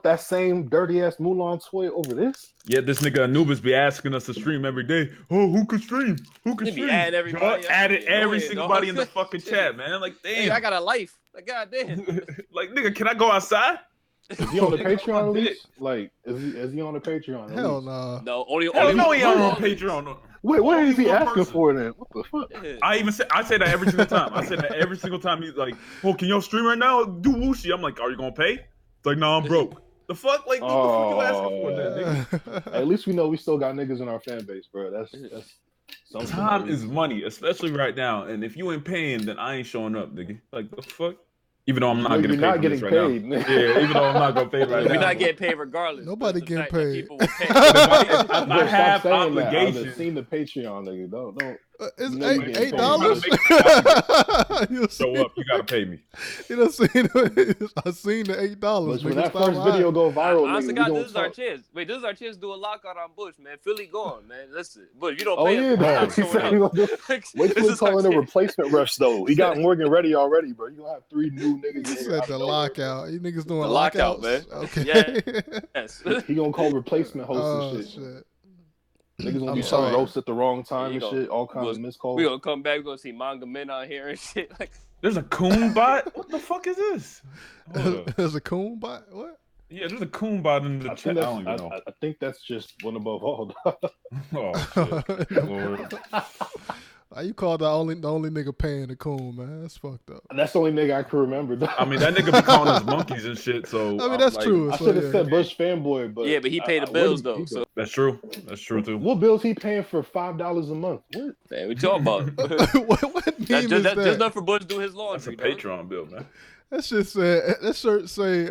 that same dirty ass Mulan toy over this? Yeah, this nigga Anubis be asking us to stream every day. Oh, who could stream? Who could stream? Add everybody. Added every single body in the fucking chat, man. Like, damn. Hey, I got a life. Like, goddamn. Like, nigga, can I go outside? Is he on the Patreon at least? Like, is he on the Patreon? Hell no. No, only no, he on Patreon. Wait, what is he asking for then? What the fuck? I say that every single time. I say that every single time. He's like, "Oh, can y'all stream right now? Do Wooshi." I'm like, "Are you gonna pay?" It's like, "No, I'm broke." The fuck, like, what the fuck you asking for, that nigga? At least we know we still got niggas in our fan base, bro. That's something. Time is money, especially right now. And if you ain't paying, then I ain't showing up, nigga. Like, the fuck. Even though I'm not getting paid. Right now. Yeah, even though I'm not gonna pay right now. We're not getting paid regardless. Nobody getting paid. I have obligations. I've seen the Patreon, nigga. Don't. It's $8. Show up, you gotta pay me. You know, I seen the $8. When that first video go viral, honestly, nigga, this is our chance. Wait, this is our chance to do a lockout on Bush, man. Philly gone, man. Listen, Bush, you don't pay him. Wait till we call in a replacement rush though. He got Morgan ready already, bro. You gonna have 3 new niggas. He said the lockout. You niggas doing the lockout, man. Okay. Yes. He gonna call replacement hosts and shit. Niggas gonna be so roast at the wrong time and shit. All kinds of missed calls. We gonna come back. We gonna see manga men out here and shit. Like, there's a coon bot. What the fuck is this? There's a coon bot. What? Yeah, there's a coon bot in the chat. I think that's just one above all. Oh shit. Lord. You called the only nigga paying the coon, man. That's fucked up. That's the only nigga I can remember. I mean, that nigga be calling us monkeys and shit. So I mean, that's true. I should have said Bush fanboy, but yeah, but he paid the bills though. So that's true. That's true too. What bills he paying for $5 a month? What? Man, we talking about? what meme is that? Just not for Bush to do his laundry. That's a Patreon bill, man. That shit said. That shirt say.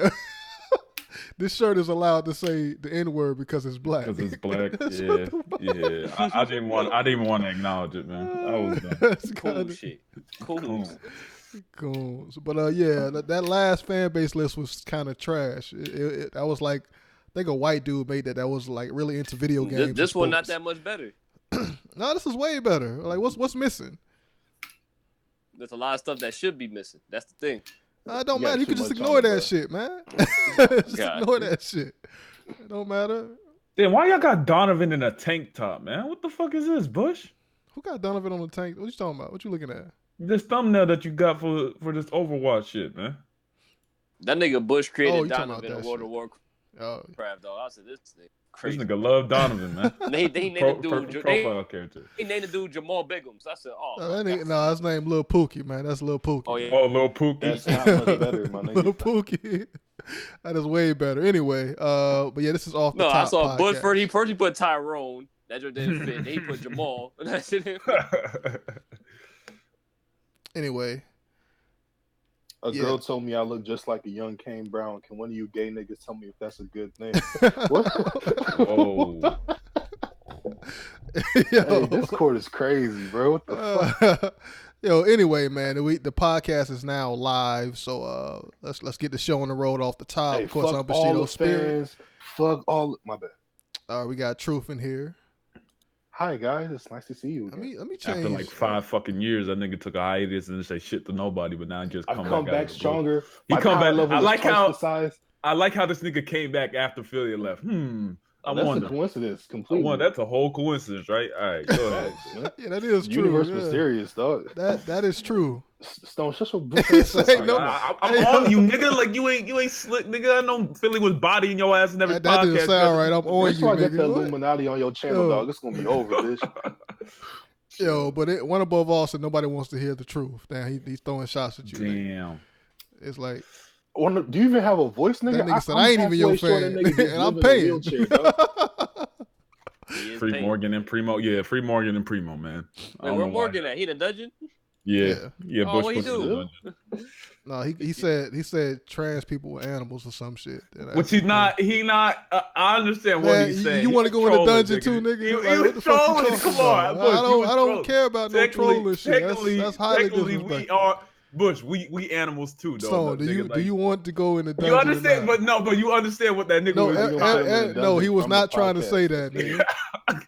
This shirt is allowed to say the N-word because it's black. Because it's black. Yeah. I didn't even want to acknowledge it, man. I was done. Cool shit. Cool. But yeah, that last fan base list was kind of trash. That was like, I think a white dude made that was like really into video games. This one not that much better. No, this is way better. Like, what's missing? There's a lot of stuff that should be missing. That's the thing. It don't matter. You can just ignore that shit, man. Just ignore that shit. It don't matter. Then why y'all got Donovan in a tank top, man? What the fuck is this, Bush? Who got Donovan on the tank? What you talking about? What you looking at? This thumbnail that you got for this Overwatch shit, man. That nigga Bush created Donovan in World of Warcraft. Crap, dog. I said this thing crazy. This nigga love Donovan, man. They named the dude profile character. He named the dude Jamal Biggum. So I said, no, his name Lil Pookie, man. That's Lil Pookie. Oh yeah. Oh, Lil Pookie. That's not much better, my nigga. Lil Pookie. That is way better. Anyway, but yeah, this is off the top. I saw podcast. Bush first. He first put Tyrone. That just didn't fit. Then he put Jamal. And that shit didn't fit. Anyway. A girl told me I look just like a young Kane Brown. Can one of you gay niggas tell me if that's a good thing? What? Oh. Hey, this court is crazy, bro. What the fuck? Anyway, man, the podcast is now live, so let's get the show on the road off the top. Hey, of course, fuck I'm Bushido Spirit. Fuck all. My bad. We got Truth in here. Hi guys, it's nice to see you again. Let me change. After like 5 fucking years, that nigga took a hiatus and didn't say shit to nobody, but now he just come back stronger. He come back. I like how this nigga came back after Philly left. That's a coincidence, completely. That's a whole coincidence, right? All right, go ahead. Yeah, that is true. Universe mysterious, dog. That is true. Stone, shut your bitch ass up. I'm on you, nigga. Like you ain't slick, nigga. I know Philly was bodying your ass in every podcast. That didn't sound right. I'm on you, nigga. Get the what? Illuminati on your channel, dog. It's gonna be over, bitch. But one above all said nobody wants to hear the truth. Damn, he's throwing shots at you. Damn. Nigga. It's like. Do you even have a voice, nigga? That nigga said, I ain't even your fan, and I'm paying. Free Morgan and Primo. Yeah, free Morgan and Primo, man. Wait, where Morgan at? He in the dungeon? Yeah. Oh, what he do? No, he said trans people were animals or some shit. Which he's not. I understand what he's saying. You want to go in the dungeon too, nigga? He was trolling. Come on, I don't care about no trolling shit. That's highly disrespectful. We are. Bush, we animals too, though. So do you want to go in the dungeon? You understand, but you understand what that nigga was. No, he was not trying to say that, nigga.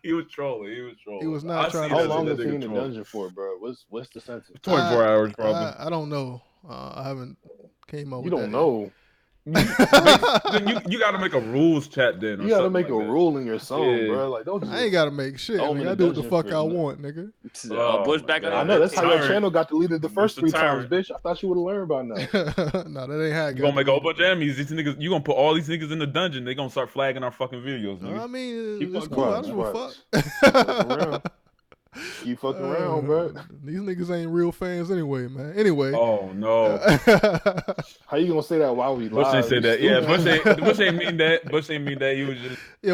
He was trolling. He was not trying. How long is he in the dungeon for, bro? What's the sentence? 24 hours, probably. I don't know. I haven't came up. You with don't know. Then you got to make a rules chat then. Or You got to make like a ruling or something, Yeah. bro. Like, don't just I ain't gotta make shit. throw 'em Nigga. in I the do what the dungeon fuck for I nothing. want, nigga. Bush my back God. on I know that's how your Tyrant. channel got deleted the first Mr. 3 times, Tyrant. bitch. I thought you would have learned by now. No, that ain't how I You got gonna make a whole bunch deleted. of enemies. These niggas, you gonna put all these niggas in the dungeon. They gonna start flagging our fucking videos, nigga. I mean, Keep it's fucking cool. I around, don't man. give a Watch. Keep fucking fuck. around. Keep fucking around, bro. These niggas ain't real fans anyway, man. Anyway. Oh no. How you gonna say that while we Bush live? ain't said You that. Yeah, stupid. Bush ain't mean that. Bush ain't mean that. He was just Yeah,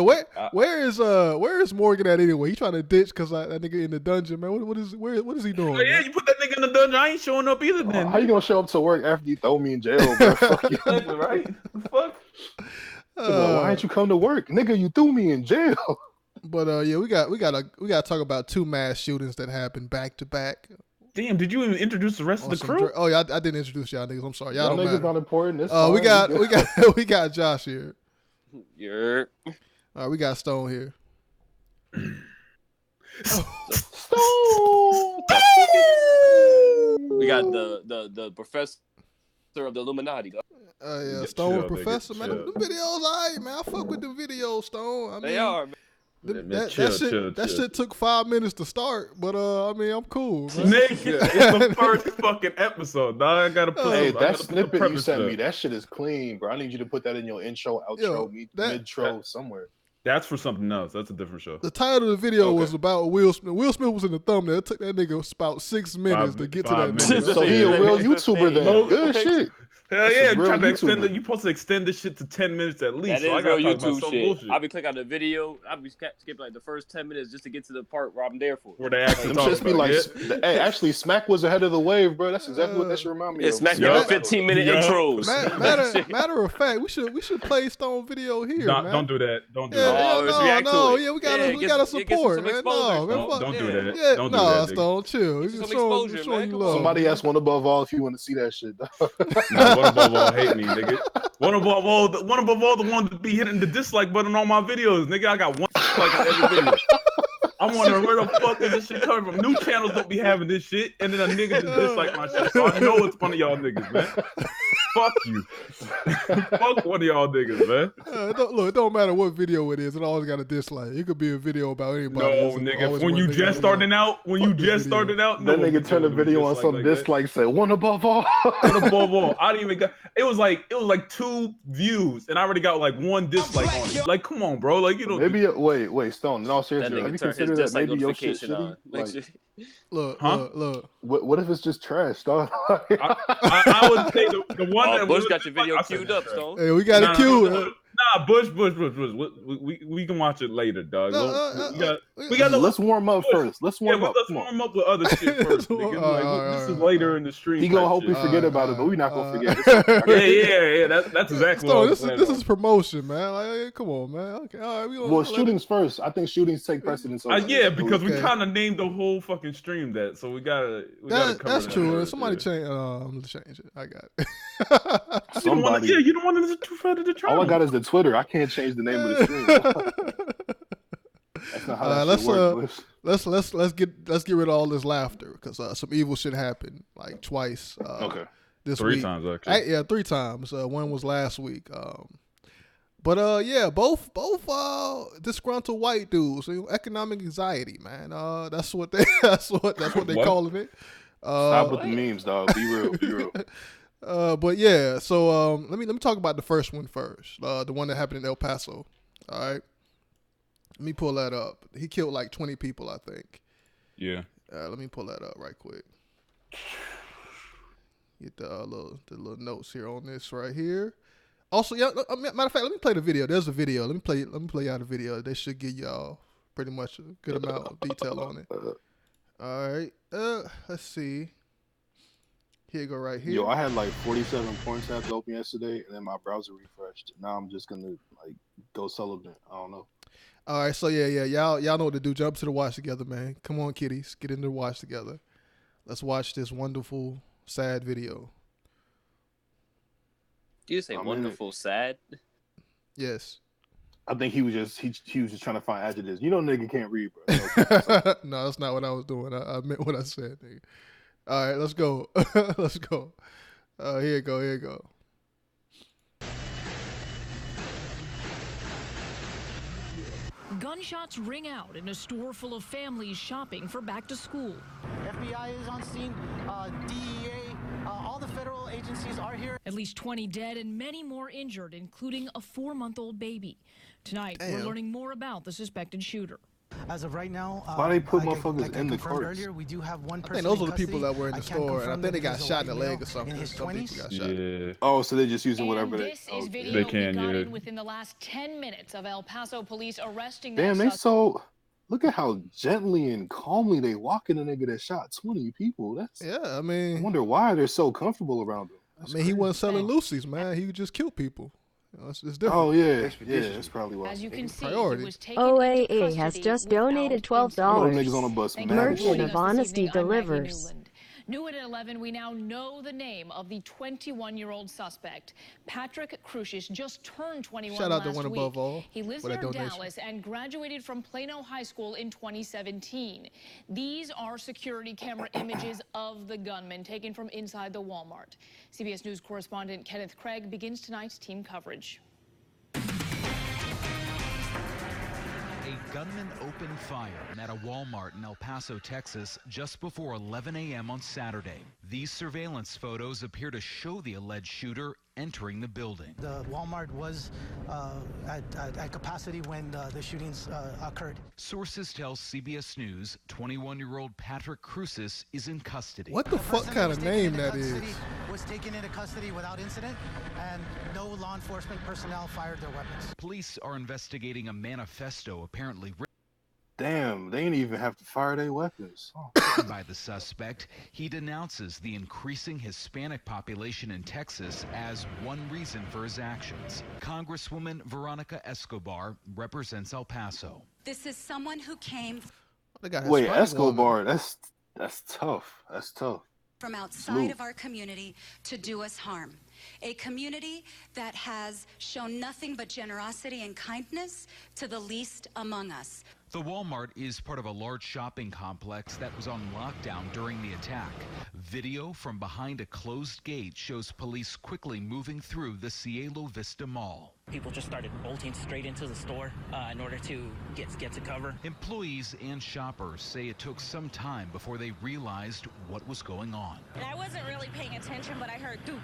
where is Morgan at anyway? He trying to ditch because that nigga in the dungeon, man. What is he doing? oh, yeah, Man? you put that nigga in the dungeon. I ain't showing up either then. How you gonna show up to work after you throw me in jail, bro? Fuck you. right? Fuck. Why ain't you come to work, nigga? You threw me in jail. But yeah, we got to talk about 2 mass shootings that happened back to back. Damn, did you even introduce the rest of the crew? Oh yeah, I didn't introduce y'all niggas. I'm sorry, y'all Y'all don't niggas matter. not important. It's We fine. we got Josh here. You're All right, we got Stone here. Stone. we got the professor of the Illuminati. Dog. Yeah, Yeah, Stone chill, Professor, nigga, man. chill. Them videos, alright, man. I fuck with the videos, Stone. I mean, They are, man. Man, chill. That shit took 5 minutes to start, but I mean, I'm cool, man. Nigga, it's the first fucking episode, dog. I gotta put Hey, some, I that gotta put the snippet you preface sent up. me, that shit is clean, bro. I need you to put that in your intro, outro, mid-tro, somewhere. That's for something else. That's a different show. The title of the video Okay. was about Will Smith. Will Smith was in the thumbnail. It took that nigga about 6 minutes to get to that 5 nigga. minutes. So he a real YouTuber then. No, Good shit. Hell That's yeah, a real trying to extend YouTuber. it. You supposed to extend this shit to 10 minutes at least. That so I is gotta real talk about YouTube some shit. bullshit. I'll be clicking on the video. I'll be skipping like the first 10 minutes just to get to the part where I'm there for. Where they actually Them talk shits be about like, it. hey, actually, Smack was ahead of the wave, bro. That's exactly what that should remind me It's of. Smack Yup. giving 15-minute Yup. intros. Matter of fact, we should play Stone video here, man. Don't do that. Don't do Yeah, that. let's react to it. Yeah, we Yeah, gotta get support, some man. exposure, No, man, Stone. fuck. Don't do that. Yeah, Don't do no, that, nigga. Stone, chill. Get You some showing exposure, man. you Come love. on. Somebody asked One Above All if you want to see that shit. Nah, one above all hate me, nigga. One above all, the one to be hitting the dislike button on my videos, nigga. I got one dislike on every video. I'm wondering where the fuck is this shit coming from? New channels don't be having this shit, and then a nigga just dislike my shit. So I know it's one of y'all niggas, man. Fuck you. Fuck one of y'all niggas, man. It don't matter what video it is. It always got a dislike. It could be a video about anybody. No, There's nigga. always When one you nigga just that starting out, Fuck this video. That nigga turned the video on some dislike, said One Above All. One above all. I didn't even got. It was like 2 views, and I already got like 1 dislike on it. Like, come on, bro. Like, you know. Maybe wait, Stone. No, That seriously, have nigga you turned his considered that dislike maybe your shit notification shitty? on. Like, Look. what if it's just trash, dog? I would say the one that Bush was got your video I said queued that up, trash. Stone. Hey, we got it queued. Nah, Bush. We can watch it later, dog. We got Let's warm up first. Let's warm up. Let's Come on. warm up with other shit first. Nigga. Like, this is later in the stream. He gonna type hope we shit. forget about it, but we not gonna forget. Yeah. That's exactly what I was Stone, saying. this is promotion, man. Like, come on, man. Okay, all right. We gonna Well, shootings first. I think shootings take precedence. Over Yeah, because we Okay. kind of named the whole fucking stream that, so we gotta cover That's that true. first, Somebody yeah. change. I'm gonna change it. I got it. Somebody. You don't want to too far to the trial. All I got is the Twitter. I can't change the name of the stream. That's not how that shit works. let's get rid of all this laughter because some evil shit happened like twice. Okay. This 3 week. times actually. Yeah, 3 times. One was last week. But yeah, both disgruntled white dudes. Economic anxiety, man. That's what they What? calling it. Stop with the memes, dog. Be real. But yeah, so let me talk about the first one first. The one that happened in El Paso. All right. Let me pull that up. He killed like 20 people, I think. Yeah. Let me pull that up right quick. Get the little notes here on this right here. Also, yeah, matter of fact, let me play the video. There's a video. Let me play y'all the video. They should give y'all pretty much a good amount of detail on it. All right. Let's see. Here you go right here. Yo, I had like 47 points after open yesterday, and then my browser refreshed. Now I'm just gonna like go celibate. I don't know. All right, so yeah, y'all know what to do. Jump to the watch together, man. Come on, kiddies, get into the watch together. Let's watch this wonderful, sad video. Did you say wonderful, sad? Yes. I think he was just trying to find adjectives. You know, nigga can't read, bro. No, that's not what I was doing. I meant what I said, nigga. All right, let's go. Let's go. Here you go. Gunshots ring out in a store full of families shopping for back to school. FBI is on scene, DEA, all the federal agencies are here. At least 20 dead and many more injured, including a 4-month-old baby. Tonight, we're learning more about the suspected shooter. As of right now, why they put motherfuckers in the carts? Earlier, we do have one person. I think those are the people that were in the store, and I think they got shot in the leg or something. In his Some people 20s? got shot. Yeah. Oh, so they're just using whatever This is video They can, we got yeah. in within the last 10 minutes of El Paso police arresting Damn, that they suspect. so. Look at how gently and calmly they walking a nigga that shot 20 people. That's Yeah, I I mean, wonder why they're so comfortable around them. he wasn't selling Lucy's, man. He would just kill people. You know, it's different. Oh yeah, that's probably why. As you can see, Priority. he was taken into OAA has custody just without donated All them $12. niggas on the bus Thank mad you for as Merchant shit. joining of us this Honesty evening. I'm Maggie delivers. Newland. New at 11, we now know the name of the 21-year-old suspect. Patrick Crucius just turned 21 Shout out to last One week. Above All He lives for near that donation. Dallas and graduated from Plano High School in 2017. These are security camera images of the gunman taken from inside the Walmart. CBS News correspondent Kenneth Craig begins tonight's team coverage. A gunman opened fire at a Walmart in El Paso, Texas, just before 11 a.m. on Saturday. These surveillance photos appear to show the alleged shooter entering the building. The Walmart was at capacity when the shootings occurred. Sources tell CBS News 21-year-old Patrick Crucis is in custody. What the fuck person kind was of taken name into that custody is? Was taken into custody without incident, and no law enforcement personnel fired their weapons. Police are investigating a manifesto apparently Damn, they didn't even have to fire their weapons. Oh. written by the suspect. He denounces the increasing Hispanic population in Texas as one reason for his actions. Congresswoman Veronica Escobar represents El Paso. This is someone who came They got Wait, Hispanic Escobar, woman. that's tough. That's tough. from outside Salute. of our community to do us harm. A community that has shown nothing but generosity and kindness to the least among us. The Walmart is part of a large shopping complex that was on lockdown during the attack. Video from behind a closed gate shows police quickly moving through the Cielo Vista Mall. People just started bolting straight into the store in order to get to cover. Employees and shoppers say it took some time before they realized what was going on. And I wasn't really paying attention, but I heard do,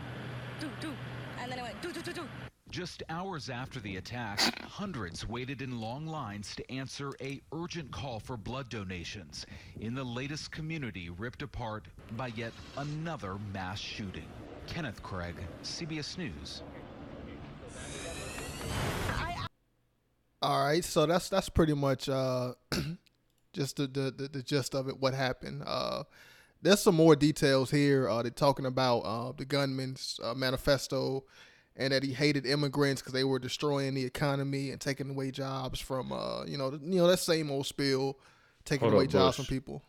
and then it went do. Just hours after the attack, hundreds waited in long lines to answer a urgent call for blood donations in the latest community ripped apart by yet another mass shooting. Kenneth Craig, CBS News. All right, so that's pretty much just the gist of it. What happened? There's some more details here. They're talking about the gunman's manifesto, and that he hated immigrants because they were destroying the economy and taking away jobs from that same old spiel, taking away jobs from people.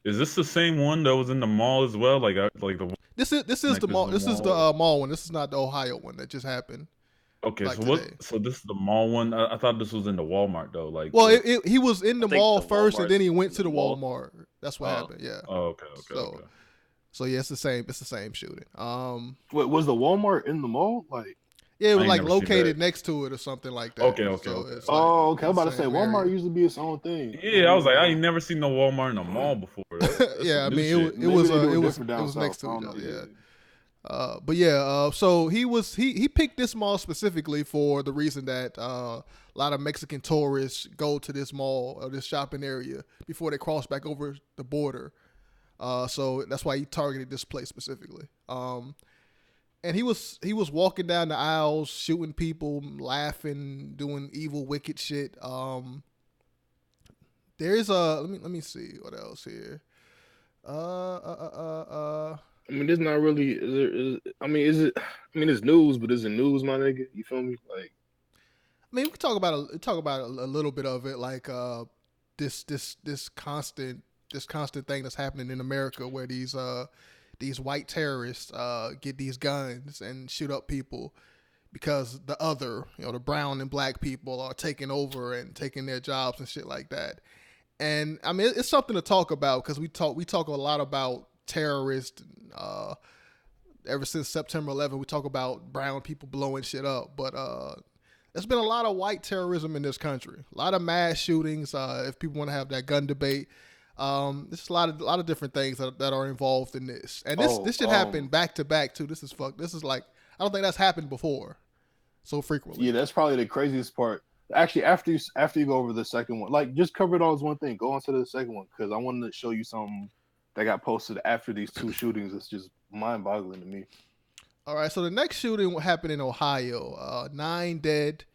Is this the same one that was in the mall as well? Like the This is the mall. This is the mall one. This is not the Ohio one that just happened. Okay, like so today. So this is the mall one. I thought this was in the Walmart though. Like, Well, he was in the mall first, and then he went to the mall. Walmart. That's what happened. Yeah. Oh, okay. So yeah, it's the same. It's the same shooting. Wait, was the Walmart in the mall? Like, yeah, it was ain't like never seen located that. next to it or something like that. Okay. It's oh, like okay. I'm about to the say same Walmart area. used to be its own thing. Yeah, I was like, I ain't never seen no Walmart in a mall before. That's Yeah, I some new mean shit. it was Maybe they do it it was different down next south. to I each don't other. know. Yeah. But yeah, so he picked this mall specifically for the reason that a lot of Mexican tourists go to this mall or this shopping area before they cross back over the border. So that's why he targeted this place specifically. And he was walking down the aisles, shooting people, laughing, doing evil, wicked shit. There's let me see what else here. I mean, it's not really. Is it? I mean, it's news, but is it news, my nigga? You feel me? Like, I mean, we can talk about a little bit of it, like this constant thing that's happening in America, where these white terrorists get these guns and shoot up people because the brown and black people are taking over and taking their jobs and shit like that. And I mean, it's something to talk about because we talk a lot about terrorists. Ever since September 11th, we talk about brown people blowing shit up, but There's been a lot of white terrorism in this country. A lot of mass shootings. If people want to have that gun debate, there's a lot of different things that are involved in this. And this should happen back to back too. This is like, I don't think that's happened before so frequently. Yeah, that's probably the craziest part. Actually, after you go over the second one, like just cover it all as one thing. Go on to the second one because I wanted to show you something that got posted after these two shootings. It's just mind-boggling to me. All right, so the next shooting happened in Ohio. 9 dead.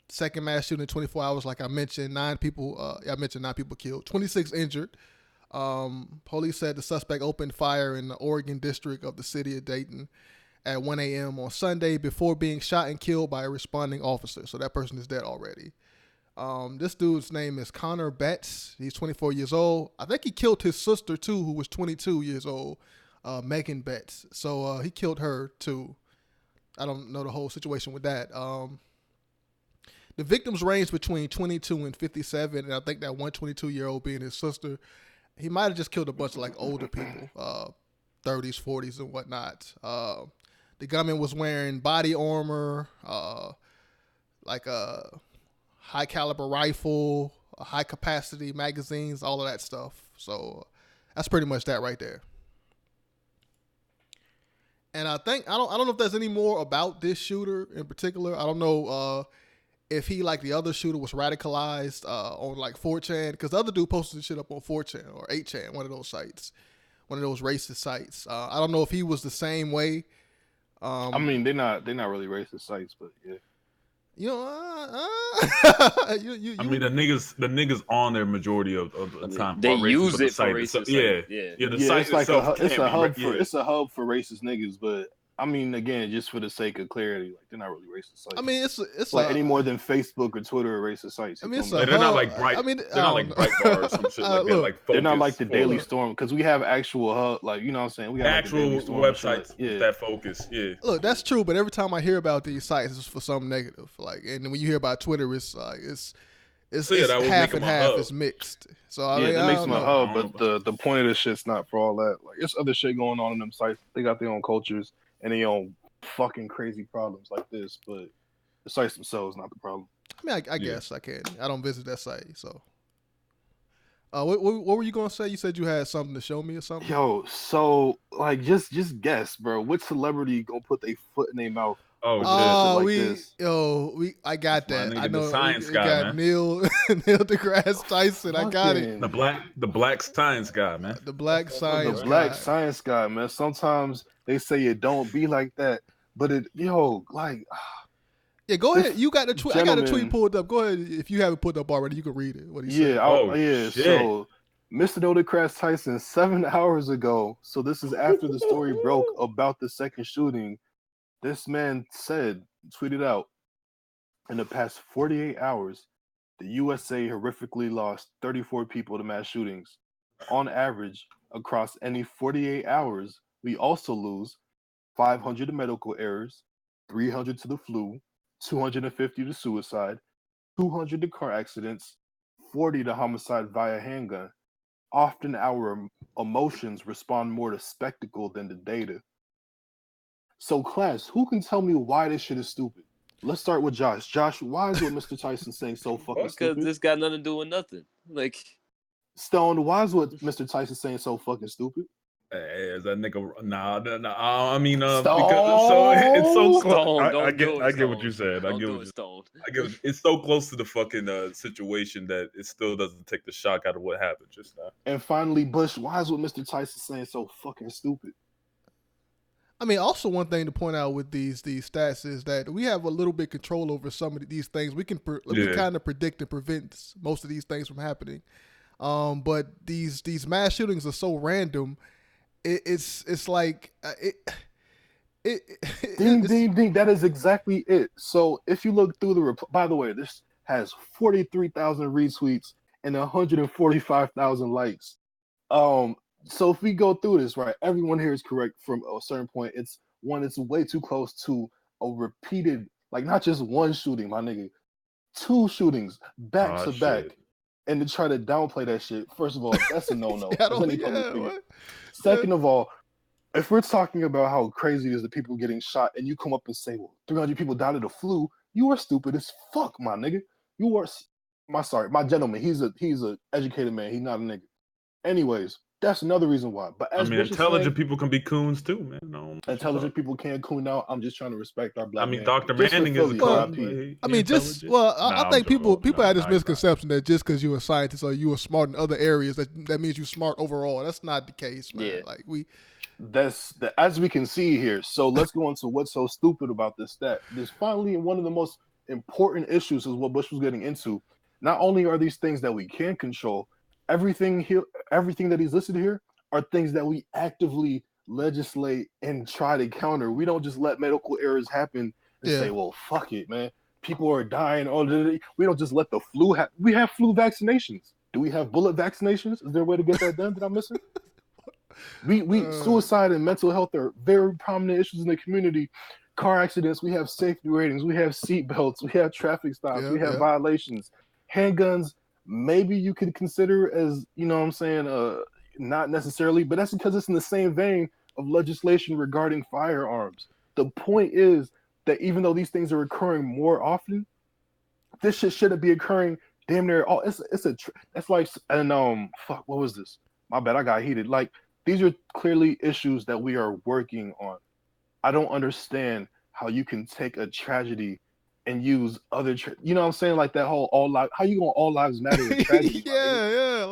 Second mass shooting in 24 hours, like I mentioned. 9 people. I mentioned 9 people killed. 26 injured. Police said the suspect opened fire in the Oregon district of the city of Dayton at 1 a.m. on Sunday before being shot and killed by a responding officer. So that person is dead already. This dude's name is Connor Betts. He's 24 years old. I think he killed his sister too, who was 22 years old, Megan Betts. So he killed her too. I don't know the whole situation with that. The victims range between 22 and 57, and I think that one 22-year-old being his sister, he might have just killed a bunch of like older people, 30s, 40s, and whatnot. The gunman was wearing body armor, like a high caliber rifle, high capacity magazines, all of that stuff. So that's pretty much that right there. And I don't know if there's any more about this shooter in particular. I don't know if he, like the other shooter, was radicalized on like 4chan, because the other dude posted shit up on 4chan or 8chan, one of those sites, one of those racist sites. I don't know if he was the same way. I mean, they're not really racist sites, but yeah. You know, I mean, the niggas on there majority of the time. They use it for racist. The site it's like itself it's a hub for racist niggas, but I mean, again, just for the sake of clarity, like they're not really racist sites. I mean, it's like any more than Facebook or Twitter are racist sites. I mean, they're not like bright. I mean, they're not like Breitbart or some shit like that. Like they're not like the Daily Storm, because we have actual hub, like, you know what I'm saying? We have actual like websites that focus. Yeah. Look, that's true, but every time I hear about these sites, it's for something negative. Like, and when you hear about Twitter, it's like it's half and half. It's mixed. So I mean, that makes them a hub, but the point of this shit's not for all that. Like, there's other shit going on in them sites. They got their own cultures and their own fucking crazy problems like this, but the sites themselves not the problem. I mean, I guess I can. I don't visit that site, so. What were you gonna say? You said you had something to show me or something. Yo, so like just guess, bro. Which celebrity gonna put their foot in their mouth? I got that. I know. The science we guy, got man. Neil deGrasse Tyson. I got it. The black science guy, man. The black science. The black science guy, man. Sometimes they say it don't be like that, but yeah, go ahead. You got the tweet. I got the tweet pulled up. Go ahead. If you haven't pulled up already, you can read it. What he said. So Mr. deGrasse Tyson 7 hours ago. So this is after the story broke about the second shooting. This man tweeted out, in the past 48 hours, the USA horrifically lost 34 people to mass shootings. On average, across any 48 hours, we also lose 500 to medical errors, 300 to the flu, 250 to suicide, 200 to car accidents, 40 to homicide via handgun. Often our emotions respond more to spectacle than to data. So, class, who can tell me why this shit is stupid? Let's start with Josh. Josh, why is what Mr. Tyson saying so fucking stupid? Because this got nothing to do with nothing. Like, Stone, why is what Mr. Tyson saying so fucking stupid? Hey, is that nigga? Nah. I mean, Stone. because it's so Stone, I get what Stone. you said. I get what Stone. it's so close to the fucking situation that it still doesn't take the shock out of what happened just now. And finally, Bush, why is what Mr. Tyson saying so fucking stupid? I mean, also one thing to point out with these stats is that we have a little bit control over some of these things. We can kind of predict and prevent most of these things from happening. But these mass shootings are so random. It's like ding. That is exactly it. So if you look through by the way, this has 43,000 retweets and 145,000 likes. So if we go through this, right, everyone here is correct from a certain point. It's way too close to a repeated, like not just one shooting, my nigga, 2 shootings back to back. And to try to downplay that shit, first of all, that's a no-no. Second of all, if we're talking about how crazy it is that people getting shot and you come up and say, well, 300 people died of the flu, You are stupid as fuck, my nigga. You are my gentleman. He's a educated man. He's not a nigga. Anyways, that's another reason why. But as Bush intelligent is saying, people can be coons too, man. No, intelligent people can't coon out. I'm just trying to respect our black man. Dr. Just Manning for is a Philly, coon. RIP. I mean, I think people have this misconception that just because you're a scientist or you are smart in other areas, that means you're smart overall. That's not the case, man. Yeah. Like That's as we can see here. So let's go into what's so stupid about this stat. This finally one of the most important issues is what Bush was getting into. Not only are these things that we can control, everything that he's listed here are things that we actively legislate and try to counter. We don't just let medical errors happen and say, well, fuck it, man. People are dying. We don't just let the flu happen. We have flu vaccinations. Do we have bullet vaccinations? Is there a way to get that done that I'm missing? Suicide and mental health are very prominent issues in the community. Car accidents, we have safety ratings, we have seat belts, we have traffic stops, we have violations. Handguns, maybe you could consider as, you know what I'm saying, not necessarily, but that's because it's in the same vein of legislation regarding firearms. The point is that even though these things are occurring more often, this shit shouldn't be occurring damn near all. That's like, and fuck, what was this? My bad, I got heated. Like, these are clearly issues that we are working on. I don't understand how you can take a tragedy and use other, you know what I'm saying? Like that whole how you going all lives matter in tragedy? yeah,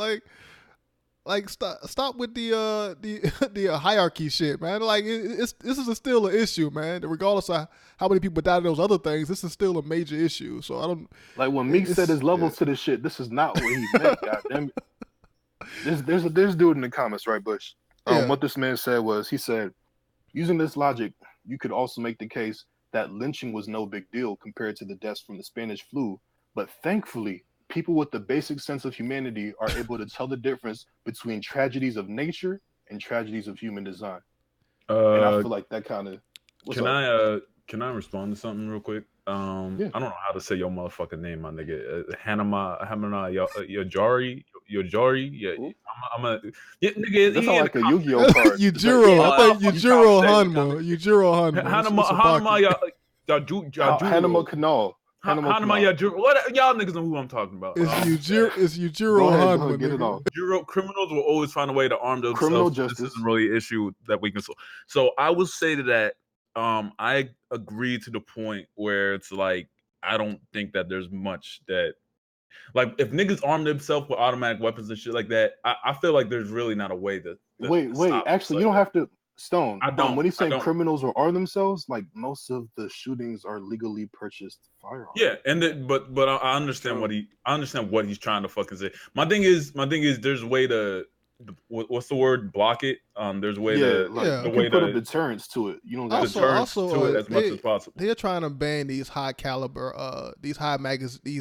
like stop with the hierarchy shit, man. Like this is still an issue, man. Regardless of how many people died of those other things, this is still a major issue. So I don't like when Meek said his levels to this shit. This is not what he meant. God damn it. There's dude in the comments, right, Bush? What this man said was, he said, using this logic, you could also make the case that lynching was no big deal compared to the deaths from the Spanish flu. But thankfully, people with the basic sense of humanity are able to tell the difference between tragedies of nature and tragedies of human design. And I feel like that kind of. Can I respond to something real quick? I don't know how to say your motherfucking name, my nigga. Hanama Yojari. Yeah, nigga. That sound like a Yu-Gi-Oh card. Yujiro. I thought Yujiro Hanma. Hanama Hanama Canal. What y'all niggas know who I'm talking about? It's Yujiro Hanma. Get it off. Criminals will always find a way to arm themselves. Criminal justice. This isn't really an issue that we can solve. So I would say to that. I agree to the point where it's like I don't think that there's much that, like, if niggas arm themselves with automatic weapons and shit like that, I feel like there's really not a way to wait. Actually, you don't have to. Stone. I don't. When he's saying criminals will arm themselves, like most of the shootings are legally purchased firearms. Yeah, and but I understand what he's trying to fucking say. My thing is there's a way to. What's the word? Block it. There's a way to put a deterrence to it. You don't got deterrence to it as much as possible. They're trying to ban these high caliber, these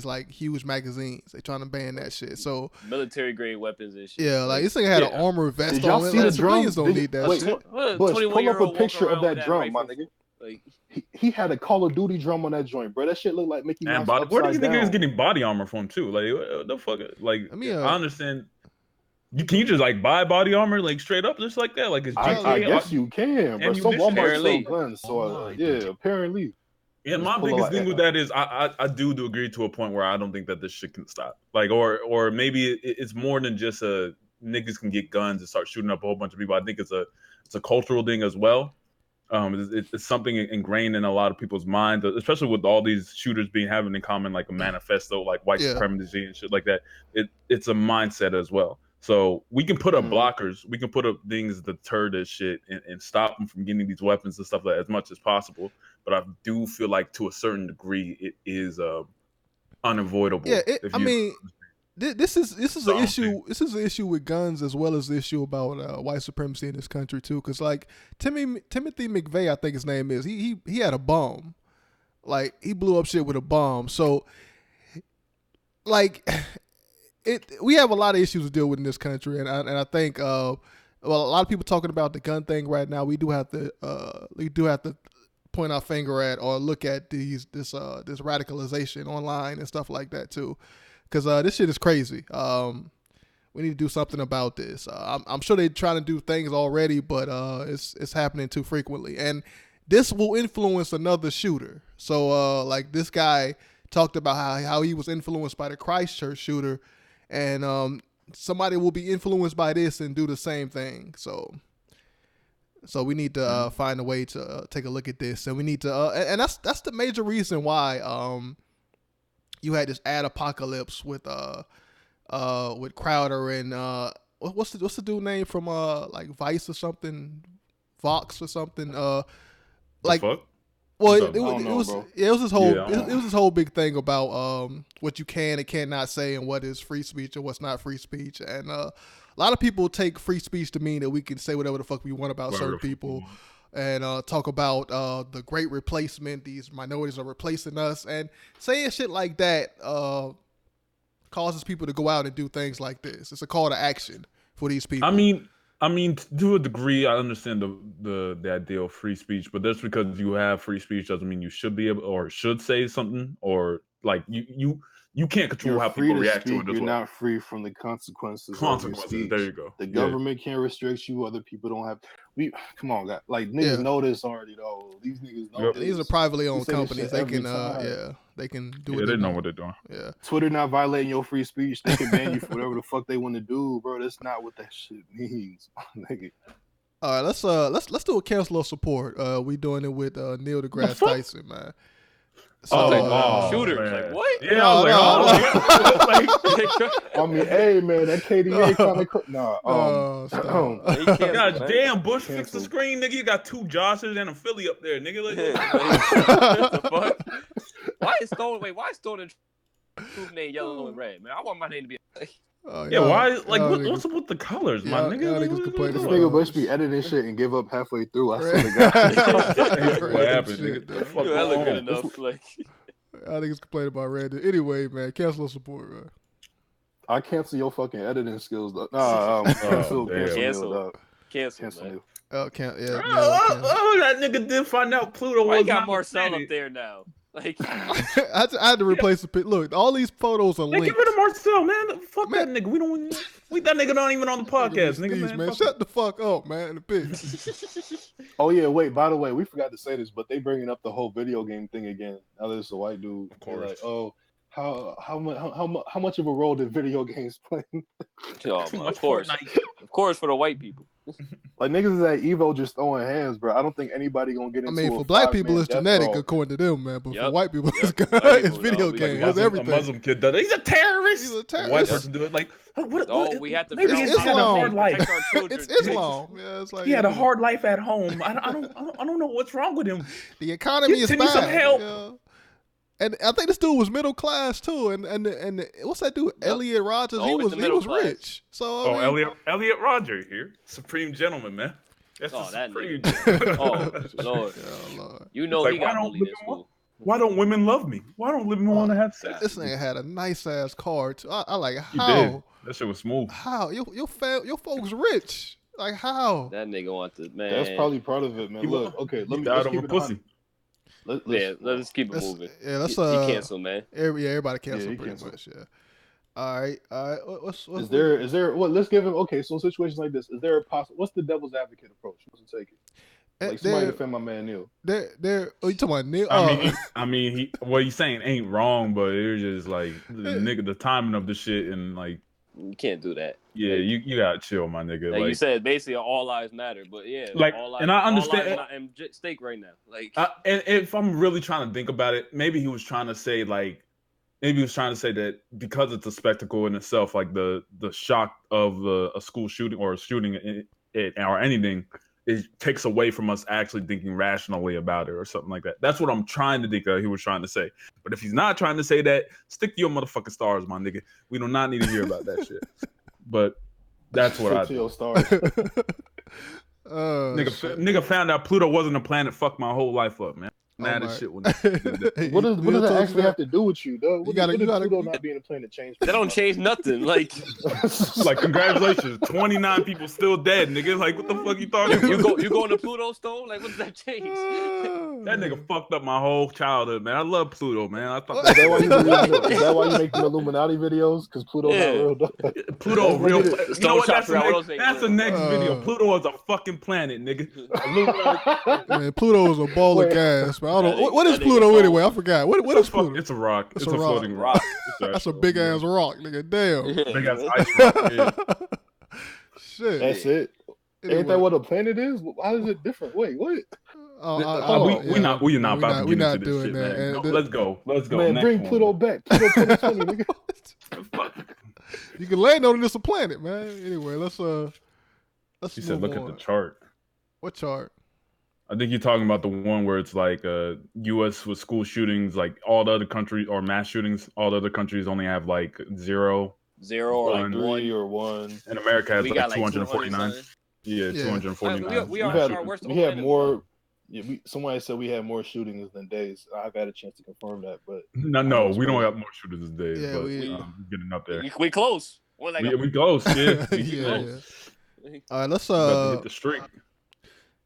like huge magazines. They're trying to ban that shit. So military grade weapons and shit. Yeah, like this thing had an armor vest Did y'all on. See the civilians drum? don't need that shit. Bush, pull up a picture of that drum, my nigga. Like he had a Call of Duty drum on that joint, bro. That shit looked like Mickey Mouse. Where do you think he was getting body armor from too? Like what the fuck? Like I understand. Can you just like buy body armor like straight up just like that? Like it's I guess you can, but some Walmart sell guns, so apparently. Yeah, my biggest thing with that is I do agree to a point where I don't think that this shit can stop. Like or maybe it's more than just niggas can get guns and start shooting up a whole bunch of people. I think it's a cultural thing as well. It's something ingrained in a lot of people's minds, especially with all these shooters having in common like a manifesto, like white supremacy and shit like that. It's a mindset as well. So we can put up blockers, we can put up things that deter this shit and stop them from getting these weapons and stuff like that as much as possible. But I do feel like to a certain degree it is unavoidable. Yeah, this is an issue. This is an issue with guns as well as the issue about white supremacy in this country too. Because like Timothy McVeigh, I think his name is. He had a bomb, like he blew up shit with a bomb. So like. We have a lot of issues to deal with in this country, and I think a lot of people talking about the gun thing right now. We do have to point our finger at or look at this radicalization online and stuff like that too, because this shit is crazy. We need to do something about this. I'm sure they're trying to do things already, but it's happening too frequently. And this will influence another shooter. So like this guy talked about how he was influenced by the Christchurch shooter, and somebody will be influenced by this and do the same thing. So we need to find a way to take a look at this, and we need to and that's the major reason why you had this ad apocalypse with Crowder and what's the dude name from like Vice or something, Vox or something, like fuck? Well, it was this whole it was this whole big thing about what you can and cannot say and what is free speech and what's not free speech, and a lot of people take free speech to mean that we can say whatever the fuck we want about certain people, and talk about the great replacement. These minorities are replacing us, and saying shit like that causes people to go out and do things like this. It's a call to action for these people. I mean, to a degree, I understand the idea of free speech, but just because you have free speech doesn't mean you should be able or should say something, or like you can't control how people react to it. You're not free from the consequences. Consequences. There you go. The government can't restrict you. Other people don't have. Come on, guys. Like niggas know this already though. These niggas know. These are privately owned companies. They can they can do it. They know what they're doing. Yeah. Twitter not violating your free speech. They can ban you for whatever the fuck they want to do, bro. That's not what that shit means, nigga. All right, let's do a cancel or support. We doing it with Neil deGrasse Tyson, man. So, shooters, like what? Yeah, I was like, I mean, hey man, that KDA kind of God damn, Bush fixed the screen, nigga. You got 2 Joshes and a Philly up there, nigga. What the fuck? Why is Stone and Truth name yellow and red, man? I want my name to be. Why? Like, what's up with the colors, my nigga? This nigga Bush be editing shit and give up halfway through. I swear to God. What happened, nigga? That look good enough. Like, I think it's complaining about Randy. Anyway, man, cancel support, man. I cancel your fucking editing skills, though. Cancel. Cancel. That nigga did find out Pluto was got Marcel up there now. Like, I had to replace the pic. Look, all these photos are linked. Get rid of Marcel, man. Fuck that nigga. That nigga not even on the podcast, nigga. Man. Shut the fuck up, man. The pic. Oh yeah, wait. By the way, we forgot to say this, but they bringing up the whole video game thing again. Now there's a white dude. Of course. Like, oh, how much of a role did video games play? Of course, for the white people. Like niggas is at Evo just throwing hands, bro. I don't think anybody gonna get into. For black people it's genetic according to them, man. But for white people it's video games. It's everything. A Muslim kid does it. He's a terrorist. He's a terrorist. White person do it. Like what? We have to. Maybe it's Islam. It's Islam. Yeah, it's like he had a hard life at home. I don't know what's wrong with him. The economy is bad. Some help. Yeah. And I think this dude was middle class too, and what's that dude? Elliot Rogers. He was rich. So Elliot Rogers here, supreme gentleman, man. That's that supreme. Oh Lord. You know, like, he got bullied in school. Why don't women love me? Why don't women want to have sex? This nigga had a nice ass car too. I like how. He did. That shit was smooth. How your folks rich? Like how? That nigga want to, man. That's probably part of it, man. Look, okay, let's keep it pussy. Let's keep it moving. Yeah, let's cancel, man. Everybody cancel pretty much. Yeah. All right. What's is there? What? Let's give him. Okay, so in situations like this, is there a possible? What's the devil's advocate approach? What's it take it? Like somebody defend my man Neil. Oh, you talking about Neil? I mean, what he's saying ain't wrong, but it's just like the timing of the shit and like. You can't do that. Yeah, you gotta chill, my nigga. Like you said, basically all lives matter, but yeah, like, all lives, and I understand. All lives not at stake right now. Like, and if I'm really trying to think about it, maybe he was trying to say that because it's a spectacle in itself, like the shock of a school shooting or a shooting or anything, it takes away from us actually thinking rationally about it or something like that. That's what I'm trying to think he was trying to say. But if he's not trying to say that, stick to your motherfucking stars, my nigga. We do not need to hear about that shit. But that's what I do. Nigga found out Pluto wasn't a planet. Fucked my whole life up, man. mad Oh as my. shit when they did that. What does Bill that told actually you have to do with you, though? What did Pluto not being a planet change? That don't change nothing. Like, Like, congratulations, 29 people still dead, nigga. Like, what the fuck you talking about? you going to Pluto Stone? Like, what does that change? That nigga fucked up my whole childhood, man. I love Pluto, man. I thought Is that why you believe is that why you make them Illuminati videos? Because Pluto not real, dog. Pluto real. You know what? That's the next real. video. Pluto is a fucking planet, nigga. Illuminati. Man, Pluto is a ball of gas. But I don't. What is Pluto anyway? I forgot. What is Pluto? It's a rock. It's a rock. floating rock. That's a big ass rock, nigga. Damn. Big ass ice rock. Yeah. Shit. That's it. Anyway. Ain't that what a planet is? How is it different? Wait, what? We're not about to get into doing this shit, that. man. Let's go. Man, Next bring one. Pluto back. Pluto 2020, nigga. You can land on it. It's a planet, man. Anyway, let's. He said, look at the chart. What chart? I think you're talking about the one where it's like U.S. with school shootings, like all the other countries, or mass shootings, all the other countries only have like 0, or like 3 or 1. And America has like 249. 200 Yeah, 249. We had more. Yeah, someone said we had more shootings than days. I've had a chance to confirm that, but no, we don't have more shooters than days. Yeah, but we getting up there. We close. We close. Yeah, Yeah. All right, let's hit the streak.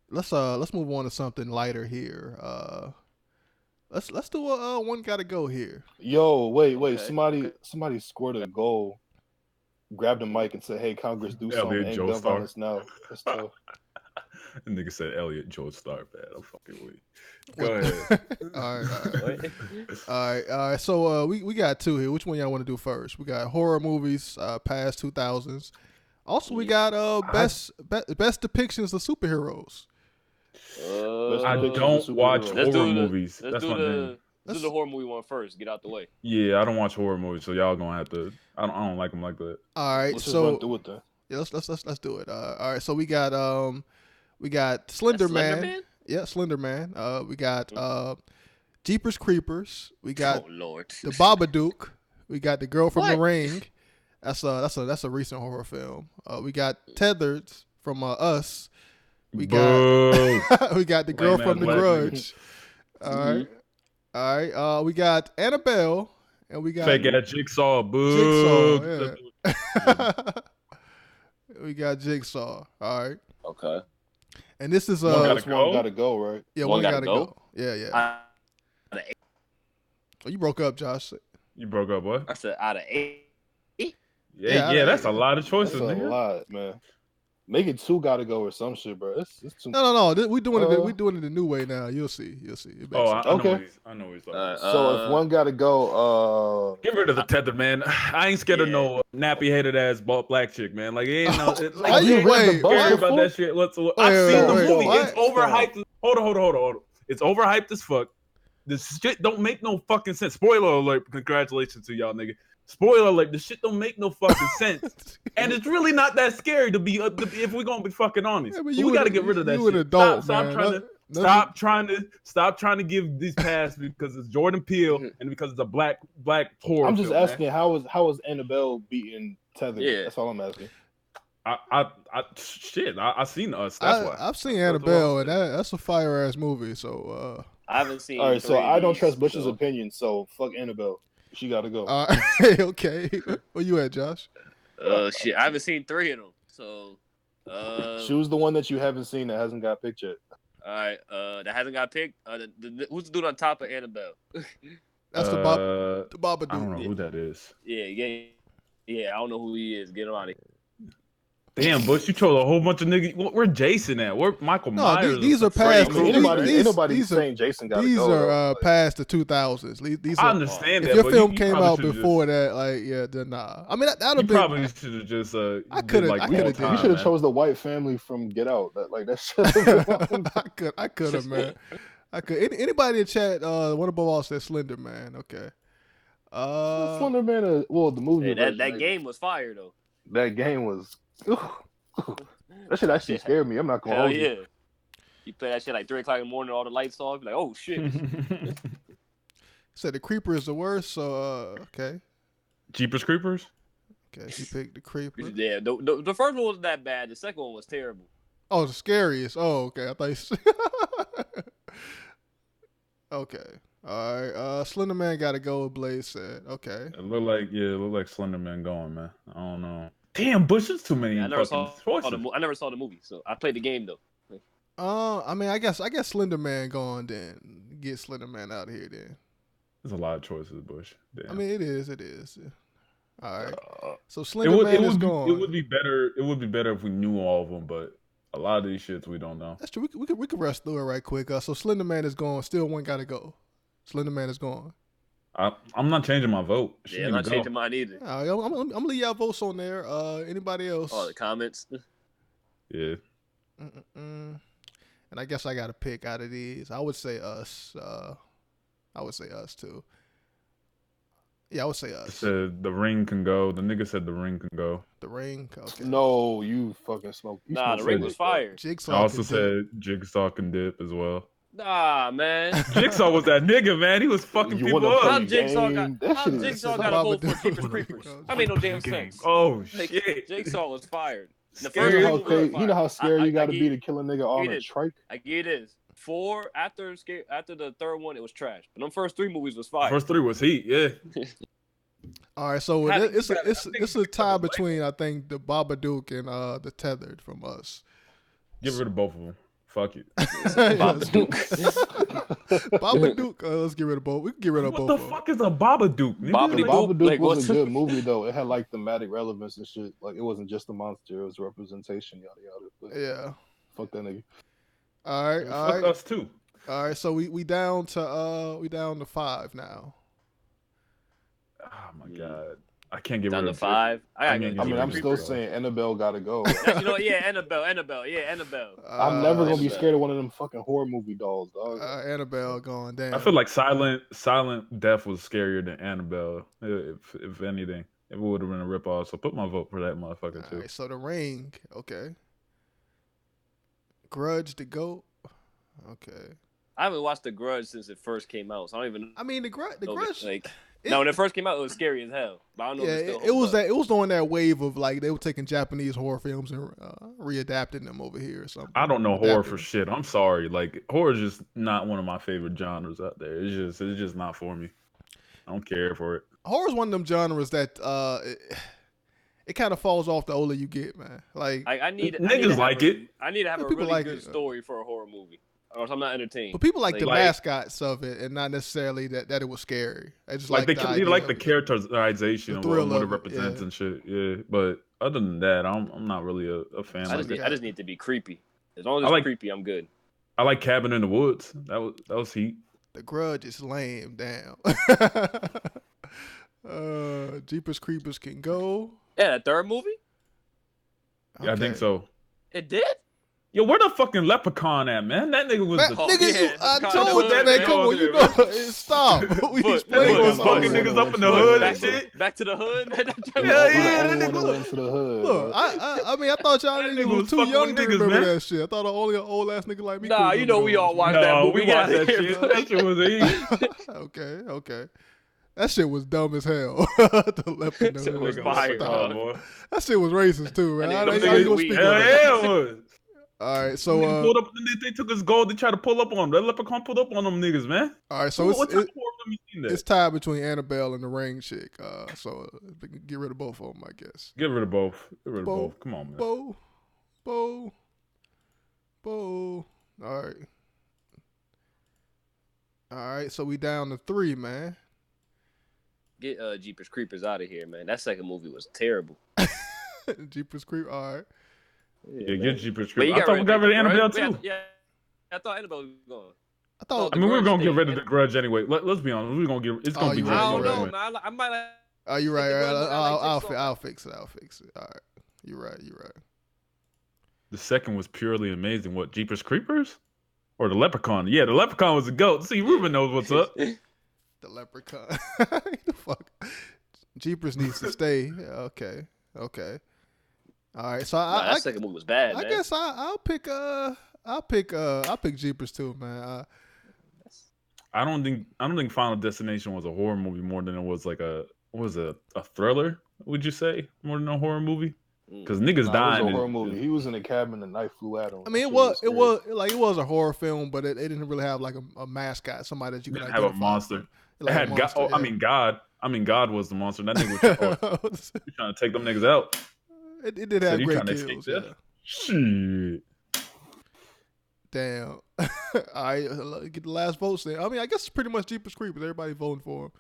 Let's move on to something lighter here. Let's do a one gotta go here. Yo, wait. Somebody scored a goal, grabbed the mic and said, "Hey, Congress, do something. Ain't gun violence now." That's tough. The nigga said Elliot Joe Star, man. I'm fucking weak. Go ahead. All right. So we got two here. Which one y'all want to do first? We got horror movies, past 2000s. Also, we got best depictions of superheroes. I don't watch horror movies. That's my thing. Let's do the horror movie one first. Get out the way. Yeah, I don't watch horror movies, so y'all gonna have to. I don't like them like that. All right, let's so run through it then. Yeah, let's do it. All right, so we got Slender Man. Yeah, Slender Man. We got Jeepers Creepers. We got the Babadook. We got The Girl from the Ring. That's a recent horror film. We got Tethered from Us. We got we got The Girl from The Grudge. All right. We got Annabelle, and we got fake ass Jigsaw. Boo. Yeah. We got Jigsaw. All right. Okay. And this is one gotta go, right? Yeah, one gotta go. Yeah. Oh, you broke up, Josh. You broke up what? I said out of 8. Yeah, that's a lot of choices. That's a lot, man. Make it 2 gotta go or some shit, bro. It's too No. We doing it. We doing it the new way now. You'll see. Okay. I know he's talking. So if one gotta go, get rid of the tether, man. I ain't scared of no nappy headed ass black chick, man. Like it ain't no. Like, you worry about that shit. I've seen the movie. What? It's overhyped. Hold on. It's overhyped as fuck. This shit don't make no fucking sense. Spoiler alert! Congratulations to y'all, nigga. Spoiler alert! The shit don't make no fucking sense, and it's really not that scary to be. If we're gonna be fucking honest, yeah, we gotta get rid of that shit. An adult, Stop trying to give these pass because it's Jordan Peele and because it's a black horror. I'm just film, asking man. how was Annabelle beating Tethered? Yeah. That's all I'm asking. I seen Us. That's why I've seen Annabelle, and that's a fire ass movie. So I haven't seen. All right, so I don't trust Bush's opinion. So fuck Annabelle. She gotta go. Okay. Where you at, Josh? Shit, I haven't seen 3 of them. So choose the one that you haven't seen that hasn't got picked yet. All right, that hasn't got picked. Who's the dude on top of Annabelle? That's the Babadook. I don't know who that is. Yeah. I don't know who he is. Get him out of here. Damn, Bush, you told a whole bunch of niggas. Where Jason at? Where Michael Myers? These are past. Ain't nobody saying Jason got to go. These are past the 2000s. These I understand that. If your film came out before that, then nah. I mean, that'd have been. Probably should have just. I could have. You should have chose the white family from Get Out. That shit. I could have, man. I could. Anybody in chat? One above all said Slender Man. Okay. Slender Man. Well, the movie. That game was fire though. That game was. That shit actually scared me. I'm not gonna hold you. You play that shit like 3 o'clock in the morning, all the lights off. You're like, oh shit. Said the Creeper is the worst. So okay. Jeepers Creepers. Okay, you picked the Creeper. Yeah, the first one wasn't that bad. The second one was terrible. Oh, the scariest. Oh, okay. I thought. Okay. All right. Slender Man got to go. Blaze said. Okay. It looked like Slender Man going, man. I don't know. Damn, Bush, there's too many I never fucking saw choices. I never saw the movie, so I played the game though. I mean, I guess Slender Man going then. Get Slender Man out of here then. There's a lot of choices, Bush. Damn. I mean, it is. All right. So Slender Man is gone. It would be better. It would be better if we knew all of them, but a lot of these shits we don't know. That's true. We could rush through it right quick. So Slender Man is gone. Still one got to go. Slender Man is gone. I'm not changing my vote. Yeah, I'm not changing mine either. All right, I'm gonna leave y'all votes on there. Anybody else? Oh, the comments. Yeah. And I guess I got to pick out of these. I would say us. I would say us too. Yeah, I would say us. Said the ring can go. The nigga said the ring can go. The ring? Okay. No, you fucking smoke. Nah, the ring was fire. Jigsaw I also said Jigsaw can dip as well. Nah, man. Jigsaw was that nigga, man. He was fucking people up. How Jigsaw got a vote for Jeepers Creepers? I made no damn sense. Oh, Like, shit. Jigsaw was fired. The You know how scary you got to be to kill a nigga on a trike? I get it. 4 after the third one, it was trash. But them first 3 movies was fire. First 3 was heat, yeah. All right, so it's a tie between I think the Babadook and the Tethered from us. Get rid of both of them. Fuck it. Babadook. Babadook. Let's get rid of both. We can get rid of both. What the fuck is a Babadook? Babadook was a good movie though. It had like thematic relevance and shit. Like it wasn't just a monster; it was representation, yada yada. But yeah. Fuck that nigga. All right. Fuck us too. All right, so we down to 5 now. Oh my god, I can't get down rid to of 5. I'm still saying Annabelle gotta go. You know, yeah, Annabelle. I'm never gonna be scared of one of them fucking horror movie dolls, dog. Annabelle going down. I feel like Silent Death was scarier than Annabelle, if anything. It would have been a ripoff. So put my vote for that motherfucker too. All right, so the Ring, okay. Grudge to go, okay. I haven't watched The Grudge since it first came out, so I don't even. I mean, the Grudge. When it first came out, it was scary as hell. But I don't know. Yeah, if it was on that wave of like they were taking Japanese horror films and readapting them over here or something. I don't know horror for shit. I'm sorry. Like horror is just not one of my favorite genres out there. It's just not for me. I don't care for it. Horror is one of them genres that it kind of falls off the older you get, man. Like I need niggas like it. I need to have a really good story for a horror movie, or else I'm not entertained. But people like the mascots of it, and not necessarily that it was scary. I just like they like the characterization of what it represents and shit. Yeah, but other than that, I'm not really a fan. I just need to be creepy. As long as it's creepy, I'm good. I like Cabin in the Woods. That was heat. The Grudge is lame. Damn. Jeepers Creepers can go. Yeah, that third movie? Yeah, I think so. It did? Yo, where the fucking leprechaun at, man? That nigga was I told you, man. Come on, you know. Stop. We was fucking niggas up in the hood and shit. Back to the hood? Yeah, that nigga went to the hood. Look, I mean, I thought y'all niggas was too young to remember that shit. I thought only an old ass nigga like me. Nah, you know we all watched that movie. We watched that shit. That shit was easy. Okay. That shit was dumb as hell. The left in the hood was fire, boy. That shit was racist too, man. Hell yeah, it was. All right, so they took his gold. They tried to pull up on him. That leprechaun pulled up on them niggas, man. All right, so it's tied between Annabelle and the Ring chick. So get rid of both of them, I guess. Get rid of both. Come on, man. Bo. All right. So we down to 3, man. Get Jeepers Creepers out of here, man. That second movie was terrible. Jeepers Creepers, all right. Yeah, get Jeepers Creepers. I thought we got rid of Annabelle too. Yeah, I thought Annabelle was I going. mean, we were gonna get rid of the Grudge anyway. Let's be honest. We're gonna get. It's gonna be. I don't know, man. I might. Oh, you're right. I'll fix it. All right. You're right. The second was purely amazing. What, Jeepers Creepers? Or the Leprechaun? Yeah, the Leprechaun was a goat. See, Ruben knows what's up. The Leprechaun. Fuck. Jeepers needs to stay. Okay. All right. So that second movie was bad. I guess I'll pick Jeepers too, man. I don't think Final Destination was a horror movie more than it was like a thriller. Would you say more than a horror movie? Because niggas It was dying. a horror movie. He was in a cabin, the knife flew at him. I mean, it was a horror film, but it didn't really have like a mascot, somebody that you could have a monster. Like it had God. Oh, yeah. I mean, God was the monster. That nigga was trying to take them niggas out. It did have great kills. Yeah. Shit. Damn. All right, get the last votes then. I mean, I guess it's pretty much Jeepers Creepers. Everybody voting for him.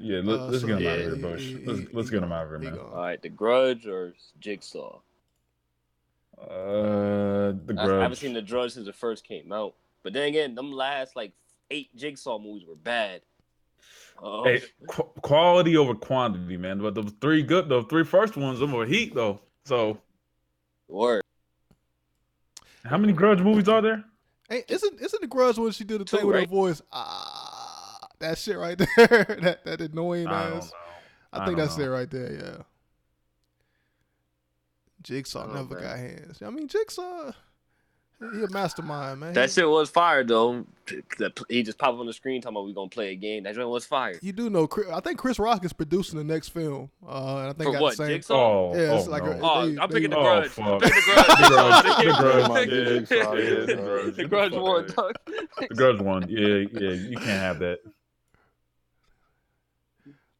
Yeah, let's get him out of here, Bush. Let's get him out of here, man. All right, The Grudge or Jigsaw? The Grudge. I haven't seen The Grudge since it first came out. But then again, them last like 8 Jigsaw movies were bad. Hey, quality over quantity, man. But the 3 first ones, them were heat though. So, word. How many Grudge movies are there? Hey, isn't The Grudge when she did the thing with her voice? That shit right there. that annoying ass. I think that's it right there. Yeah. Jigsaw never got hands. I mean, Jigsaw, he a mastermind, man. That shit was fire though. He just popped on the screen talking about we gonna play a game. That joint was fire. You do know? I think Chris Rock is producing the next film. And I think for what? The same, Jigsaw? Yeah, it's like I'm picking The Grudge. The Grudge one. The Grudge one. Yeah. You can't have that.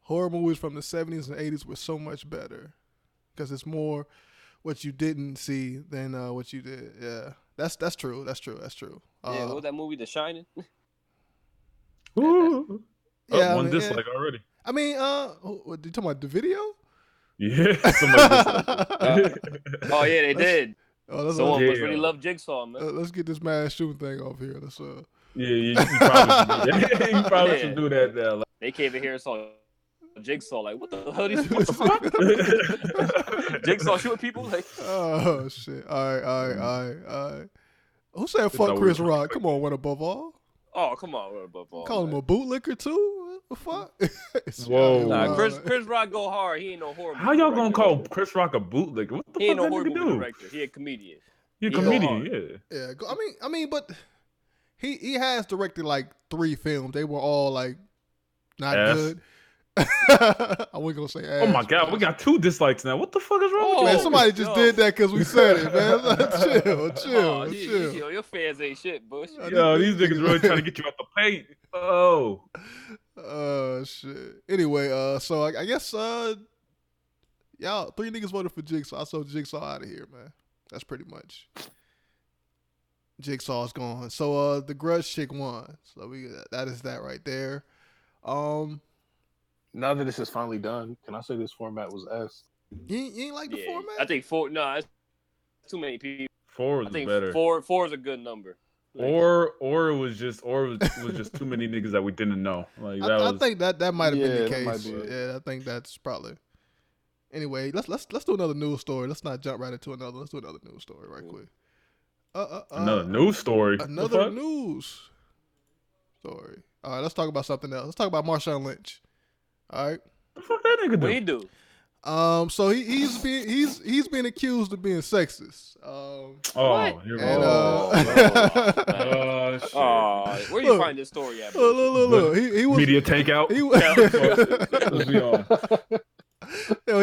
Horror movies from the 70s and 80s were so much better because it's more what you didn't see than what you did. Yeah, that's true. That's true. Yeah, what was that movie, The Shining? Ooh. Yeah, one dislike already. I mean, what, you talking about the video? Yeah, somebody disliked oh yeah, they did. Someone must really love Jigsaw, man. Let's get this mass shooting thing off here. Let's Yeah, you probably should do that. You probably should do that now. Like, they came in here and saw Jigsaw, like, what the hell? What the fuck? Jigsaw shooting people, like. Oh shit! All right. Who said fuck Chris Rock? Come on, one above all. Oh, come on, one above all. Call him a bootlicker too? What the fuck? Whoa. Nah, Chris Rock go hard. He ain't no horror. How y'all gonna call Chris Rock a bootlicker? What the he fuck ain't no that horror nigga movie do? director. He a comedian. He a comedian, yeah. Yeah. I mean, but he has directed like 3 films. They were all like not good. I wasn't gonna say ass. Oh my god, we got 2 dislikes now. What the fuck is wrong with Man, you? somebody just did that because we said it, man. Chill. Yo, your fans ain't shit, Bush. Yo, these niggas really trying to get you out the paint. Oh. Shit. Anyway, so I guess y'all 3 niggas voted for Jigsaw. I saw Jigsaw out of here, man. That's pretty much. Jigsaw's gone. So the Grudge chick won. So that is that right there. Now that this is finally done, can I say this format was ass? You ain't like the format? I think 4. No, it's too many people. 4 is better. 4 is a good number. Or it was just too many niggas that we didn't know. Like that I think that might have been the case. Be yeah, I think that's probably. Anyway, let's do another news story. Let's not jump right into another. Let's do another news story right quick. Another news story. Another news story. All right, let's talk about something else. Let's talk about Marshawn Lynch. All right. What the fuck that nigga do? What he do? So he's been accused of being sexist. Here we go. Shit. Where you find this story at? Look. He was media takeout. Let's be on.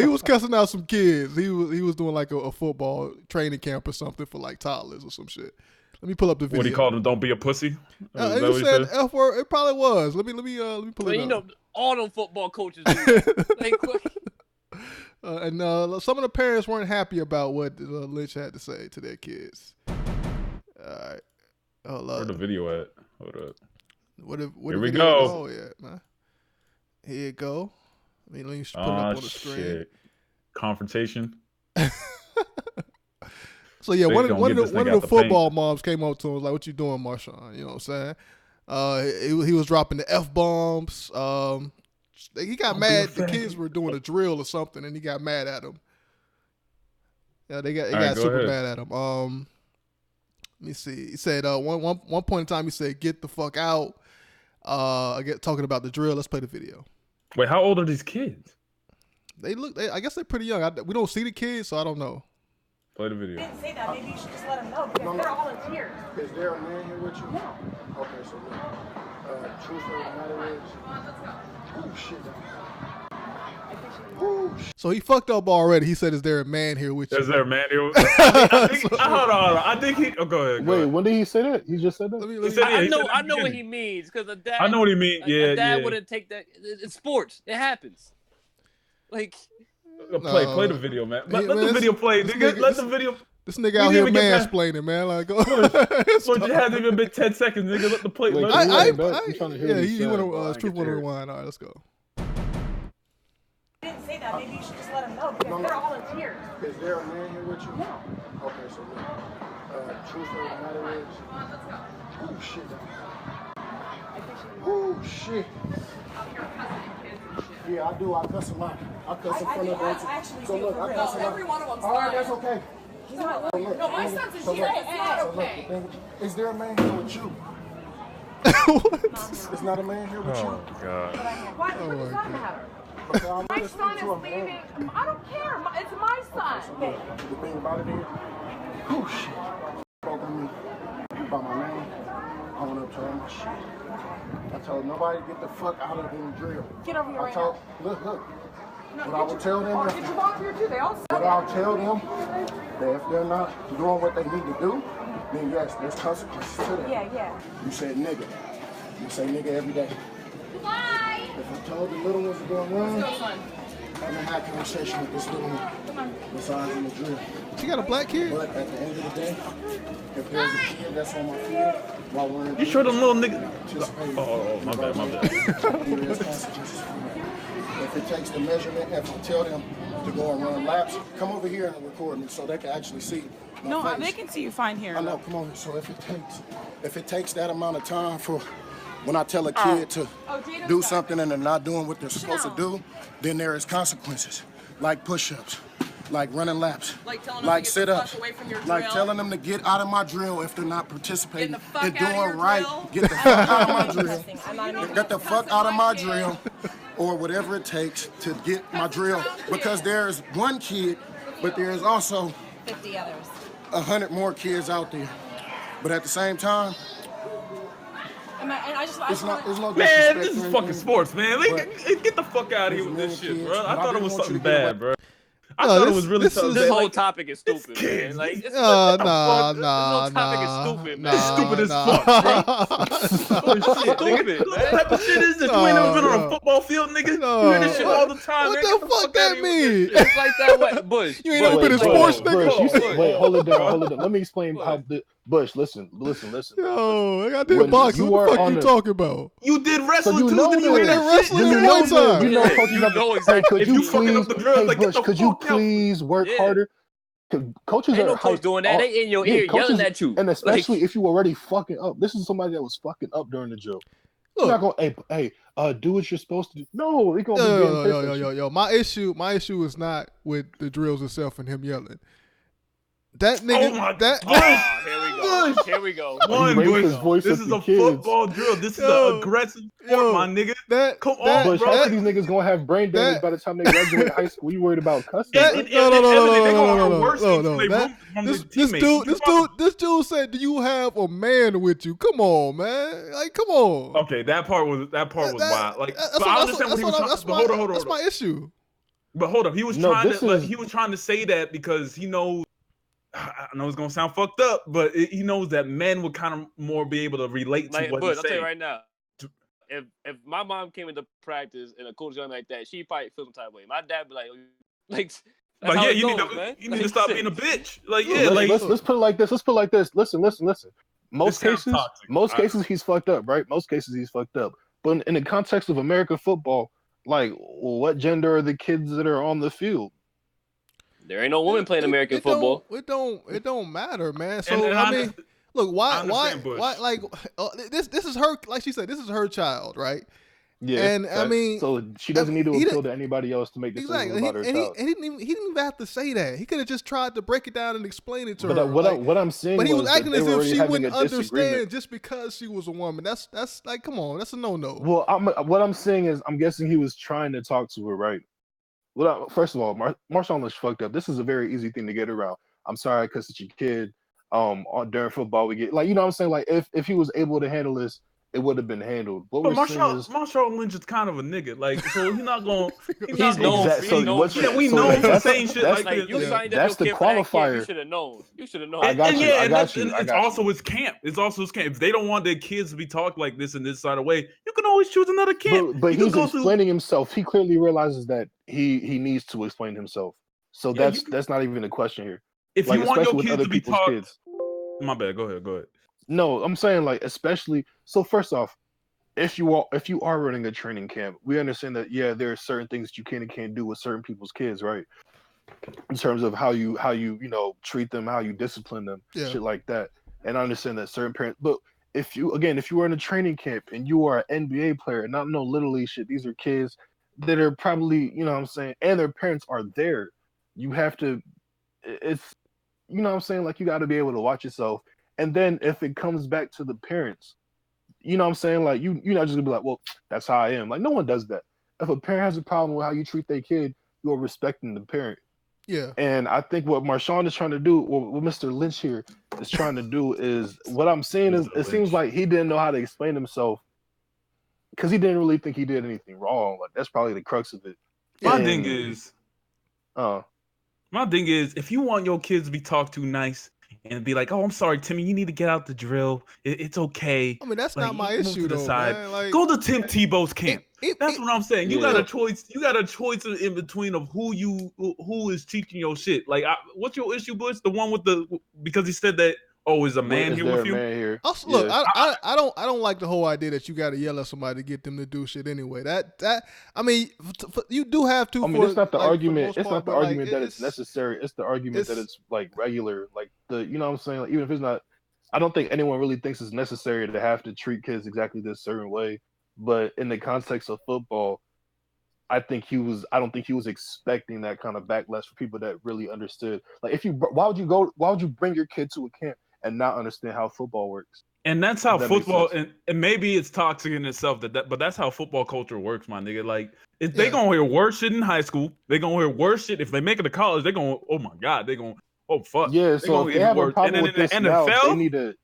He was cussing out some kids. He was doing like a football training camp or something for like toddlers or some shit. Let me pull up the video. What he called him? Don't be a pussy. He said F word. It probably was. Let me pull it up. You know, all them football coaches do that. And some of the parents weren't happy about what Lynch had to say to their kids. All right. Where the video at? Hold up. Here we go. Oh yeah, man. Here you go. Let me put it up on the screen. Shit. Confrontation. So yeah, one of the football moms came up to him and was like, "What you doing, Marshawn?" You know what I'm saying? He was dropping the F-bombs. He got mad. The kids were doing a drill or something, and he got mad at him. Yeah, they got super mad at him. Let me see. He said one point in time he said, "Get the fuck out." Talking about the drill. Let's play the video. Wait, how old are these kids? I guess they're pretty young. We don't see the kids, so I don't know. Play the video. I didn't say that. Maybe you should just let them know because they're all in tears. Is there a man here with you? No. Okay, so truth of the matter is. Oh shit. So he fucked up already. He said, "Is there a man here with you?" Is there a man here? Hold on. I think he. Oh, go ahead. Wait, when did he say that? He just said that. I know what he means because a dad. I know what he means. Yeah, a dad wouldn't take that. It's sports. It happens. Like, play the video, man. Let the video play, nigga. Let the video. This nigga out here mansplaining, man. Like, so it hasn't even been 10 seconds, nigga. Let the play. Wait, he want to truth want to rewind. All right, let's go. I didn't say that. Maybe you should just let him know because they're all in tears. Is there a man here with you? No. Okay, so truth of the matter is. Oh shit. Oh shit. Yeah, I do. I cuss a lot. I cuss in front of them. So look, I cuss a lot. Every one of them's all right, that's okay. He's not looking. No, my son's in jail. It's not okay. Is there a man here with you? What? Is not a man here with you? Oh God. Why does that matter? My son is leaving. I don't care. It's my son. The thing about it is, oh shit. Spoke to me about my name. I went up to her my shit. I told nobody to get the fuck out of them drill. Get over here right now. Look. No, what I will tell them. Did you volunteer too? They all said what I'll tell them that if they're not doing what they need to do, then yes, there's consequences to that. Yeah. You said nigga. You say nigga every day. Bye. If I told the little ones to go wrong, I'm gonna have a conversation with this little one. Besides in the drill. She got a black kid? But at the end of the day, if there's a kid that's on my field while we're in You sure them little niggas? Oh, my bad. there is consequences for that. If it takes the measurement, if I tell them to go and run laps, come over here and record me so they can actually see my face. They can see you fine here. I know, come on. So if it takes that amount of time for when I tell a kid to do something and they're not doing what they're supposed to do, then there is consequences, like push-ups, like running laps, like sit-ups, like telling them to get out of my drill if they're not participating. They're doing right. Get the fuck out of my drill. Get the fuck out of my drill, or whatever it takes to get my drill. Because there's one kid, but there's also 50 others. 100 more kids out there. But at the same time, it's no disrespect. Man, this is fucking sports, man. Get the fuck out of here with this shit, bro. I thought it was something bad, bro. I thought it was really something bad. This whole topic is stupid, man. Like, this nah. whole topic is stupid, man. It's stupid as fuck, bro. Stupid, man. What type of shit is this? You ain't never been on a football field, nigga? You hear this shit all the time, What man. the fuck that mean? It's like that way, Bush. You ain't never been in sports, nigga? Wait, hold it down. Let me explain how the Bush. Listen. Yo, I did boxing. What the fuck you talking about? You did wrestling too. Did you did wrestling one time? You know, exactly. If you fucking up the drill, like get the could you please work harder? Coaches ain't are no coach doing that. They in your ear yelling at you, and especially if you already fucking up. This is somebody that was fucking up during the drill. You're not going, hey, do what you're supposed to do. No, they're going to be yo. My issue is not with the drills itself and him yelling. That nigga, here we go. This is a football drill. This is an aggressive sport, my nigga. Come on, Bush, bro. half of these niggas gonna have brain damage by the time they graduate high school. You worried about cussing? This dude said, "Do you have a man with you?" Come on, man. Like, come on. Okay, that part was wild. Like, that's my issue. But hold up, he was trying to say that because he knows. I know it's gonna sound fucked up, but he knows that men would kind of more be able to relate to what he's saying. I'll tell you right now, if my mom came into practice and a coach young like that, she'd probably feel some type of way. My dad be like yeah, you need to stop being a bitch. Like, yeah, let's put it like this. Listen. Most cases he's fucked up, right? Most cases he's fucked up. But in the context of American football, like, what gender are the kids that are on the field? There ain't no woman playing American football. It don't matter, man. So I mean, look, why like this is her, like she said, this is her child, right? Yeah. And I mean, so she doesn't need to appeal to anybody else to make decisions about her child. He didn't even have to say that. He could have just tried to break it down and explain it to her. But what I'm saying, but he was acting as if she wouldn't understand just because she was a woman. That's like, come on, that's a no. Well, what I'm saying is, I'm guessing he was trying to talk to her, right? Well, first of all, Marshawn Lynch fucked up. This is a very easy thing to get around. I'm sorry, because it's your kid. During football, we get, like, you know what I'm saying? Like, if he was able to handle this it would have been handled. What But we're saying is Marshawn Lynch is kind of a nigga, like, so he's not going. He's known. We know him saying shit like this. you signed that's up the your kid for that camp, qualifier. you should have known. You should have known. I got you. It's also his camp. It's also his camp. If they don't want their kids to be talked like this in this side of way, you can always choose another camp. But he's explaining himself. He clearly realizes that he needs to explain himself. So that's not even a question here. If you want your kids to be taught, my bad. Go ahead. No, I'm saying like especially. So first off, if you are running a training camp, we understand that there are certain things you can and can't do with certain people's kids, right? In terms of how you treat them, how you discipline them, shit like that. And I understand that certain parents, but if you were in a training camp and you are an NBA player, and not literally shit, these are kids that are probably, you know what I'm saying, and their parents are there. You have to, it's, you know what I'm saying, like you got to be able to watch yourself. And then if it comes back to the parents, you know what I'm saying, like you're not just gonna be like, well, that's how I am. Like no one does that. If a parent has a problem with how you treat their kid, you're respecting the parent. Yeah. And I think what Marshawn is trying to do, what Mr. Lynch here is trying to do is, what I'm saying is, it seems like he didn't know how to explain himself because he didn't really think he did anything wrong. Like that's probably the crux of it. My thing is, if you want your kids to be talked to nice and be like, oh, I'm sorry, Timmy, you need to get out the drill. It's okay. I mean, that's not my issue though, man. Like, go to Tim Tebow's camp. That's what I'm saying. You got a choice. You got a choice in between of who is teaching your shit. Like, what's your issue, Bush? The one with because he said that. Oh, is a man here with you? Also, look, I don't like the whole idea that you got to yell at somebody to get them to do shit anyway. That I mean, you do have to. I mean, it's not the argument. It's not the argument that it's necessary. It's the argument that it's like regular. Like you know what I'm saying? Like, even if it's not, I don't think anyone really thinks it's necessary to have to treat kids exactly this certain way. But in the context of football, I don't think he was expecting that kind of backlash for people that really understood. Like, why would you bring your kid to a camp and not understand how football works? And that's how football, and maybe it's toxic in itself, but that's how football culture works, my nigga. Like, if they gonna hear worse shit in high school, they gonna hear worse shit. If they make it to college, they gonna, oh my God, they gonna, oh fuck. Yeah, so if they have a problem with this now, they need to,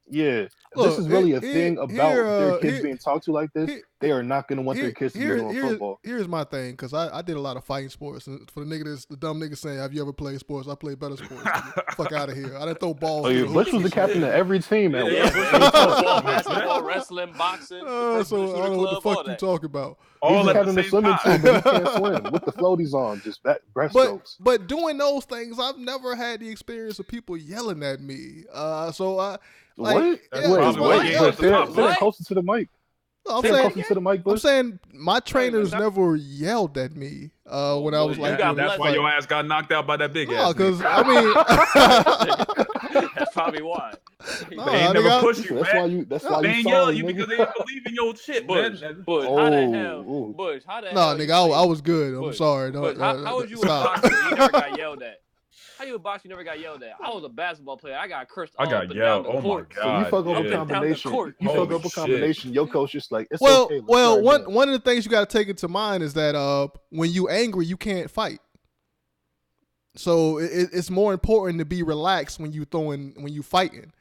Look, this is really a thing about their kids being talked to like this. They are not going to want their kids to be doing football. Here's my thing, because I did a lot of fighting sports. And for the dumb nigga saying, have you ever played sports? I played better sports. Fuck out of here. I didn't throw balls. Oh, yeah, Bush was the captain of every team, man. Basketball, wrestling, boxing. So I don't know what the fuck you talking about. He's the captain of swimming too, but he can't swim with the floaties on, just breaststrokes. But doing those things, I've never had the experience of people yelling at me. Wait, closer to the mic. No, I'm saying my trainers never yelled at me when I was like. That's why your ass got knocked out by that big ass. Because I mean, that's probably why. They ain't never push you. That's why they ain't yell at you because they didn't believe in your shit, Bush, man. Bush, how the hell? Bush, how the hell? No, nigga, I was good. I'm sorry. How was you a boxer? You never got yelled at. How you a boxer? You never got yelled at. I was a basketball player. I got cursed. I got yelled. Oh my God! So you fuck up a combination. You fuck up a combination. Your coach just like, it's okay. Well, one of the things you got to take into mind is that when you angry, you can't fight. So it's more important to be relaxed when you fighting,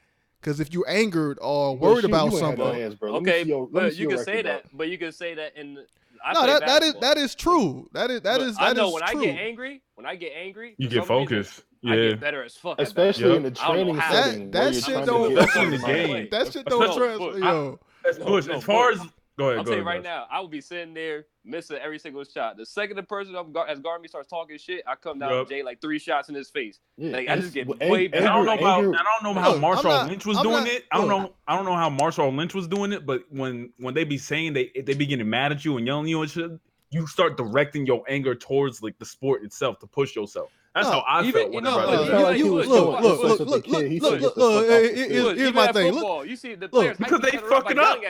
because if you angered or worried about something, okay, but you can say that. But you can say that in. That is true. That is I know true. when I get angry, you get focused. I get better as fuck. Especially in the training setting. That shit don't. That shit don't translate. Bush, as far as go ahead. I'm saying right now, I would be sitting there missing every single shot. The second the person as guard me starts talking shit, I come down to Jay like 3 shots in his face. Like I just get way better. I don't know how Marshawn Lynch was doing it. I don't know how Marshawn Lynch was doing it. But when they be saying they be getting mad at you and yelling at you and shit, you start directing your anger towards like the sport itself to push yourself. That's how I felt. Look. Here's my thing. Look, you see the players because they fucking up.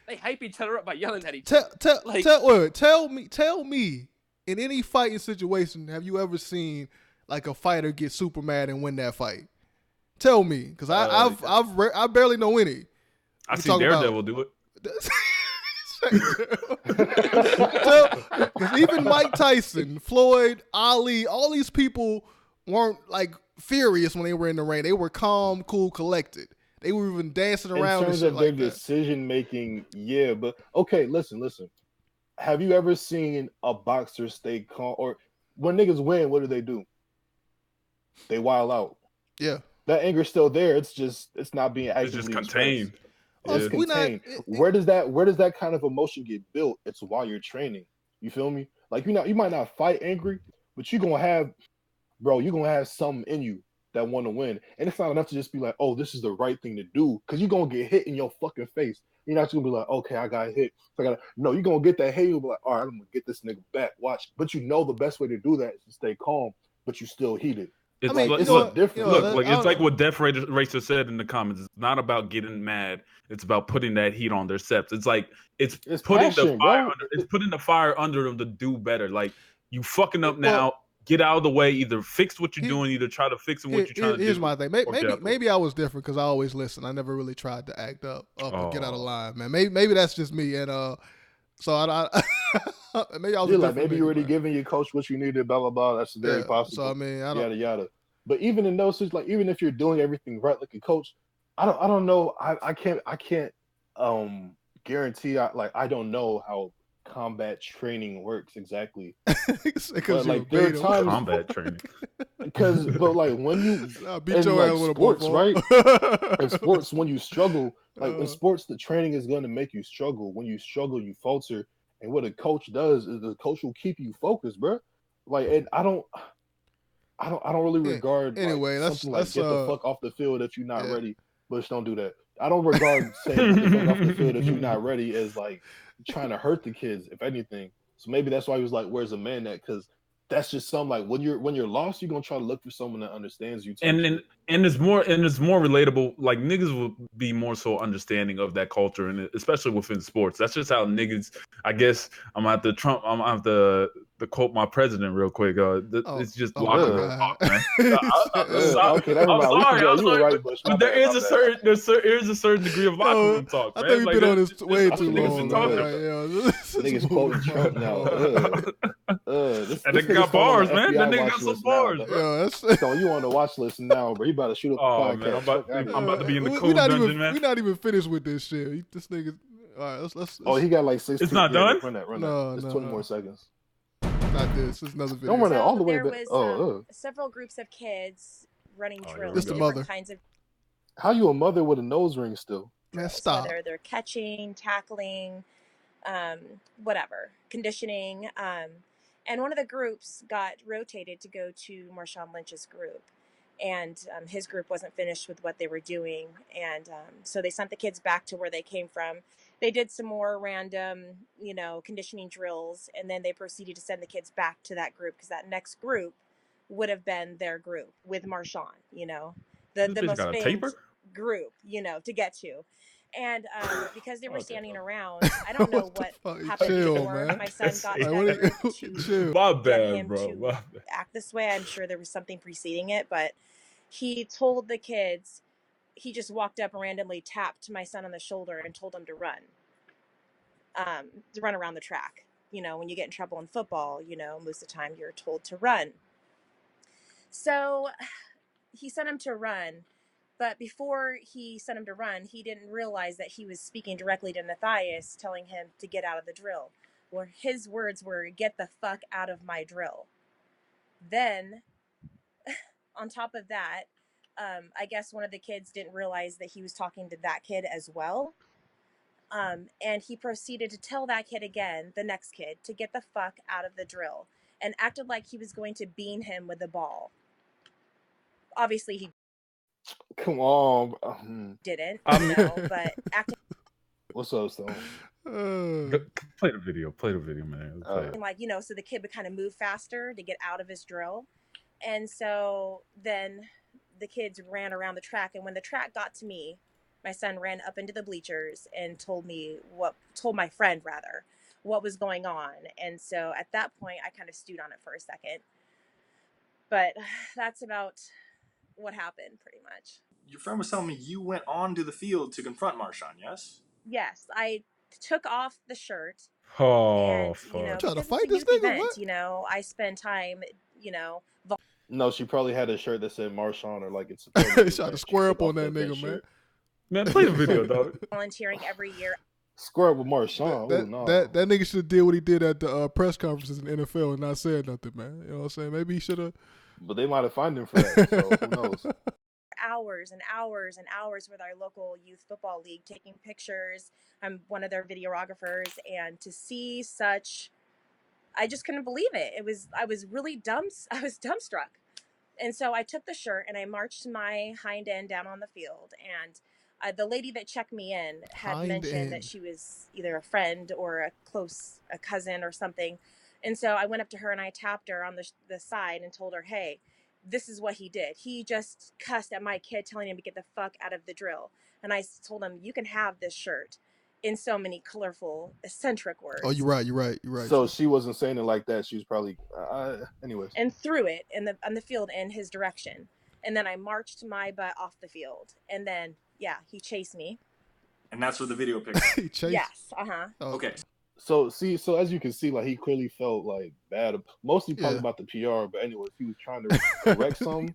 They hype each other up by yelling at each other. Tell me, in any fighting situation, have you ever seen like a fighter get super mad and win that fight? Tell me, because I barely know any. I see Daredevil do it. Even Mike Tyson, Floyd, Ali, all these people weren't like furious when they were in the ring. They were calm, cool, collected. They were even dancing In around and terms shit of their like that. decision making, yeah, but okay, listen. Have you ever seen a boxer stay calm? Or when niggas win, what do? They wild out. Yeah. That anger's still there. It's not being actively It's just expressed. contained. It's contained. Where does that kind of emotion get built? It's while you're training. You feel me? Like you might not fight angry, but you're gonna have something in you that want to win. And it's not enough to just be like, oh, this is the right thing to do, because you're gonna get hit in your fucking face. You're not just gonna be like, okay, I got hit. No, you're gonna get that hit, you'll be like, all right, I'm gonna get this nigga back. Watch. But you know the best way to do that is to stay calm, but you still heated. It's different. It's like what Def Racer said in the comments. It's not about getting mad. It's about putting that heat on their seps. It's like it's putting passion, the fire bro. under. It's putting the fire under them to do better. Like, you fucking up now. Get out of the way. Either fix what you're doing. Either try to fix what you're trying to do. Here's my thing. Maybe I was different because I always listen. I never really tried to act up and get out of line, man. Maybe that's just me. And so I maybe I was maybe you already giving your coach what you needed. Blah blah blah. That's very possible. So I mean, I don't, yada yada. But even in those situations, like even if you're doing everything right, like a coach, I don't know. I can't guarantee. I don't know how combat training works exactly. Because like there are times combat training. But like when you beat your ass with a sports, ball. right? In sports, when you struggle, like in sports, the training is going to make you struggle. When you struggle, you falter. And what a coach does is the coach will keep you focused, bro. Like, and I don't really regard anyway. Something Let's get the fuck off the field if you're not ready. Bush, don't do that. I don't regard saying get the fuck off the field if you're not ready as like trying to hurt the kids, if anything. So maybe that's why he was like, "Where's the man at?" Because that's just something like when you're lost, you're gonna try to look for someone that understands you. And it's more relatable. Like, niggas will be more so understanding of that culture, and especially within sports. That's just how niggas. I guess I'm gonna have to quote my president real quick. It's just locker room talk, man. I'm sorry, but there is a certain degree of locker room talk. I Man. think we've like, been on this way too long. Niggas quoting Trump now. This nigga got bars, man. That nigga got some bars. So you on the watch list now, bro? You about to shoot up the podcast? Man, I'm about to be in the cool dungeon, man. We're not even finished with this shit. This nigga. All right, let's. Oh, he got like 16. It's not done. Run that. It's 20 more seconds. Not this. It's another video. Don't run it all the way there back. was several groups of kids running drills. This the mother. Kinds of. How you a mother with a nose ring still? Man, stop. Whether they're catching, tackling, whatever, conditioning. And one of the groups got rotated to go to Marshawn Lynch's group. And his group wasn't finished with what they were doing. And so they sent the kids back to where they came from. They did some more random, conditioning drills. And then they proceeded to send the kids back to that group, because that next group would have been their group with Marshawn, the most famous group, to get to. And because they were standing around, I don't know what happened before. My son got to that group to get him to act this way. I'm sure there was something preceding it, but he told the kids, he just walked up and randomly tapped my son on the shoulder and told him to run around the track. When you get in trouble in football, most of the time you're told to run. So he sent him to run. But before he sent him to run, he didn't realize that he was speaking directly to Matthias, telling him to get out of the drill. Well, his words were, "Get the fuck out of my drill." Then, on top of that, I guess one of the kids didn't realize that he was talking to that kid as well. And he proceeded to tell that kid again, the next kid, to get the fuck out of the drill, and acted like he was going to bean him with the ball. Obviously, he come on. Didn't, but acting. What's up, Stone? Play the video, man. So the kid would kind of move faster to get out of his drill. And so then the kids ran around the track. And when the track got to me, my son ran up into the bleachers and told my friend what was going on. And so at that point, I kind of stewed on it for a second. But that's about what happened, pretty much. Your friend was telling me you went onto the field to confront Marshawn, yes? Yes, I took off the shirt. Oh, and, trying to fight this nigga? What? I spend time, No, she probably had a shirt that said Marshawn, or like it's. Trying to square up on that nigga, man. Man, play the video, dog. Volunteering every year. Square with Marshawn. That nigga should have did what he did at the press conferences in the NFL and not said nothing, man. You know what I'm saying? Maybe he should have. But they might have fined him for that. So who knows? Hours and hours and hours with our local youth football league, taking pictures. I'm one of their videographers, and to see such, I just couldn't believe it. I was really I was dumbstruck. And so I took the shirt and I marched my hind end down on the field. And the lady that checked me in had mentioned that she was either a friend or a cousin or something. And so I went up to her and I tapped her on the side and told her, hey, this is what he did. He just cussed at my kid, telling him to get the fuck out of the drill. And I told him, you can have this shirt, in so many colorful, eccentric words. Oh, you're right. So she wasn't saying it like that. She was probably, anyways. And threw it on the field in his direction. And then I marched my butt off the field. And then, yeah, he chased me. And that's what the video picture. He chased? Yes, uh-huh. Okay. So as you can see, like, he clearly felt like bad, mostly probably about the PR, but anyways, he was trying to correct something.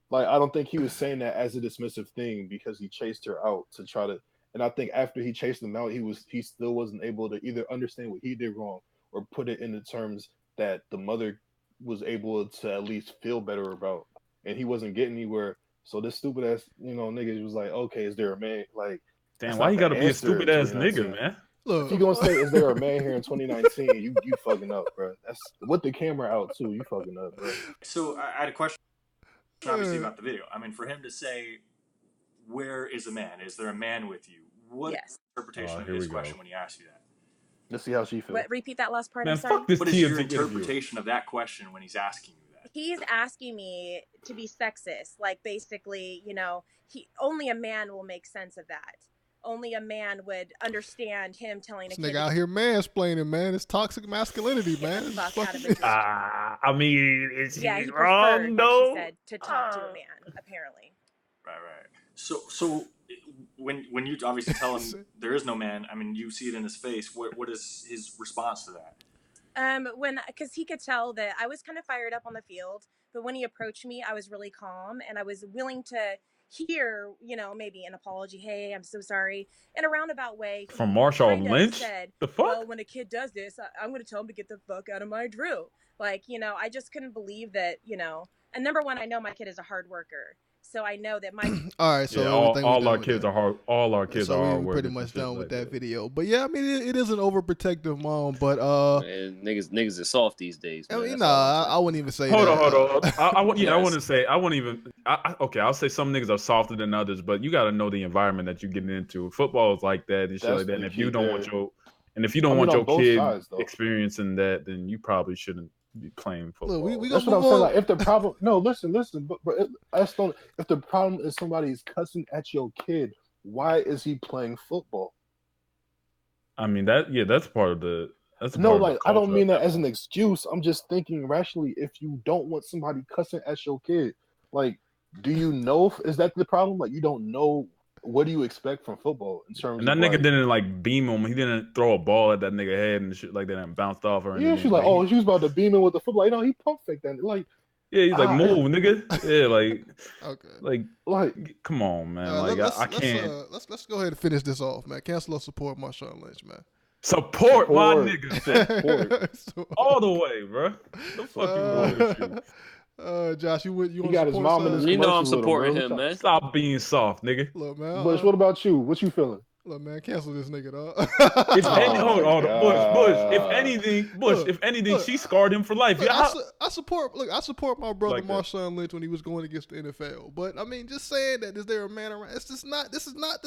Like, I don't think he was saying that as a dismissive thing because he chased her out to try to. And I think after he chased them out, he still wasn't able to either understand what he did wrong or put it into terms that the mother was able to at least feel better about. And he wasn't getting anywhere. So this stupid ass, nigga was like, okay, is there a man? Like, damn, why you gotta be a stupid ass nigga, man? Look, if you gonna say, is there a man here in 2019? You fucking up, bro. That's with the camera out too. You fucking up, bro. So I had a question, obviously, about the video. I mean, for him to say, where is a man? Is there a man with you? What interpretation of his question when he asked you that? Let's see how she feels. Repeat that last part. Man, I'm sorry. fuck this What is your interpretation of that question when he's asking you that? He's asking me to be sexist. Like, basically, only a man will make sense of that. Only a man would understand him telling a This kid. nigga out here mansplaining, man. It's toxic masculinity, man. I mean, is he wrong, though? She said to talk to a man, apparently. Right. So when you obviously tell him there is no man, I mean, you see it in his face. What is his response to that? Because he could tell that I was kind of fired up on the field, but when he approached me, I was really calm and I was willing to hear, maybe an apology. Hey, I'm so sorry. In a roundabout way. From Marshawn Lynch? Said, the fuck? Well, when a kid does this, I'm going to tell him to get the fuck out of my drill. Like, I just couldn't believe that, and number one, I know my kid is a hard worker. So I know that my all right. So all our kids are hard. All our kids are hard. We're pretty much done with that video. But yeah, I mean, it is an overprotective mom. But man, niggas are soft these days. Man. I mean, I wouldn't even say. Hold on. I wouldn't say. I wouldn't even. Okay, I'll say some niggas are softer than others, but you got to know the environment that you're getting into. Football is like that and shit like that. And if you don't want your kid experiencing that, then you probably shouldn't be playing football. Look, that's what I'm saying. Like, if the problem, listen, but if the problem is somebody's cussing at your kid, why is he playing football? I mean that's part of the. I don't mean that as an excuse. I'm just thinking rationally. If you don't want somebody cussing at your kid, like, do you know? Is that the problem? Like, you don't know. What do you expect from football in terms? And that nigga didn't beam him. He didn't throw a ball at that nigga head and shit like that and bounced off or anything. Yeah, she's like, she was about to beam him with the football. He pump faked that. Like, yeah, he's like, move, nigga. Yeah, like, okay, like, come on, man. I can't. Let's go ahead and finish this off, man. Cancel or support Marshawn Lynch, man. Support my nigga. All the way, bro. The fuck you wrong with you? Josh, you got his mom in his You know I'm supporting him, man. Stop being soft, nigga. Look, man. Bush, what about you? What you feeling? Look, man, cancel this nigga, dog. Hold on, Bush. If anything, she scarred him for life. Look, I support my brother Marshawn Lynch when he was going against the NFL. But I mean, just saying that is there a man around? This is not the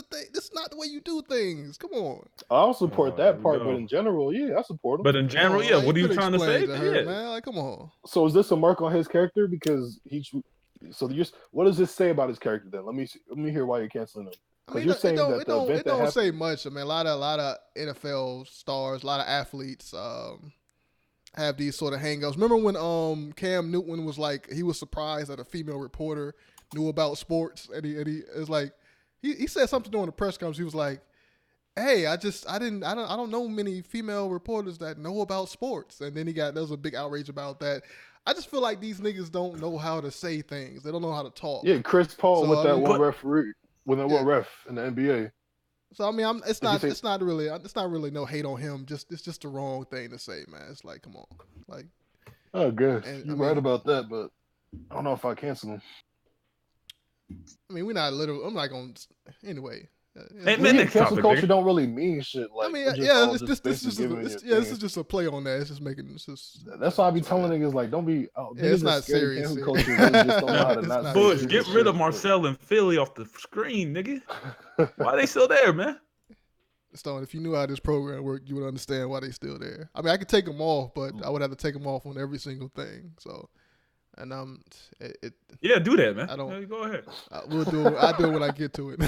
thing. This is not the way you do things. Come on. I'll support that part, but in general, yeah, I support him. But in general, what are you trying to say? Man, like, come on. So is this a mark on his character? Because what does this say about his character then? Let me hear why you're canceling him. I mean, it don't say much. I mean, a lot of NFL stars, a lot of athletes have these sort of hang-ups. Remember when Cam Newton was like, he was surprised that a female reporter knew about sports, and he is like, he said something during the press conference. He was like, "Hey, I don't know many female reporters that know about sports." And then there was a big outrage about that. I just feel like these niggas don't know how to say things. They don't know how to talk. Yeah, Chris Paul with that one referee. When they were ref in the NBA. So I mean, it's not really no hate on him. It's just the wrong thing to say, man. It's like, come on, like. I guess you're right about that, but I don't know if I cancel him. I mean, we're not literally. I'm not gonna. Anyway. Cancel culture don't really mean shit. Like, I mean, this is just a play on that. It's just making. That's why I be telling niggas like, don't be. It's not serious. Cancel culture really just don't know how to not Bush, get rid of Marcel and Philly off the screen, nigga. Why are they still there, man? Stone, if you knew how this program worked, you would understand why they still there. I mean, I could take them off, but I would have to take them off on every single thing. So, and yeah, do that, man. I don't. Go ahead. I'll do it when I get to it.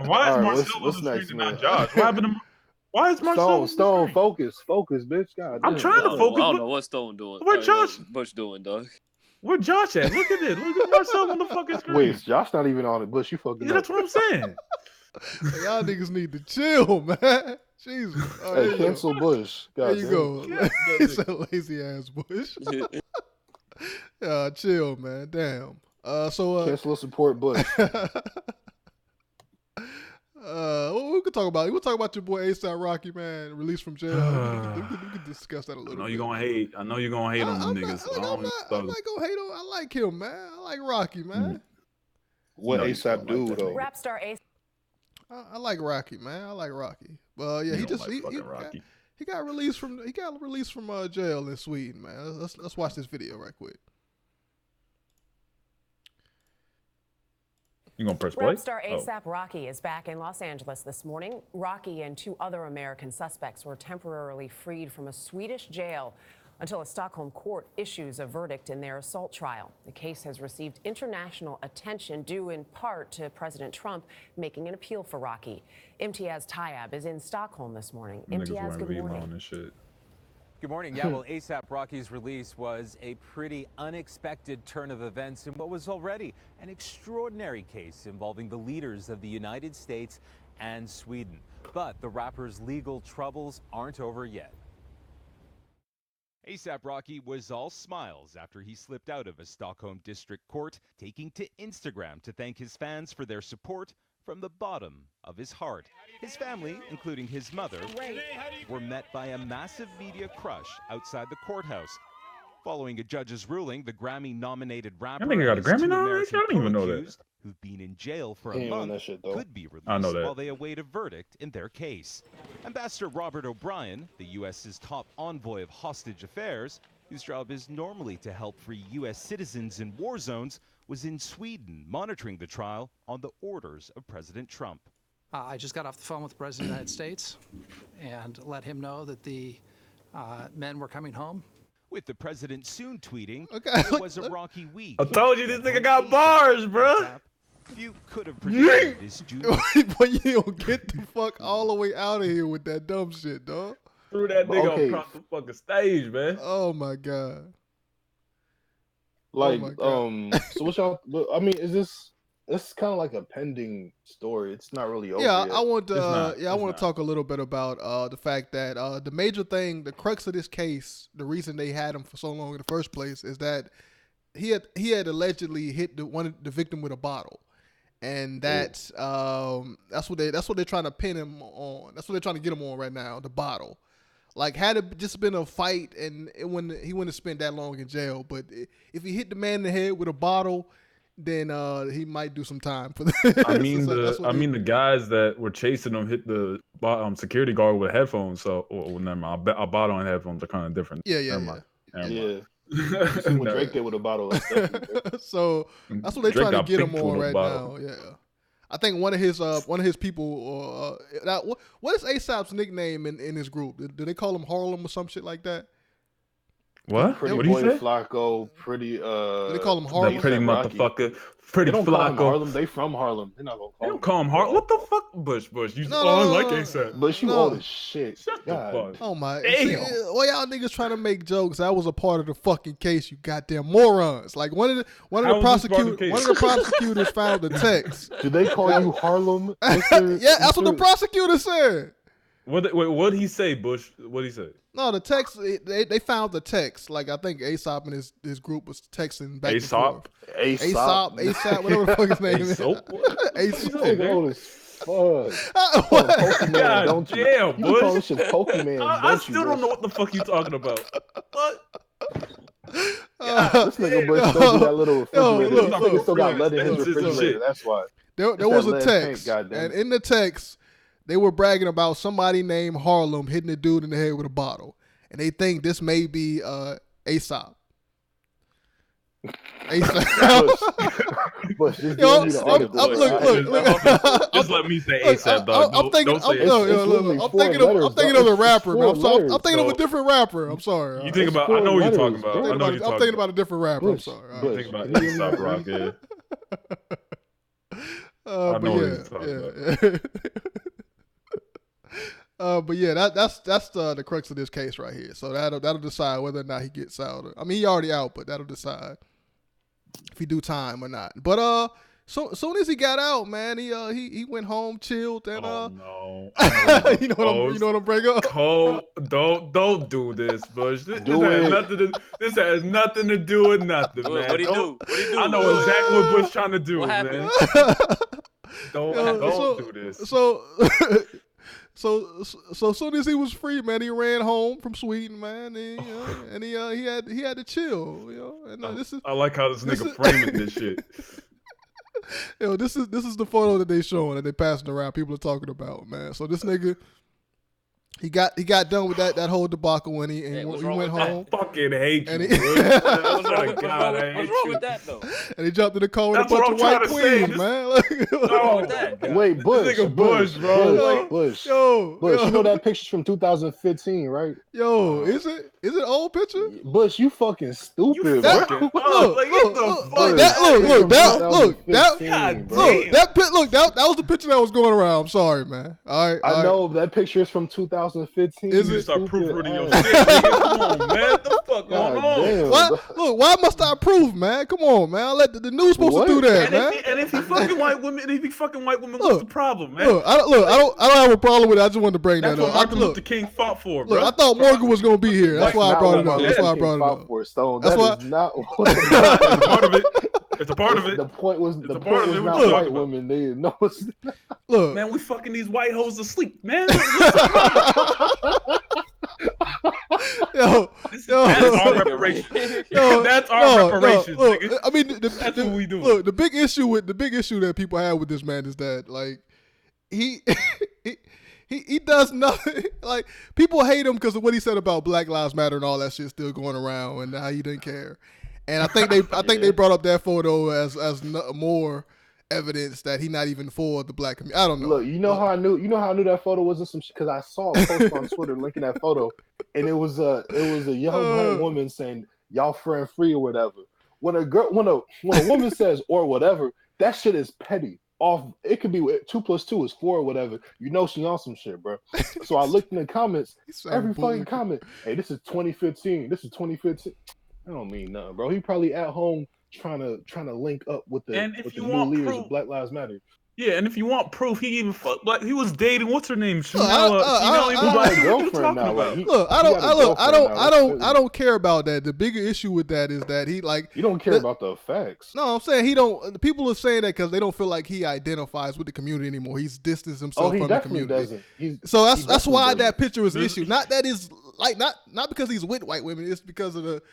Why is Marcel on the screen and not Josh? What happened to? Why is Marcel? Stone, focus, bitch. God, I'm trying to focus. I don't know what Stone doing. What Josh Bush doing, dog? Where Josh at? Look at it. Look at Marcel on the fucking screen. Wait, Josh not even on it. Bush, you fucking. Yeah, that's what I'm saying. Y'all niggas need to chill, man. Jesus. Hey, cancel Bush. God there you go. He's a lazy ass Bush. Chill, man. Damn. Cancel support Bush. What we could talk about? We'll talk about your boy ASAP Rocky, man, released from jail. We could discuss that a little bit. I know you're gonna hate. I know you're gonna hate on them niggas. I'm not gonna hate on. I like him, man. I like Rocky, man. What ASAP do though? Rap star ASAP. I like Rocky, man. I like Rocky. Well, yeah, he got released from jail in Sweden, man. Let's watch this video right quick. You gonna press play? Rap star ASAP Rocky is back in Los Angeles this morning. Rocky and 2 other American suspects were temporarily freed from a Swedish jail until a Stockholm court issues a verdict in their assault trial. The case has received international attention due in part to President Trump making an appeal for Rocky. Imtiaz Tayyab is in Stockholm this morning. Imtiaz, good morning. Good morning. Yeah, well, ASAP Rocky's release was a pretty unexpected turn of events in what was already an extraordinary case involving the leaders of the United States and Sweden. But the rapper's legal troubles aren't over yet. ASAP Rocky was all smiles after he slipped out of a Stockholm district court, taking to Instagram to thank his fans for their support from the bottom of his heart. His family, including his mother, were met by a massive media crush outside the courthouse. Following a judge's ruling, the Grammy-nominated rapper and got a Grammy nomination? I didn't even know that. Who've been in jail for a month could be released while they await a verdict in their case. Ambassador Robert O'Brien, the U.S.'s top envoy of hostage affairs, whose job is normally to help free U.S. citizens in war zones, was in Sweden monitoring the trial on the orders of President Trump. I just got off the phone with the President of the United States and let him know that the men were coming home. With the president soon tweeting, it was a rocky week. I told you this nigga got bars, bro. You could have predicted this dude. But you don't get the fuck all the way out of here with that dumb shit, dog. Threw that nigga across the fucking stage, man. Oh my god. Like, so what y'all? I mean, is this? It's kind of like a pending story. It's not really over. Yeah, yet. I want to talk a little bit about the fact that the major thing, the crux of this case, the reason they had him for so long in the first place is that he had allegedly hit the victim with a bottle, and that's what they're trying to pin him on. That's what they're trying to get him on right now. The bottle. Like, had it just been a fight, and he wouldn't have spent that long in jail. But if he hit the man in the head with a bottle, then he might do some time for that. I mean, the guys that were chasing him hit the security guard with headphones. So, never mind. A bottle and headphones are kind of different. Yeah. What Drake did with a bottle. So that's what they're trying to get him on right now. Yeah. I think one of his people. What is ASAP's nickname in his group? Do they call him Harlem or some shit like that? What? Pretty what boy do you say? Flacco, pretty They call him Harlem. Pretty motherfucker. Pretty they don't call him Flacco. Harlem. They from Harlem. They're not gonna They don't call him Harlem. What the fuck, Bush? You like ASAP. Bush, you old as shit. Shut the fuck. Oh my! Damn. Well, y'all niggas trying to make jokes. That was a part of the fucking case. You goddamn morons! Like one of the prosecutors found the text. Do they call you Harlem? Yeah, that's what the prosecutor said. What'd he say, Bush? What'd he say? No, the text. They found the text. Like I think Aesop and his group was texting back and forth. Aesop, whatever the fuck his name is. God damn, Bush. Pokemon, I still don't know what the fuck you talking about. What? This nigga Bush still do that little refrigerator. This nigga still got lead in his refrigerator. That's why. There was a text, and in the text, they were bragging about somebody named Harlem hitting a dude in the head with a bottle, and they think this may be Aesop. Bush, just let me say ASAP, dog. I'm thinking of a rapper. Man. I'm thinking of a different rapper. I'm sorry. You think about? I know what you're talking about. I'm thinking about a different rapper. I'm sorry. I'm thinking about ASAP Rocky. I know what you're talking about. But yeah, that's the crux of this case right here. So that'll decide whether or not he gets out. I mean, he already out, but that'll decide if he do time or not. But so soon as he got out, man, he went home, chilled, and no. you know what I'm bringing up. Cole, don't do this, Bush. This has nothing to do with nothing, man. What'd he do? I know exactly what Bush trying to do, man. Don't do this. So soon as he was free, man, he ran home from Sweden, man, and he had to chill, And I like how this nigga framing this shit. This is the photo that they showing that they passing around. People are talking about, man. So this nigga, he got done with that whole debacle when he went home. I fucking hate you. What's wrong with that though? And he jumped in the car with a bunch of white queens, man. Wait, Bush, this nigga Bush, bro. Bush, you know that picture's from 2015, right? Yo, is it old picture? Bush, you fucking stupid. That was the picture that was going around. I'm sorry, man. All right, I know that picture is from 2015. You start proofreading your shit, nigga. Come on, man. What the fuck going on? Why must I prove, man? Come on, man. Let the news supposed to do that, man. And if he fucking white women, what's the problem, man? I don't have a problem with it. I just wanted to bring that up. Martin Luther King fought for, bro. I thought Morgan was gonna be here. That's why I brought it up. That's why I brought it up. That's why. Not it's a part of it. It's a part of it. The point was not white women. They know. Look, man, we fucking these white hoes to sleep, man. That's our reparation. That's our reparation. Nigga. I mean, that's what we do. Look, the big issue that people have with this man is that like he does nothing. Like people hate him because of what he said about Black Lives Matter and all that shit still going around and how he didn't care. And I think they brought up that photo as more evidence that he not even for the black community. I don't know. Look, you know how I knew that photo wasn't some shit because I saw a post on Twitter linking that photo, and it was a young woman saying y'all friend free or whatever. When a woman says or whatever, that shit is petty. It could be 2 + 2 is 4 or whatever. You know she on some shit, bro. So I looked in the comments. Every fucking comment. Hey, this is 2015. This is 2015. I don't mean nothing, bro. He probably at home trying to link up with the new leaders of Black Lives Matter. Yeah, and if you want proof, he even fucked like he was dating what's her name? He got a girlfriend now. I don't care about that. The bigger issue with that is that he like you don't care about the facts. No, I'm saying he don't. People are saying that because they don't feel like he identifies with the community anymore. He's distanced himself from the community. So that's why that picture is an issue. Not that is like not because he's with white women. It's because of the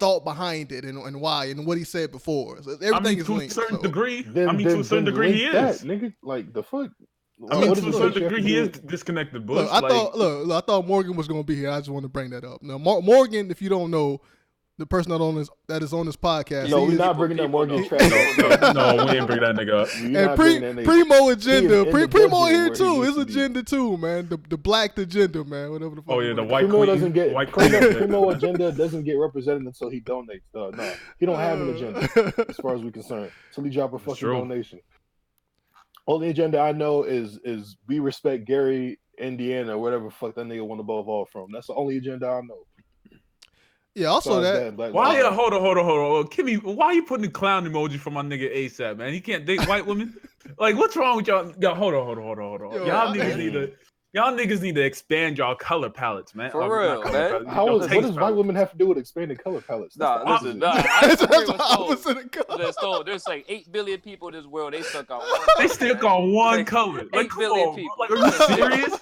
thought behind it and why and what he said before. So everything is linked. To a certain degree, to a certain degree, he is. Nigga, like the fuck. I mean, to a certain degree, he is disconnected. Bush. I thought Morgan was gonna be here. I just want to bring that up. Now, Morgan, if you don't know, the person that is on this podcast. No, we're not bringing that Morgan. No, we ain't bring that nigga up. And Primo agenda. Primo here too. His agenda too, man. The black agenda, man. Whatever the fuck. Oh yeah, the white queen. Doesn't get Primo agenda doesn't get represented until he donates. No, he don't have an agenda as far as we're concerned. Until he drop a fucking donation. Only agenda I know is we respect Gary, Indiana, or whatever the fuck that nigga want to evolve from. That's the only agenda I know. Yeah, also that. Why? Hold on. Kimmy, why are you putting the clown emoji for my nigga ASAP, man? He can't date white women. Like, what's wrong with y'all? Hold on. Y'all niggas need to. Y'all niggas need to expand y'all color palettes, man. For real, man. What does white women have to do with expanding color palettes? Nah, listen, That's the opposite of color. Stone, there's like 8 billion people in this world. They stuck on one. They stick on one color. Like, 8 billion people. Like, are you serious?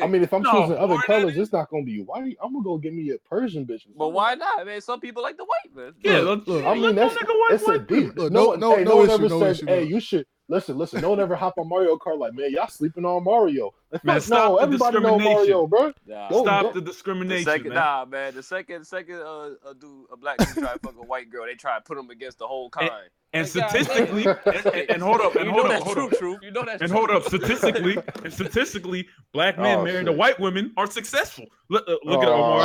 I mean, if I'm choosing other colors, it's not gonna be white. I'm gonna go get me a Persian bitch. But why not, man? Some people like the white, man. Yeah, look, I mean, it's a deep. No one ever says, hey, you should. Listen. No one ever hop on Mario Kart like, man, y'all sleeping on Mario. Like, man, no, everybody know Mario, bro. Stop the discrimination, man. Nah, man. The second a black dude try to fuck a white girl, they try to put them against the whole kind. And statistically, and hold up, statistically, black men married to white women are successful. Look at Omar.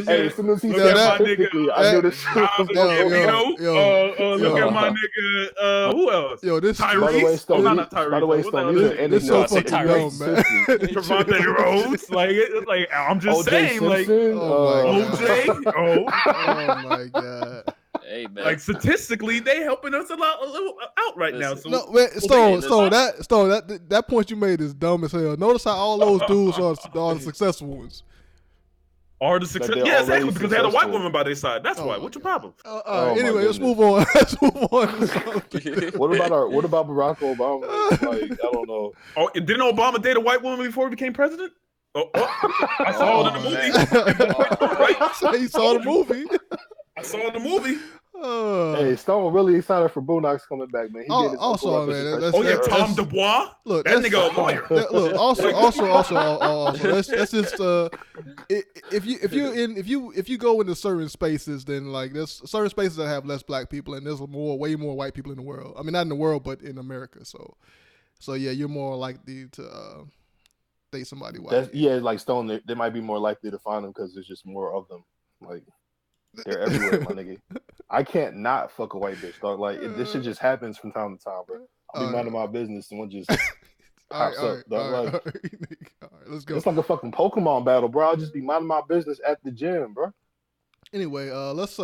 Hey, as soon as he said statistically, I knew this shit was look at my nigga. Who else? Yo, this Tyrese. Not Tyrese. By the way, Stone, this so fucking dumb, man. Trevante Rhodes. Like I'm just saying, like OJ. Oh my god. Hey, man. Like statistically, they helping us a little out right now. So no, man, Stone, that point you made is dumb as hell. Notice how all those dudes are the successful ones. Are the success? Yeah, exactly, because they had a white woman by their side. That's why. What's your problem? Anyway, let's move on. What about Barack Obama? Like, I don't know. Oh, didn't Obama date a white woman before he became president? I saw it in the movie. Right? He saw the movie. I saw the movie. Hey, Stone really excited for Boondocks coming back, man. Also, man. Tom DeBois. Look, that nigga a lawyer. Look, also. Let's just if you go into certain spaces, then like there's certain spaces that have less black people, and there's way more white people in the world. I mean, not in the world, but in America. So yeah, you're more likely to date somebody white. Like Stone, they might be more likely to find them because there's just more of them. Like. They're everywhere, my nigga. I can't not fuck a white bitch, dog. Like this shit just happens from time to time, bro. I'll be minding my business and one just pops up, dog. All right, let's go. It's like a fucking Pokemon battle, bro. I'll just be minding my business at the gym, bro. Anyway, let's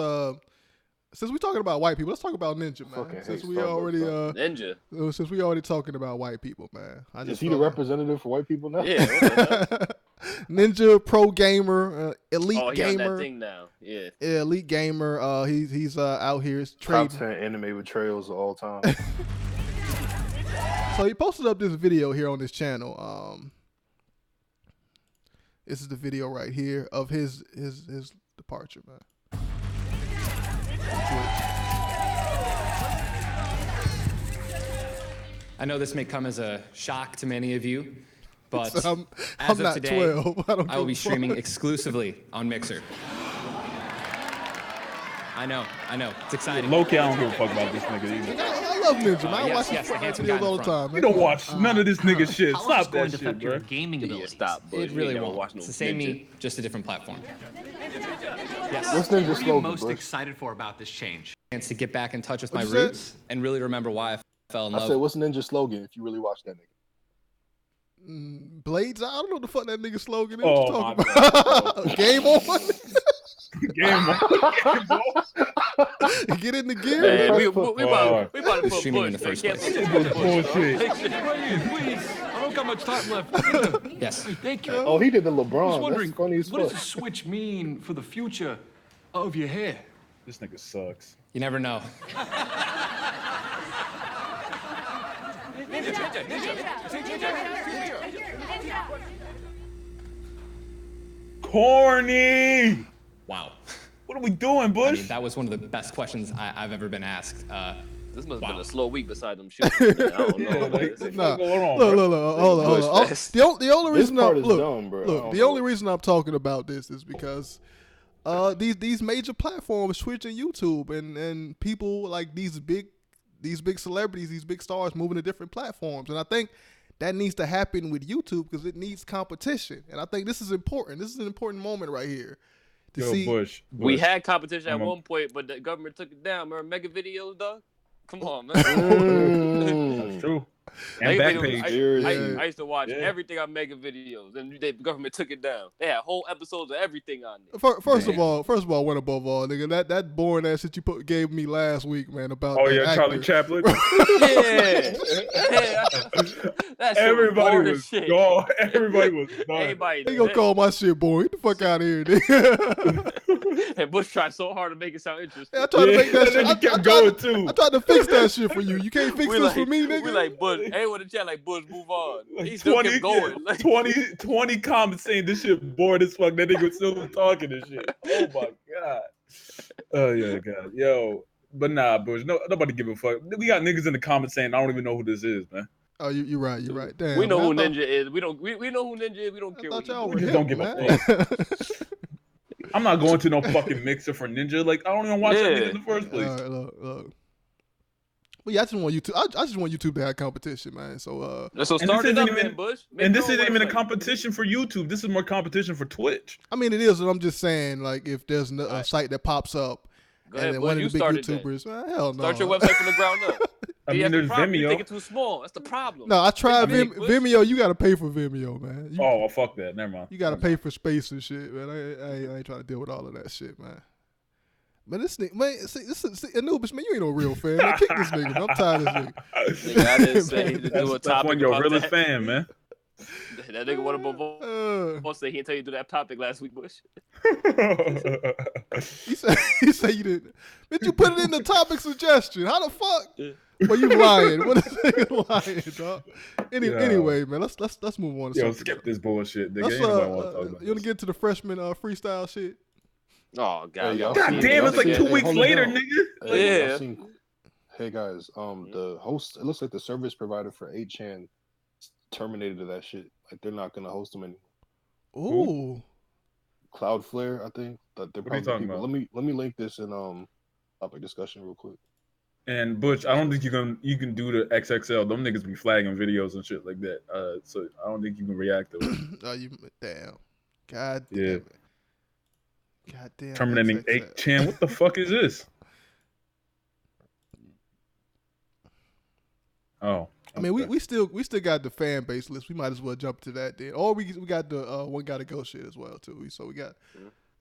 since we're talking about white people, let's talk about Ninja, man. Since we already talking about white people, man. Is he the representative for white people now? Yeah. Ninja, pro gamer, elite gamer. On that thing now. Yeah, elite gamer. He's out here trading. Top 10 anime betrayals of all time. So he posted up this video here on his channel. This is the video right here of his departure, man. I know this may come as a shock to many of you, but I'm as of not today, 12. I will be streaming exclusively on Mixer. I know, it's exciting. Low-key, I don't give a fuck about this nigga either. I love Ninja, man. I watch his videos all the time. You don't watch none of this nigga shit. Stop that shit, bro. Gaming ability. Stop. It really won't. It's the same me, just a different platform. Yes. What's Ninja's What are you most excited for about this change? Chance to get back in touch with my roots and really remember why I fell in love. I said, what's Ninja's slogan if you really watch that nigga? Blades? I don't know what the fuck that nigga slogan is. Oh, What you talking about? Game on? Game on. Get in the gear. Man, we about to put streaming in the Bush, first man. place. Bullshit. Please, I don't got much time left. Yes. Thank you. Oh, he did the LeBron. I was wondering, That's funny as what does fuck. the switch mean for the future of your hair? This nigga sucks. You never know. Corny. Wow. What are we doing, Bush? I mean, that was one of the best questions I've ever been asked. This must have been a slow week beside them shooting. I don't know. Look, Hold on. The only reason the only reason I'm talking about this is because these major platforms, Twitch and YouTube, and people like these big celebrities, these big stars moving to different platforms, and I think that needs to happen with YouTube because it needs competition, and I think this is important. This is an important moment right here. Bush. We had competition at one point, but the government took it down. Remember mega videos, dog? Come on, man. That's true. And Backpage. I used to watch everything on Mega videos, and the government took it down. They had whole episodes of everything on there. First of all, one above all, nigga, that boring ass shit you gave me last week, man, about Charlie Chaplin. Everybody was gone. Everybody was gone. Everybody. They gonna call my shit boring. Get the fuck out of here, nigga. And Bush tried so hard to make it sound interesting. I tried to make that shit. I kept going too. I tried to fix that shit for you. You can't fix this for me, nigga. We like Bush. Everyone in the chat like Bush, move on. He still kept going. Like 20 comments saying this shit bored as fuck. That nigga was still talking and shit. Oh my god. Oh yeah, god. Yo, but nah, Bush. Nobody give a fuck. We got niggas in the comments saying I don't even know who this is, man. Oh, you're right. You're right. Damn. We know who Ninja is. We know who Ninja is. We don't care. We just don't give a fuck. I'm not going to no fucking mixer for Ninja. Like I don't even watch that nigga in the first place. Look. Well, yeah, I just want YouTube. I just want YouTube to have competition, man. So start it up, man, Bush. And this isn't even a competition for YouTube. This is more competition for Twitch. I mean, it is. And I'm just saying, like, if there's a site that pops up, and then one of the big YouTubers, hell no. Start your website from the ground up. I mean, there's Vimeo. You think it's too small. That's the problem. No, I tried Vimeo. You got to pay for Vimeo, man. Well, fuck that. Never mind. You got to pay for space and shit, man. I ain't trying to deal with all of that shit, man. Man, this nigga, man, see, Anubis, man, you ain't no real fan. Man, kick this nigga, man. I'm tired of this nigga. I didn't say to do a topic. That's when you're a realest fan, man. That nigga want to say he didn't tell you to do that topic last week, Bush. he said you didn't. But you put it in the topic suggestion. How the fuck? Well, you lying. What is nigga lying, dog? Anyway, man, let's move on. To skip this bullshit. Nigga. You want to get to the freshman freestyle shit? Oh god, god damn! It's like 2 weeks later, nigga. Hey guys, the host. It looks like the service provider for 8chan terminated that shit. Like they're not gonna host them anymore. Ooh. Cloudflare, I think. That they're what are you talking about? Let me link this in topic discussion real quick. And Butch, I don't think you can do the XXL. Them niggas be flagging videos and shit like that. So I don't think you can react to it. Oh, damn. God damn it. God damn. Terminating 8chan. What the fuck is this? Oh. I mean, we still got the fan base list. We might as well jump to that then. Or we got the one gotta go shit as well too. So we got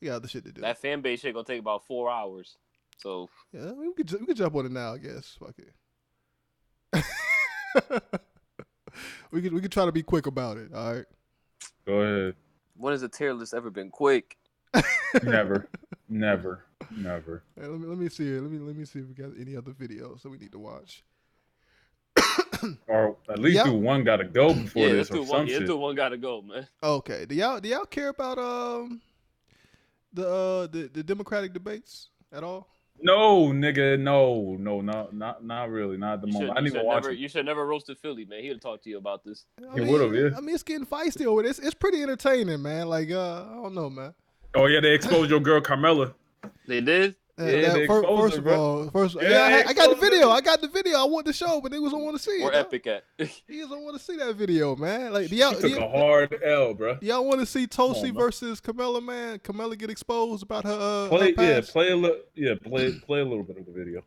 other shit to do. That fan base shit gonna take about 4 hours. So yeah, we could jump on it now, I guess. Fuck it. we could try to be quick about it. All right. Go ahead. When has a tier list ever been quick? Never. Hey, let me see it. Let me see if we got any other videos that we need to watch. Or at least do one gotta go before this or some shit. Let's do one gotta go, man. Okay. Do y'all care about the Democratic debates at all? No, nigga, no, not really, not at the moment. I didn't even watch it. You should never roasted Philly, man. He'd talk to you about this. He would have, yeah. I mean, it's getting feisty over this. It's pretty entertaining, man. Like, I don't know, man. Oh yeah, they exposed your girl Carmella. They did. Yeah, first of all, I got the video. I want the show, but they was don't want to see it. Where Epic at? He don't want to see that video, man. Like, she took a hard L, bro. Y'all want to see Tulsi versus Carmella, man? Carmella get exposed about her. Play a little bit of the video.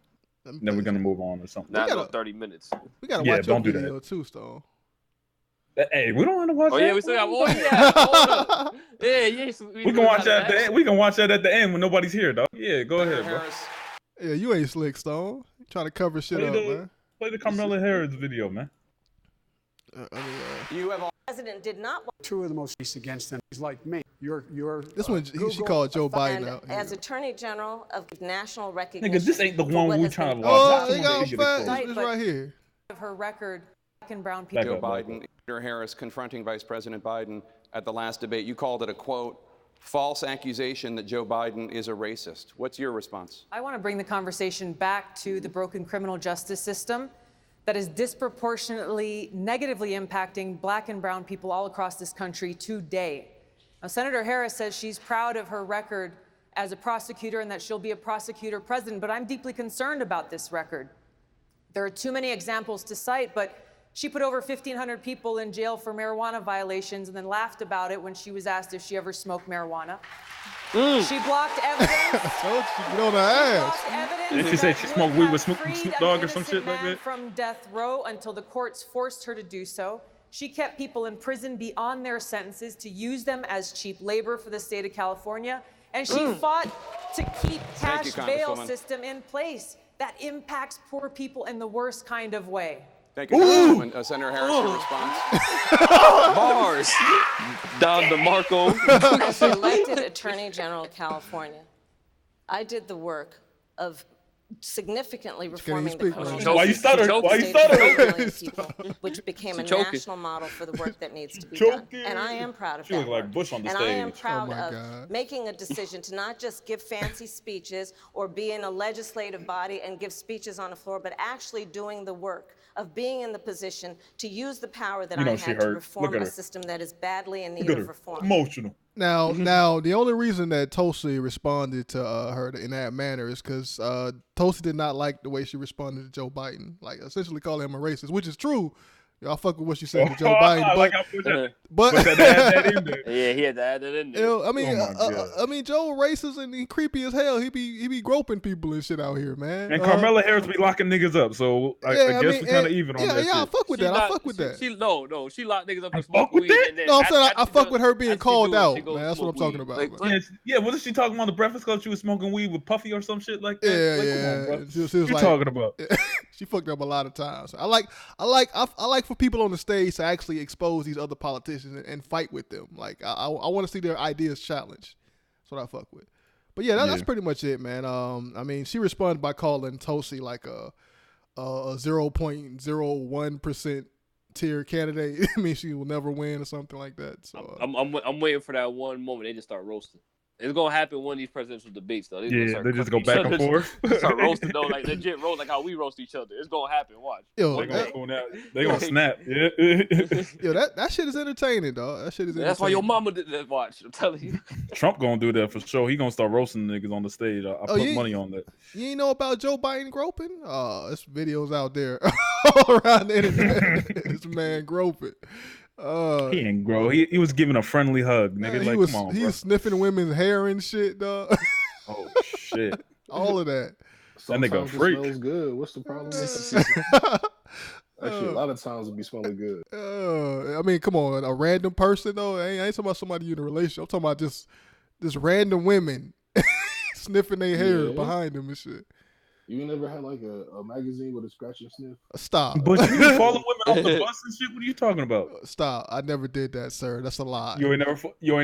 Then we're gonna move on or something. Not 30 minutes. We gotta watch your video too, Stone. Hey, we don't want to watch that. Oh yeah, we still got one. Hold up. We can watch that at the end. We can watch that at the end when nobody's here, dog. Yeah, go ahead, bro. Yeah, you ain't slick, Stone. You trying to cover shit up, man. Play the Carmella Harris video, man. You have president did not want two of the most cases against him. He's like me. You're this one. She called Joe Biden out. As Attorney General of national recognition. Nigga, this ain't the one we trying to watch. Oh, they got fat. It's right here. Of her record, black and brown people. Joe Biden, Senator Harris confronting Vice President Biden at the last debate. You called it a quote, false accusation that Joe Biden is a racist. What's your response? I want to bring the conversation back to the broken criminal justice system that is disproportionately negatively impacting black and brown people all across this country today. Now, Senator Harris says she's proud of her record as a prosecutor and that she'll be a prosecutor president, but I'm deeply concerned about this record. There are too many examples to cite, but she put over 1,500 people in jail for marijuana violations and then laughed about it when she was asked if she ever smoked marijuana. She blocked evidence. Get on her ass. Did she say she smoked weed with Snoop Dogg or some shit like that? From death row until the courts forced her to do so. She kept people in prison beyond their sentences to use them as cheap labor for the state of California. And she fought to keep cash bail system in place that impacts poor people in the worst kind of way. Thank you, Congresswoman. Senator Harris, your response. Bars. Don DeMarco. As the elected Attorney General of California, I did the work of significantly reforming the criminal justice Why you stutter? Why you stutter? Which became a national model for the work that needs to be done. And I am proud of that. She look like Bush on the and stage. I am proud of making a decision to not just give fancy speeches or be in a legislative body and give speeches on the floor, but actually doing the work of being in the position to use the power that I had to reform a system that is badly in need of reform. Emotional. Now, the only reason that Tulsi responded to her in that manner is because Tulsi did not like the way she responded to Joe Biden, like essentially calling him a racist, which is true. I fuck with what she said to Joe Biden, but yeah, he had to add that in there. You know, I mean, Joe racist and he creepy as hell. He be groping people and shit out here, man. And Carmela Harris be locking niggas up, so I guess we're kind of even on that shit. Yeah, I fuck with that. I fuck with that. She locked niggas up and smoked weed. No, I'm saying I fuck with her being called out, man. That's what I'm talking about. Yeah, wasn't she talking on the Breakfast Club? She was smoking weed with Puffy or some shit like that. Yeah. Come on, bro. She was you like, talking about? She fucked up a lot of times. I like for people on the stage to actually expose these other politicians and fight with them. Like I want to see their ideas challenged. That's what I fuck with. But yeah, that's pretty much it, man. I mean, she responded by calling Tulsi like a 0.01% tier candidate. I mean, she will never win or something like that. So I'm waiting for that one moment they just start roasting. It's gonna happen one of these presidential debates, though. They just go back and forth. Start roasting, though, like legit roast, like how we roast each other. It's gonna happen. Watch. Yo, they gonna snap. Yeah. Yo, that shit is entertaining, dog. That shit is entertaining. That's why your mama did that. Watch, I'm telling you. Trump gonna do that for sure. He gonna start roasting niggas on the stage. I put money on that. You ain't know about Joe Biden groping? Oh, there's videos out there all around the internet. This man groping. He ain't grow. He was giving a friendly hug, nigga. Like, come on, he bro. was sniffing women's hair and shit, dog. Oh shit! All of that. That nigga a freak. Smells good. What's the problem? Actually, a lot of times it be smelling good. I mean, come on, a random person though. I ain't talking about somebody you in a relationship. I'm talking about just random women sniffing their hair behind them and shit. You never had like a magazine with a scratch and sniff? Stop. But you follow women off the bus and shit. What are you talking about? Stop. I never did that, sir. That's a lie. You ain't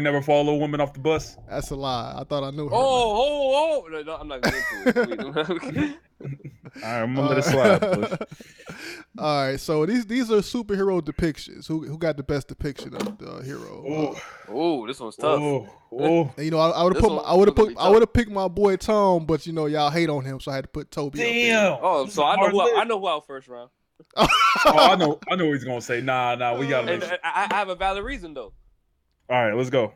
never follow a woman off the bus? That's a lie. I thought I knew her. Oh. No, I'm not going to. All right, I'm gonna let it slide. Bush. All right, so these are superhero depictions. Who got the best depiction of the hero? Oh, this one's tough. And, you know, I would have picked my boy Tom, but you know y'all hate on him, so I had to put Toby. Damn. Oh, so I know who out first round. I know what he's gonna say. Nah, we gotta. I have a valid reason though. All right, let's go.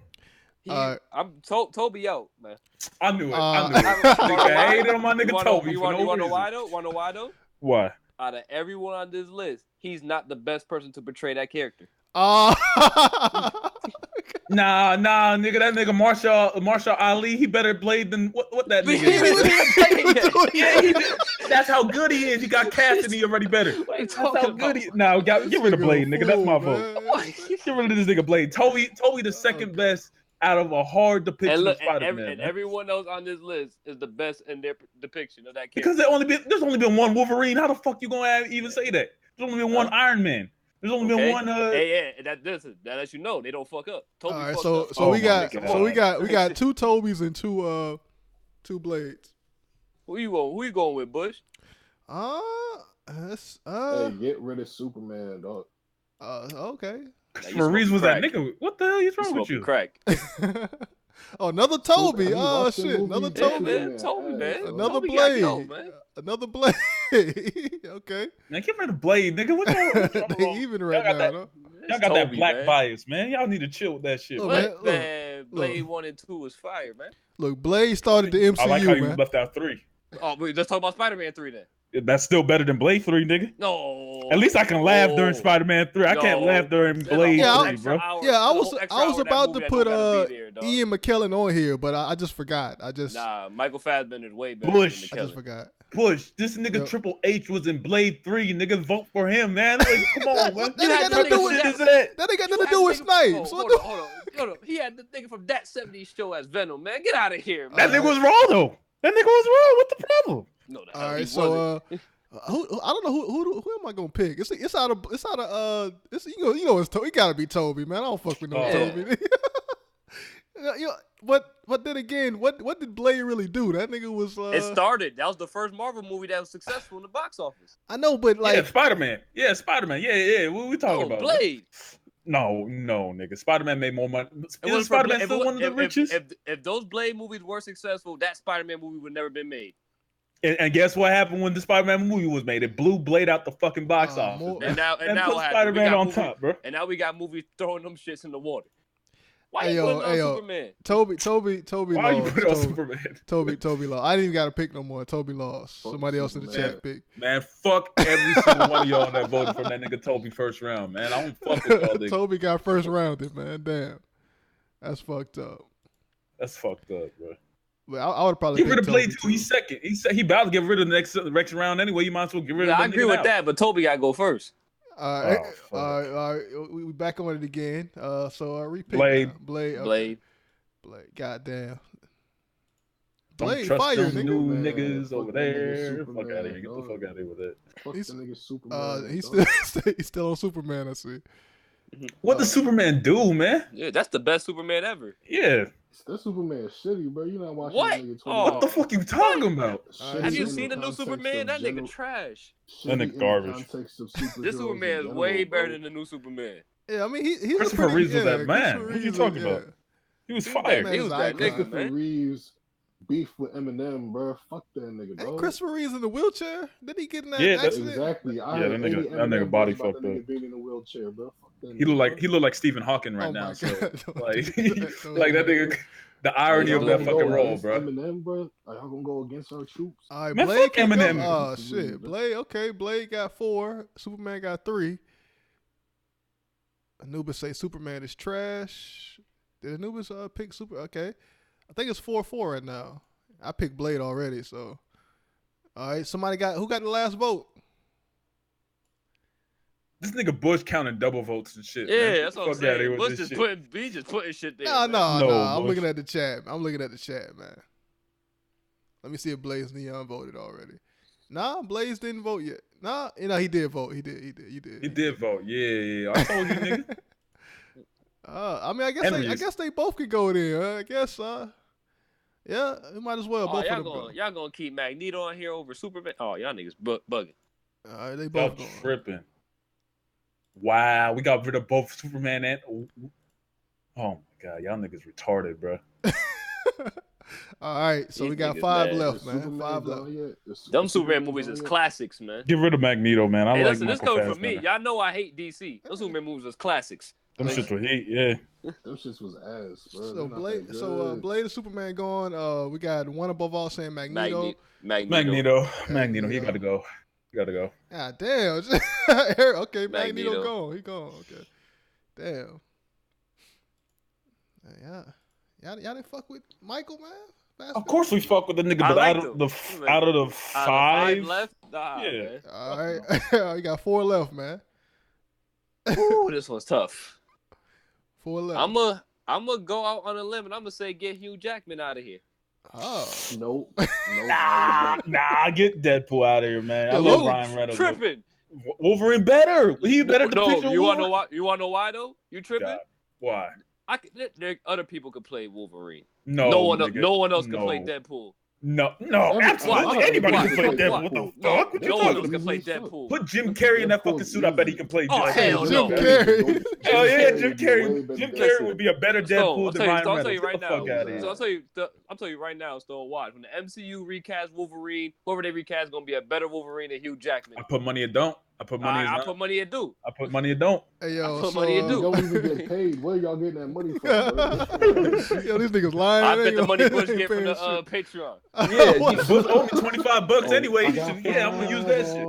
I'm Toby out, man. I knew it. I hated on my nigga Toby. You want to know why though? Why? Out of everyone on this list, he's not the best person to portray that character. Nah, nigga, that nigga Marshawn Ali, he better played than what that nigga is. That's how good he is. He got cast and he already better. That's how good he is. Nah, get rid of Blade, nigga. That's my vote. Get rid of this nigga Blade. Toby the second best out of a hard depiction of Spider-Man. And everyone else on this list is the best in their depiction of that character. Because there's only been one Wolverine. How the fuck you gonna even say that? There's only been one Iron Man. There's only been one. That lets you know they don't fuck up. Toby all right, so we got two Tobys and two Blades. Who you going with, Bush? Hey, get rid of Superman, dog. Okay. Maurice was that nigga. What the hell is wrong with you? Crack. Oh, another Toby. Oh shit, another Toby. Man, Toby, man. Another Toby Blade. go, man. Another Blade. Okay. Man, get rid of Blade, nigga. What they even right now, huh? Y'all got that black bias, man. Y'all need to chill with that shit. Man, Blade 1 and 2 was fire, man. Look, Blade started the MCU, I like how you man. left out 3. Oh, let's talk about Spider-Man 3 then. That's still better than Blade 3, nigga. No. At least I can laugh during Spider-Man 3. I can't laugh during Blade 3, bro. I was about to put Ian McKellen on here, but I just forgot. Nah, Michael Fassbender is way better than McKellen. I just forgot. Push. This nigga Triple H was in Blade 3. Nigga, vote for him, man. Like, come on, man. That ain't got nothing to do with Snipes. Hold on. He had the nigga from That 70s Show as Venom, man. Get out of here, man. That nigga was wrong, though. That nigga was wrong. What the problem? No, all right, so who I don't know who am I gonna pick? It's out of it's it gotta be Toby, man. I don't fuck with no Toby. But then again, what did Blade really do? That nigga was it started. That was the first Marvel movie that was successful in the box office. I know, but like Spider-Man. Yeah, Spider-Man. Yeah. What we talking about? Blade. No, nigga. Spider-Man made more money. Is Spider-Man still one of the richest? If those Blade movies were successful, that Spider-Man movie would never been made. And guess what happened when the Spider-Man movie was made? It blew Blade out the fucking box office. And now put Spider-Man on top, bro. And now we got movies throwing them shits in the water. Why hey, you yo, putting on Superman? Toby Why lost. you put on Superman? Toby lost. I didn't even got to pick no more. Toby lost. Somebody else in the chat picked. Man, fuck every single one of y'all that voted for that nigga Toby first round, man. I don't fuck with y'all niggas. Toby got first rounded, man. Damn. That's fucked up. That's fucked up, bro. But I would probably get rid of Blade 2. He's second. He about to get rid of the next round anyway. You might as well get rid of him. I agree with that, but Toby got to go first. All right. We back on it again. So repick Blade. Okay. Blade. Goddamn. Blade fire, nigga. New niggas over there. Fuck out of here. Get the fuck out of here with that. Fuck the nigga Superman. He's still on Superman, I see. What does Superman do, man? Yeah, that's the best Superman ever. Yeah. That Superman is shitty, bro. You not watching what? that nigga. What the fuck you talking about? Have you seen the new Superman? That nigga trash. That nigga garbage. This Superman is way better than the new Superman. Yeah, I mean he's Christopher Reeves was that man. What are you talking about? He was fired. He was that nigga, Christopher man. Reeves beef with Eminem, bro. Fuck that nigga, bro. Christopher Reeves in the wheelchair? Did he get in that accident? Exactly. That nigga body fucked up. Being in a wheelchair, bro. Fuck that he look like Stephen Hawking right now. So, like that nigga. The irony of that fucking role, bro. Eminem, bro. Like, how gonna go against our troops? All right, man, Blade fuck Eminem. Oh shit, Blade. Okay, Blade got 4. Superman got 3. Anubis say Superman is trash. Did Anubis pick Super? Okay, I think it's 4-4 right now. I picked Blade already, so. All right, who got the last vote? This nigga Bush counting double votes and shit. Yeah, man. that's what I'm saying. Bush just putting shit there. No. I'm Bush. looking at the chat. man. Let me see if Blaze Neon voted already. Nah, Blaze didn't vote yet. Nah, he did vote. He did vote. Yeah. I told you, nigga. I mean, I guess they both could go there. I guess. Yeah, we might as well. Both of them y'all gonna keep Magneto on here over Superman? Oh, y'all niggas bugging. All right, they both going. Tripping. Wow, we got rid of both Superman and. Oh my god, y'all niggas retarded, bro. All right, so we got 5 left, man. 5 left. Them Superman movies is classics, man. Get rid of Magneto, man. I like listen, this coming from me. Y'all know I hate DC. Those Superman movies was classics. Them shits were heat, yeah. Them shits was ass, bro. So Blade and Superman gone. We got one above all saying Magneto. Magneto. He gotta go. God damn. Okay, Magneto gone. He gone. Okay. Damn. Yeah. Y'all didn't fuck with Michael, man? Of course we fuck with the nigga, but out of the 5 left? Nah, yeah. Man. All right. You got 4 left, man. Ooh, this one's tough. 4 left. I'm gonna go out on a limb and I'm gonna say get Hugh Jackman out of here. Oh. Nope. Nah, get Deadpool out of here, man. I love Ryan Reynolds. Tripping. Wolverine better. He better than No, you wanna know why? You wanna know why though? You tripping? God. Why? Other people could play Wolverine. No one else can play Deadpool. No, absolutely. Anybody can play Deadpool. What the fuck? What you no one talking else about? can play Deadpool. Put Jim Carrey in that fucking suit. I bet he can play Oh, hell Jim no. Carrey. Oh yeah, Jim Carrey. Jim Carrey would be a better Deadpool than Ryan Reynolds. I'll tell you right now. So I'll tell you right now, Stone. Watch when the MCU recast Wolverine, whoever they recast is gonna be a better Wolverine than Hugh Jackman. I put money it don't. I put money. I put money in do. I put money in don't. Hey, yo, I put money in do. Don't even get paid. Where y'all getting that money from? Bro? Yo, these niggas lying. I bet the money Bush get from the Patreon. Yeah, Bush owe me $25 anyway. Yeah, I'm gonna use that shit.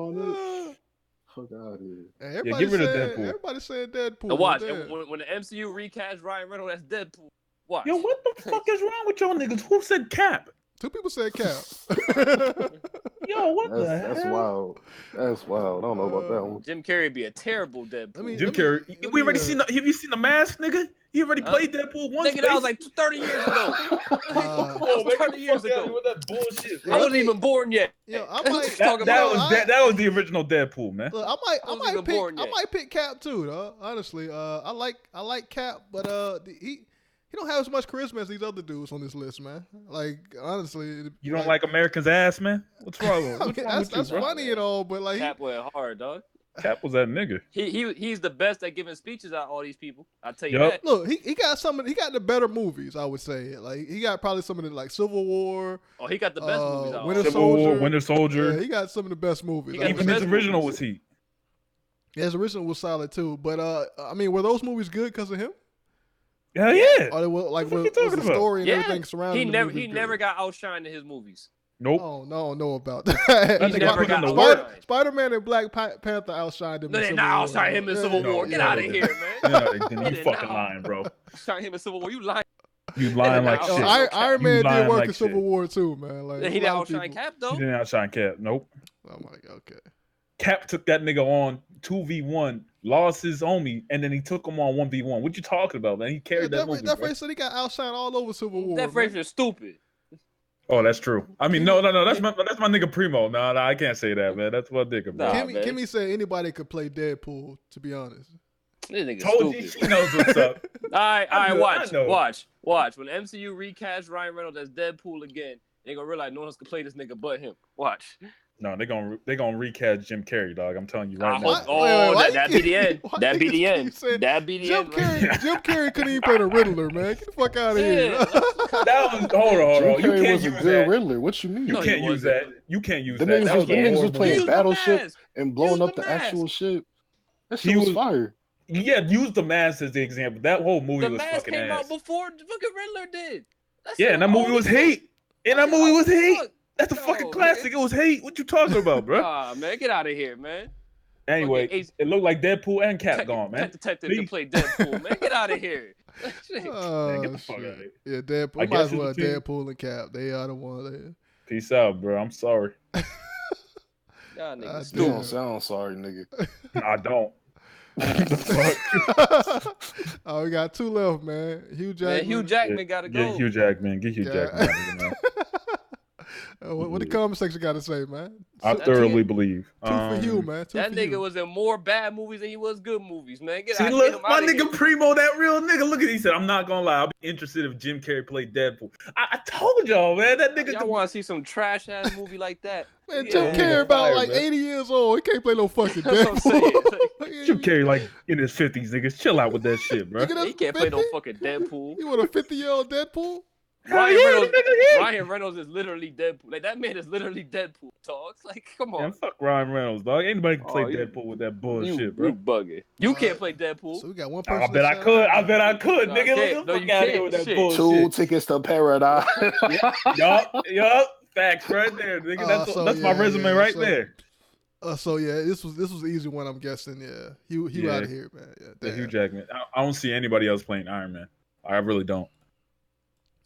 Fuck out of here. Hey, Get rid of Deadpool. Everybody saying Deadpool. And watch, when the MCU recast Ryan Reynolds, that's Deadpool. Watch. Yo, what the fuck is wrong with y'all niggas? Who said Cap? 2 people said Cap. Yo, what the hell? That's wild. That's wild. I don't know about that one. Jim Carrey would be a terrible Deadpool. Jim Carrey. We already seen. Have you seen The Mask, nigga? He already played Deadpool once. Nigga, that was like 30 years ago. Come on, man, 30 years ago. With that bullshit. I wasn't even born yet. Yo, I that was the original Deadpool, man. Look, I might pick Cap too, though. Honestly, I like Cap, but he don't have as much charisma as these other dudes on this list, man. Like, honestly, you don't like America's ass, man? What's wrong? That's funny and all, but like Cap went hard, dog. Cap was that nigga. He's the best at giving speeches out of all these people. I tell you that. Look, he got the better movies, I would say. Like, he got probably some of the like Civil War. Oh, he got the best movies out. Winter Soldier. Yeah, he got some of the best movies. Even his original was heat. Yeah, his original was solid too. But I mean, were those movies good because of him? Hell yeah. Or they were, like, was the story and everything surrounding he never got outshined in his movies. Nope. Oh, no, I don't know about that. Spider-Man and Black Panther outshined him. No, they not outshine him in Civil War. Get out of here, man. No, you fucking lying, bro. Outshine him in Civil War. You lying. You lying like shit. Iron Man did work in Civil War too, man. Like, he didn't outshine Cap though. He didn't outshine Cap. Nope. Oh my god. Okay. Cap took that nigga on 2v1, lost his homie, and then he took him on 1v1. What you talking about, man? He carried that movie. That phrase said he got outshined all over Civil War. That phrase is stupid. Oh, that's true. I mean, no. That's my nigga Primo. No, I can't say that, man. That's my nigga, bro. Kimmy said anybody could play Deadpool. To be honest, this nigga told stupid. You, she knows what's up. All right, watch. When MCU recast Ryan Reynolds as Deadpool again, they gonna realize no one else can play this nigga but him. Watch. No, they gonna recast Jim Carrey, dog. I'm telling you right now. That be the end. That be the end. That be the end. Jim Carrey couldn't even play the Riddler, man. Get the fuck out of here. That was hold on. Jim Carrey was a good Riddler. What you mean? You can't use that. You can't use that. The niggas was playing Battleship and blowing up the actual shit. That shit was fire. Yeah, use The Mask as the example. That whole movie was fucking ass. The Mask came out before the fucking Riddler did. And that movie was hate. That's a fucking classic. It was hate. What you talking about, bro? Man, get out of here, man. Anyway, it looked like Deadpool and Cap gone, man. Detective to play Deadpool, man. Get out of here. Man, get the fuck out of here. Yeah, Deadpool. Might as well Deadpool and Cap. They are the one there. Peace out, bro. I'm sorry. Y'all niggas You don't sound sorry, nigga. I don't. Oh, we got 2 left, man. Hugh Jackman. Man, Hugh Jackman gotta go. Get Hugh Jackman. Get Hugh Jackman. Man. What the comment section got to say, man? I thoroughly believe. 2 for Hugh, man. That nigga was in more bad movies than he was good movies, man. Look, my nigga Primo, that real nigga. Look at he said, I'm not gonna lie. I'll be interested if Jim Carrey played Deadpool. I told y'all, man. That nigga. Y'all want to see some trash ass movie like that? Man, Jim Carrey about like 80 years old. He can't play no fucking Deadpool. Jim Carrey like in his 50s, niggas. Chill out with that shit, bro. He can't play no fucking Deadpool. You want a 50-year-old Deadpool? Ryan Reynolds is literally Deadpool. Like, that man is literally Deadpool, talks. Like, come on. Man, fuck Ryan Reynolds, dog. Anybody can play Deadpool with that bullshit, bro. You bugging. You can't play Deadpool. So we got one person. I bet I could. Nigga. No, you out can't. here with that Shit. bullshit. 2 tickets to paradise. Yup. Facts right there, nigga. That's my resume right there. So yeah, this was an easy one, I'm guessing. Yeah, Hugh out of here, man. Yeah, Hugh Jackman. I don't see anybody else playing Iron Man. I really don't.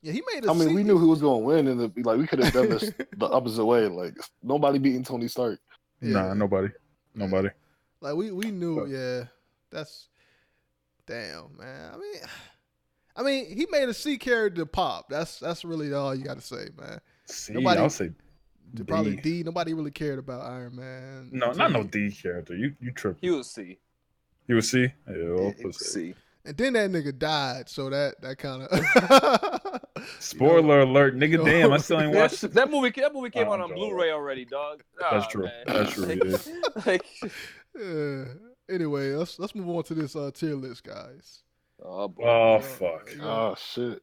Yeah, he made. We knew who was going to win, and we could have done this the opposite way. Like, nobody beating Tony Stark. Yeah. Nah, nobody. Like we knew. Yeah, that's damn, man. I mean, he made a C character pop. That's really all you got to say, man. I'll say probably D. Nobody really cared about Iron Man. No, not no D character. You tripping. He was C. He was C. Yeah, C. And then that nigga died, so that kind of spoiler alert, nigga. Damn, I still ain't watched that movie. That movie came out on Blu-ray already, dog. That's true. Man. That's true. Yeah. Anyway, let's move on to this tier list, guys. Oh fuck. Oh shit.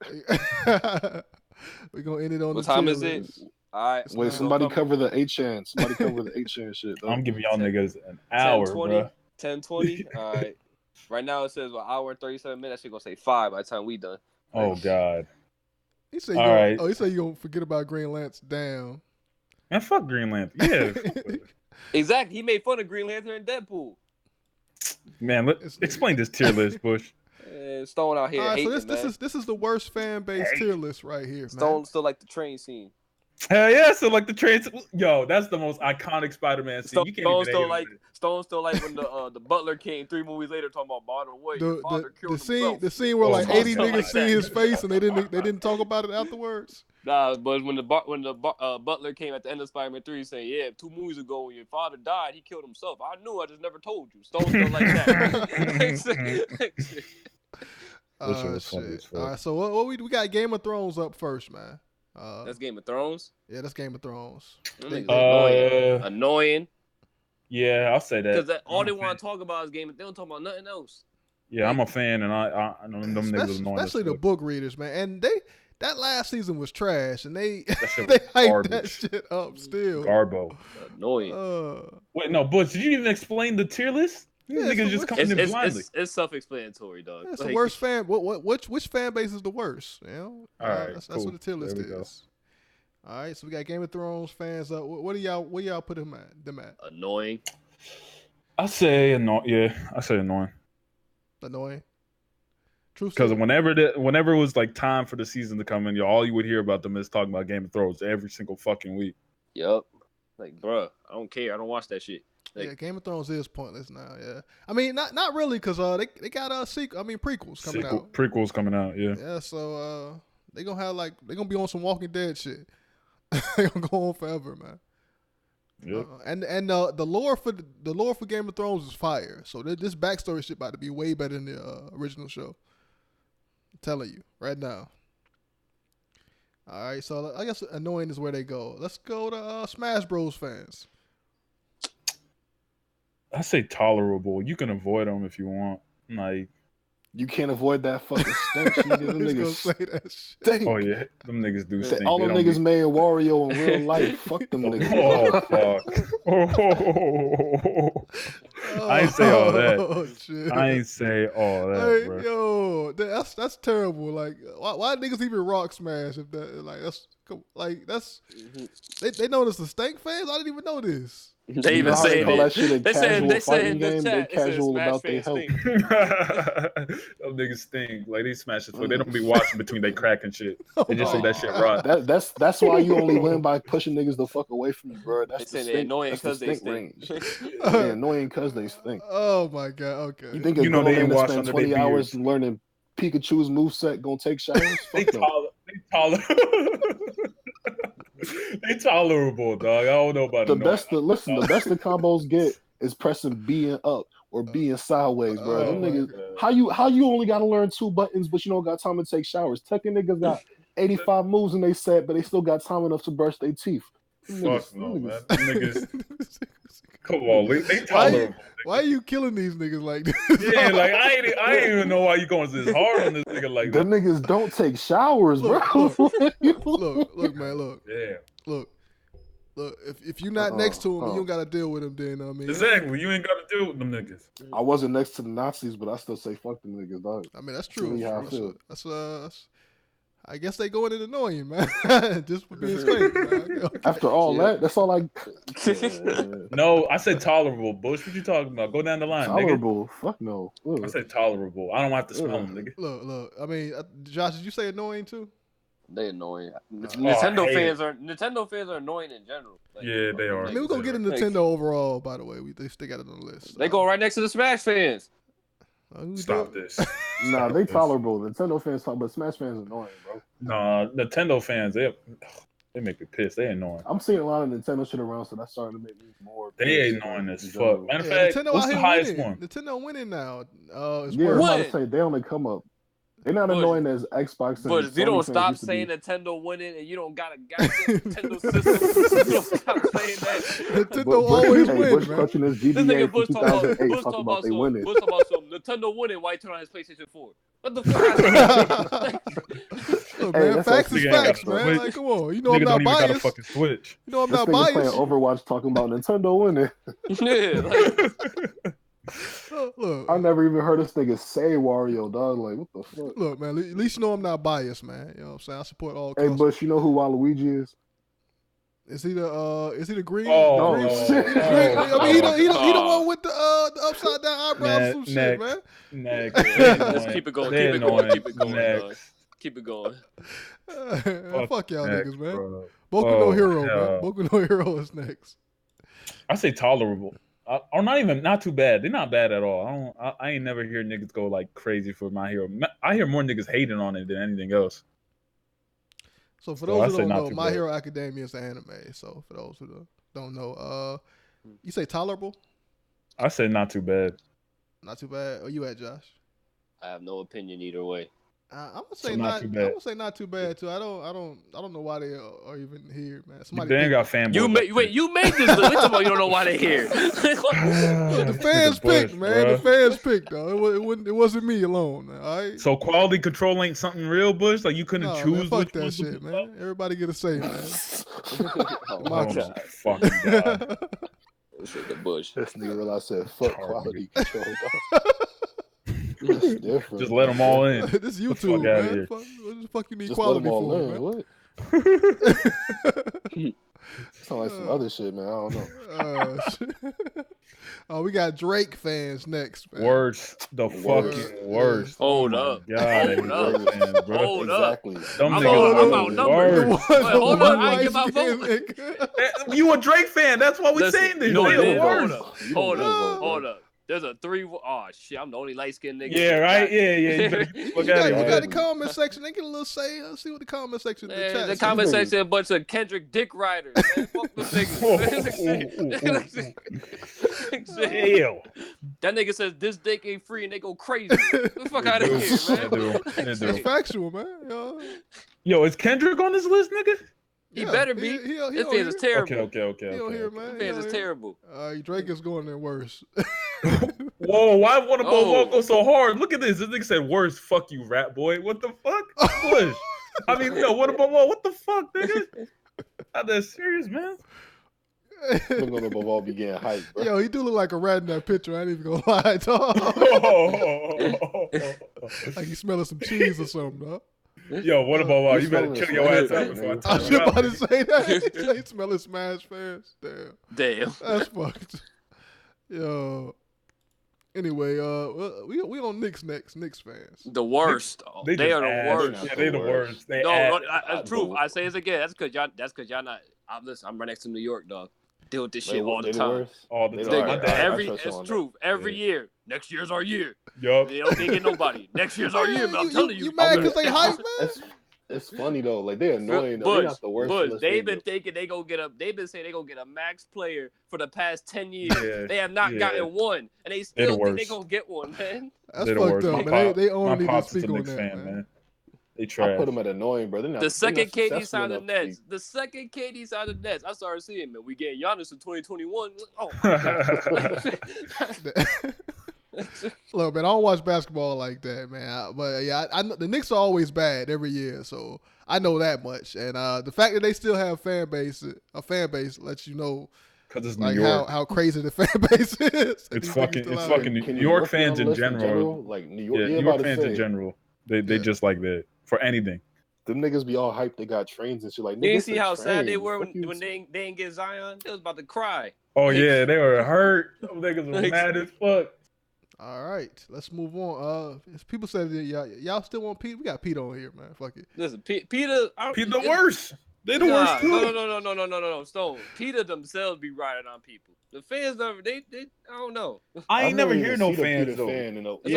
We're gonna end it on what the time tier is list. it? All right. Wait, somebody cover the 8chan. Somebody cover the 8chan shit. Though. I'm giving y'all niggas an hour, 10:20. bro. 10:20. All right. Right now it says an hour and 37 minutes. She's gonna say 5 by the time we done. Oh God. He said, All right. Oh, he said you gonna forget about Green Lance. Damn. Man, fuck Green Lantern. Yeah. Exactly. He made fun of Green Lantern and Deadpool. Man, explain this tier list, Bush. Stone out here. All right, hating, so this is the worst fan base tier list right here, Stone man. still like the train scene. Hell yeah, so like the train. Yo, that's the most iconic Spider-Man scene. You can't even Stone still like when the butler came 3 movies later talking about by the way, your father killed himself. The scene where like 80 niggas see his face and they didn't talk about it afterwards. Nah, but when the butler came at the end of Spider-Man 3 saying, yeah, 2 movies ago when your father died, he killed himself. I knew, I just never told you. Stone still like that. Shit. All right, so what we got Game of Thrones up first, man. That's Game of Thrones? Yeah, that's Game of Thrones. Annoying. Yeah, I'll say that. Because all they want to talk about is Game of Thrones. They don't talk about nothing else. Yeah, I'm a fan, and I know them niggas annoying. Especially the book readers, man. And that last season was trash, and they they hyped that shit up still. Garbo. Annoying. Wait, no, Butch, did you even explain the tier list? These niggas just coming in blindly. It's self-explanatory, dog. It's the worst fan. Which fan base is the worst? You know, all right, that's what the tier list is. All right, so we got Game of Thrones fans up. What do y'all put them at? Annoying. I say annoying. Yeah, I say annoying. Annoying. Because whenever it was like time for the season to come in, all you would hear about them is talking about Game of Thrones every single fucking week. Yup. Like, bruh, I don't care. I don't watch that shit. Like, yeah, Game of Thrones is pointless now. Yeah, I mean, not really, because they got prequels coming out. Prequels coming out. Yeah. Yeah, so they gonna have they gonna be on some Walking Dead shit. They gonna go on forever, man. Yep. And the lore for Game of Thrones is fire. So this backstory shit about to be way better than the original show. I'm telling you right now. All right, so I guess annoying is where they go. Let's go to Smash Bros fans. I say tolerable. You can avoid them if you want. Like, you can't avoid that fucking stench. Them niggas say that shit. Stink. Oh yeah, them niggas do stink. All them niggas made Wario in real life. Fuck them niggas. Oh fuck. I ain't say all that. Shit. I ain't say all that, bro. Yo, that's terrible. Like, why niggas even rock Smash if that's they know this a stank fans? I didn't even know this. They even saying that shit a casual fighting game. They casual about their health. Them niggas stink. Like, they smash it. They don't be watching between they crack and shit. They just say that shit right. That's why you only win by pushing niggas the fuck away from you, bro. That's the stink. Annoying because they stink. They're annoying because they stink. Oh my god. Okay. You think they ain't spend 20 hours learning Pikachu's moveset gonna take showers? Fuck They tolerable, dog. I don't know about the best. The best the combos get is pressing B and up or B and sideways, bro. Them niggas, how you only got to learn 2 buttons, but you don't got time to take showers. Tekken niggas got 85 moves in they set, but they still got time enough to brush their teeth. Fuck no, man. Them niggas. Come on, they tolerable. Why are you killing these niggas like this? Yeah, like I ain't even know why you going this hard on this nigga like that. Them niggas don't take showers, bro. Look, man, look. Yeah. Look, if you're not next to him, you don't gotta deal with him. Then I mean, exactly, you ain't gotta deal with them niggas. I wasn't next to the Nazis, but I still say fuck them niggas, dog. I mean, that's true. Really how I feel. That's I guess they going in annoying, man. Just for being straight. Okay. After all that, that's all I. No, I said tolerable. Bush, what you talking about? Go down the line, tolerable. Nigga. Fuck no. I said tolerable. I don't have to smell them, nigga. Look. I mean, Josh, did you say annoying too? They annoying. Nintendo fans are annoying in general. Like, yeah, they are. I mean, we're gonna get into Nintendo overall. By the way, they still got it on the list. They go right next to the Smash fans. Stop this. Nah, they tolerable. Nintendo fans, but Smash fans annoying, bro. Nah, Nintendo fans, they make me pissed. They annoying. I'm seeing a lot of Nintendo shit around, so that's starting to make me more. They annoying as fuck. Matter of fact, what's the highest one? Nintendo winning now. It's yeah, I was about to say they only come up. They're not annoying as Xbox. But if you don't stop saying Nintendo winning and you don't got a goddamn Nintendo system, you don't stop saying that. Nintendo always wins, man. This nigga Bush talking about some Nintendo winning while he turn on his PlayStation 4. What the fuck? Look, Hey, man, that's facts actually is got facts, the man. Switch. Like, come on. You know I'm Nigga not don't even got a biased. fucking Switch. You know I'm This not nigga playing biased. Overwatch talking about Nintendo winning. Yeah, Look, I never even heard this nigga say Wario, dog. Like, what the fuck? look, man. At least you know I'm not biased, man. You know what I'm saying? I support all Hey, consoles. Bush, you know who Waluigi is? Is he the green? Oh, the green, oh, shit? oh, I mean, he the one with the upside down eyebrows and some shit, man. Next. Let's keep it going. They're Keep it going. annoying. Keep it going, dog. Next. Keep it going. Fuck y'all next, niggas, man. bro. Boku no Oh, Hero, man. hell. Boku no Hero is next. I say tolerable. Or not too bad. They're not bad at all. I ain't never hear niggas go like crazy for My Hero. I hear more niggas hating on it than anything else. So for So I those who say don't not know, too My bad. Hero Academia is an anime. So for those who don't know, you say tolerable? I say not too bad. Not too bad. Where you at, Josh? I have no opinion either way. I'm gonna So say not too bad. I'm gonna say not too bad too. I don't know why they are even here, man. Somebody They ain't pick got fanboys. You made this list. What about you don't know why they're here? the fans picked, man. The fans picked, though. It wasn't me alone. All right. So quality control ain't something real, Bush. Like you couldn't No, choose man, fuck which that ones to shit, put man. Everybody get a say, man. Oh my God. Fucking God. The Bush. This nigga realized said fuck quality control, dog. That's different. Just let them all in. This is Get the YouTube, fuck outta man. here. What the fuck you need Just quality let them all for, in. man? What? Sound like some other shit, man. I don't know. Shit. Oh, we got Drake fans next, man. Worst. The fucking worst. Hold oh up. My God, Hold up. Drake fans, bro. Hold up. Exactly. Them I'm niggas outnumbered. worst. Wait, hold up. I ain't get my vote. You a Drake fan? That's why we Listen, saying this. you know what They it the is? worst. Hold up. There's a 3. Oh shit, I'm the only light skinned nigga. Yeah, right. Yeah. You got the comment section. They get a little say. Let's see what the comment section. The chat. The comment section, a bunch of Kendrick dick riders. Man. Fuck the niggas. Hell. That nigga says this dick ain't free and they go crazy. Get the fuck out of here, man. It's factual, man. Yo, is Kendrick on this list, nigga? He better be. His fans is terrible. Okay. He don't hear, man. His fans is terrible. Drake is going there worse. Whoa, why would a Bobo go so hard? Look at this. This nigga said worse. Fuck you, rap boy. What the fuck? Push. I mean, no, what about what the fuck, nigga? Not that serious, man. Look on the ball be getting hyped, bro. Yo, he do look like a rat in that picture. I ain't even gonna lie, dog. Like he smelling some cheese or something, dog. Yo, what about you better kill your ass out before I I tell was you. about to say that. He smelling smash fans. Damn. That's fucked. Yo. Anyway, we on Knicks next. Knicks fans. The worst. They are the worst. Yeah, they the worst. They truth. I say this again. That's because y'all not. I'm right next to New York, dog. Deal with this shit all the time. All the time. It's true. Every year. Next year's our year. Yup. They don't get nobody. Next year's our year, man. I'm telling you. You mad because they hype, man? It's funny though. Like they're annoying. They're not the worst. But they've been thinking they gonna get a. They've been saying they gonna get a max player for the past 10 years. Yeah, they have not gotten one, and they still think they gonna get one, man. That's fucked up, man. They only need to speak on that, man. They trash. I put them at annoying, bro. The second KD signed the Nets, I started seeing, man, we getting Giannis in 2021. Oh, look, man, I don't watch basketball like that, man. But yeah, I know the Knicks are always bad every year, so I know that much. And the fact that they still have a fan base lets you know. Because it's like New York. how crazy the fan base is. It's fucking New York fans in general. Like New York, New York fans in general. They just like that for anything. Them niggas be all hyped. They got trains and shit. Like, you didn't see how sad they were when they didn't get Zion? They was about to cry. Oh yeah, they were hurt. Them niggas were mad as fuck. All right, let's move on. People said that y'all still want Pete. We got Pete on here, man. Fuck it. Listen, Peter the worst. They the worst too. No, Stone. Peter themselves be riding on people. The fans never. They I don't know. I ain't never hear no fans though. We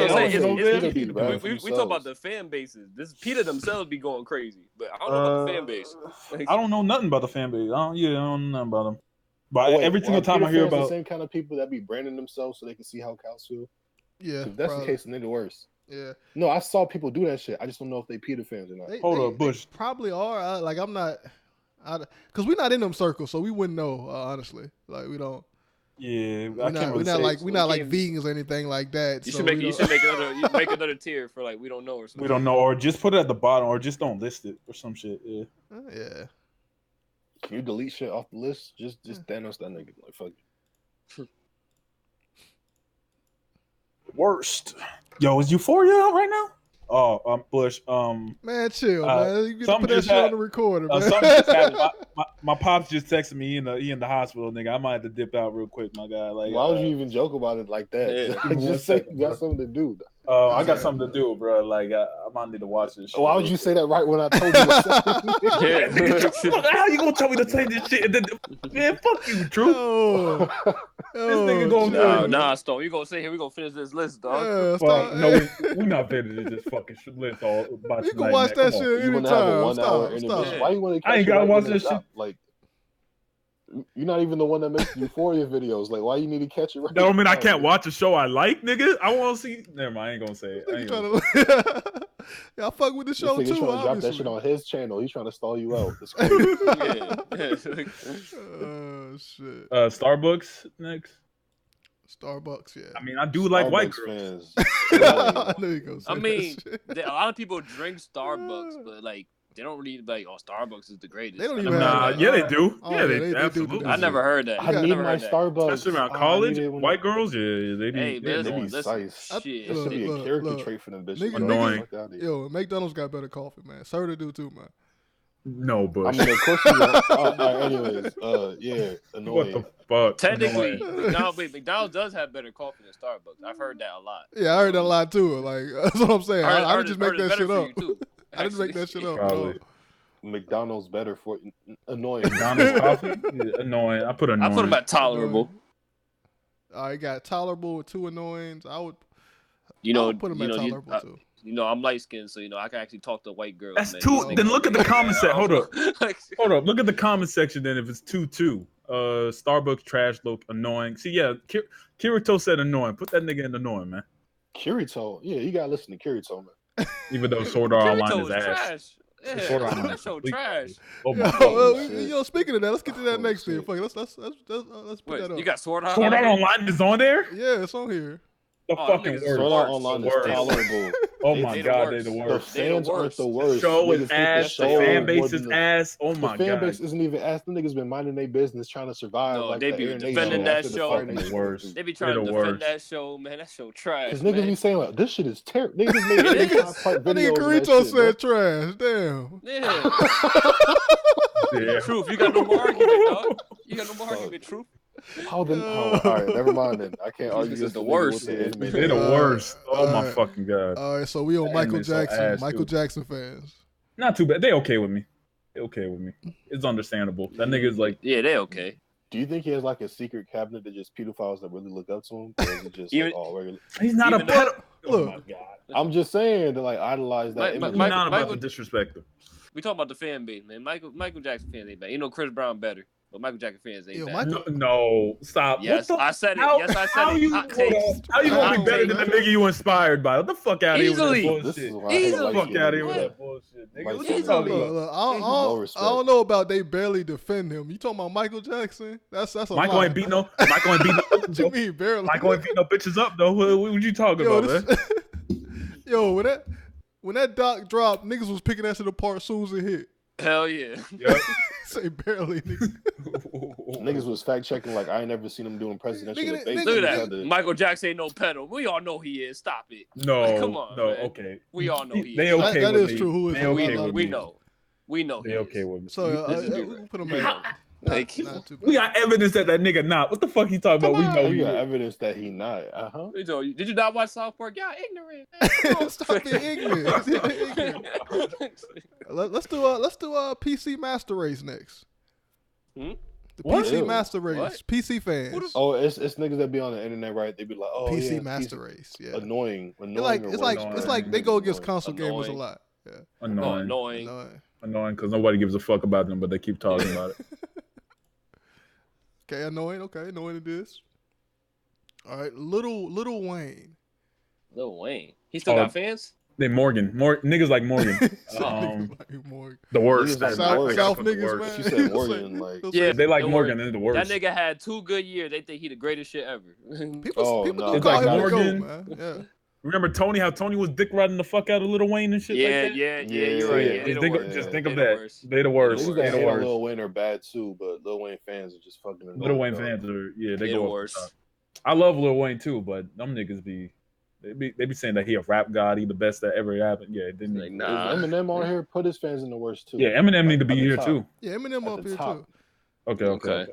talk about the fan bases. This Peter themselves be going crazy, but I don't know about the fan base. I don't know nothing about the fan base. I don't know nothing about them. But every single time I hear about the same kind of people that be branding themselves so they can see how cows feel. Yeah, if that's the case, then they're the worst. Yeah. No, I saw people do that shit. I just don't know if they Peter fans or not. Hold up, Bush. They probably are. I'm not, because we're not in them circles, so we wouldn't know. Honestly, like we don't. Yeah, We're not like vegans or anything like that. You so should make we you should make another tier for like we don't know or something. We don't know, or just put it at the bottom, or just don't list it or some shit. Yeah. Yeah. Can you delete shit off the list? Just Thanos that nigga. Like fuck it. Worst. Yo, is Euphoria out right now? Oh, Bush. Man, chill, man. You get to put that shit on the recorder, man. Something just happened. My pops just texted me. He in the hospital, nigga. I might have to dip out real quick, my guy. Like, why would you even joke about it like that? Yeah. Just say you got something to do. I got something to do, bro. Like, I might need to watch this shit. Why would you say that right when I told you to say it? How you gonna tell me to say this shit? Man, fuck you, True. This nigga gonna Stone. You gonna say here? We gonna finish this list, dog. No, we not finishing this fucking list all by You tonight. can watch that shit anytime. Stop. Why you want to? I ain't gotta watch this shit. Like, you're not even the one that makes Euphoria videos. Like, why you need to catch it right? That don't mean I can't watch a show I like, nigga. I want to see. Never mind. I ain't gonna say it. Y'all fuck with the show too. He's trying to drop that shit on his channel. He's trying to stall you out. It's crazy. Oh shit. Starbucks next. Starbucks, yeah. I mean, I do like white Starbucks girls. I knew you gonna say I mean, that a lot of people drink Starbucks, but like they don't really like. Oh, Starbucks is the greatest. They don't even yeah, they do. Oh, yeah, they they do absolutely. I never heard that. I need my Starbucks. Especially around college, white girls, yeah, they do. Hey, yeah, man, they be listen, That should be a character trait for them bitches. Annoying. Yo, McDonald's got better coffee, man. Soda do too, man. No, Bush. I mean, of course you anyways, yeah, annoying. What the fuck? Technically, McDonald's does have better coffee than Starbucks. I've heard that a lot. Yeah, I heard that a lot too. Like that's what I'm saying. I didn't just make that shit up. I didn't make that shit up. Probably. McDonald's better for annoying. McDonald's coffee? Yeah, annoying. I put annoying. I put them at tolerable. I got tolerable with 2 annoyings. I would put them at tolerable too. You know, I'm light skinned, so I can actually talk to white girls. That's man. 2. Then look at the comment section. Hold up. Look at the comment section. Then if it's 2-2, Starbucks trash look annoying. See, yeah, Kirito said annoying. Put that nigga in annoying, man. Kirito, yeah, you gotta listen to Kirito, man. Even though Sword Art Online is ass. Trash. Yeah, that show trash. Oh my yo, speaking of that, let's get to that next thing. Fuck, let's put that up. You got Sword Art? Sword Art Online is on there? Yeah, it's on here. The fucking worst. Sword Art Online is tolerable. Oh my god, they're the worst. The fans aren't the worst. The show is ass. The fan base is ass. Oh my god. The fan base isn't even ass. The niggas been minding their business, trying to survive. No, like they be defending that show. They be trying to defend that show, man. That show trash. Because niggas be saying like, this shit is terrible. Niggas made videos. I think Carito said trash. Damn. Yeah. Truth. You got no more argument, dog. You got no more argument, Truth. How then? All right, never mind then. I can't argue. This is the worst. They're the worst. Oh my fucking god. All right, so we on Michael Jackson. Michael Jackson fans. Not too bad. They okay with me. They okay with me. It's understandable. That nigga's like, yeah, they okay. Do you think he has like a secret cabinet that just pedophiles that really look up to him? Or is it just like all regular? He's not a pedo. Oh my god. I'm just saying to like idolize that. He's not about to disrespect him. We talking about the fan base, man. Michael Jackson fans ain't bad. You know Chris Brown better. But Michael Jackson fans ain't bad. No, stop. Yes, I said it. Yes, I said how it. You, how you gonna be better than the nigga you inspired by? What the fuck out of here with that bullshit? Easily. Fuck out of here with that bullshit, nigga. What you talking about? I don't know about they barely defend him. You talking about Michael Jackson? That's a Michael ain't beat no. Michael ain't beat no. What you mean barely? Michael ain't beat no bitches up though. What you talking about, man? Yo, when that doc dropped, niggas was picking that shit apart as soon as it hit. Hell yeah. Yep. Say barely, niggas. Niggas was fact checking like I ain't never seen him doing presidential debates. Look at that. Michael Jackson ain't no pedo. We all know he is. Stop it. No, like, come on. No, man. okay. We all know he is. They okay that with is me. true. Who is they okay with we me. know. We know. They okay with me. So we put him in. We got evidence that nigga not. What the fuck he talking about? We know you he got is. evidence that he not. Did you not watch South Park? Y'all ignorant. Stop being ignorant. Let's do PC Master Race next. Hmm? The PC Master Race. What? PC fans. Oh, it's niggas that be on the internet, right? They be like, oh, PC Master Race. Yeah. Annoying. It's like they go against console gamers a lot. Yeah. Annoying because nobody gives a fuck about them, but they keep talking about it. Okay, annoying it is. All right, Little Wayne. Lil Wayne. He still got fans? They Morgan. Niggas like Morgan. The worst. Niggas like South Morgan. niggas, man. She said Morgan, like Yeah, they like the Morgan. worst. They're the worst. That nigga had 2 good years. They think he the greatest shit ever. People do It's call like him the Morgan. GOAT, man. Yeah. Remember Tony? How Tony was dick riding the fuck out of Lil Wayne and shit like that. Yeah, you're right. Yeah, they the worst. Just think of They the that. worst. They the worst. Niggas They that the hate on worst. Lil Wayne are bad too, but Lil Wayne fans are just fucking annoying. Lil Wayne fans are they They go the off worst. the top. I love Lil Wayne too, but them niggas they be saying that he a rap god, he the best that ever happened. Yeah, it didn't. Like, Is nah. Eminem on here? Put his fans in the worst too. Yeah, Eminem need to be At the here top. too. Yeah, Eminem At up the here top. too. Okay.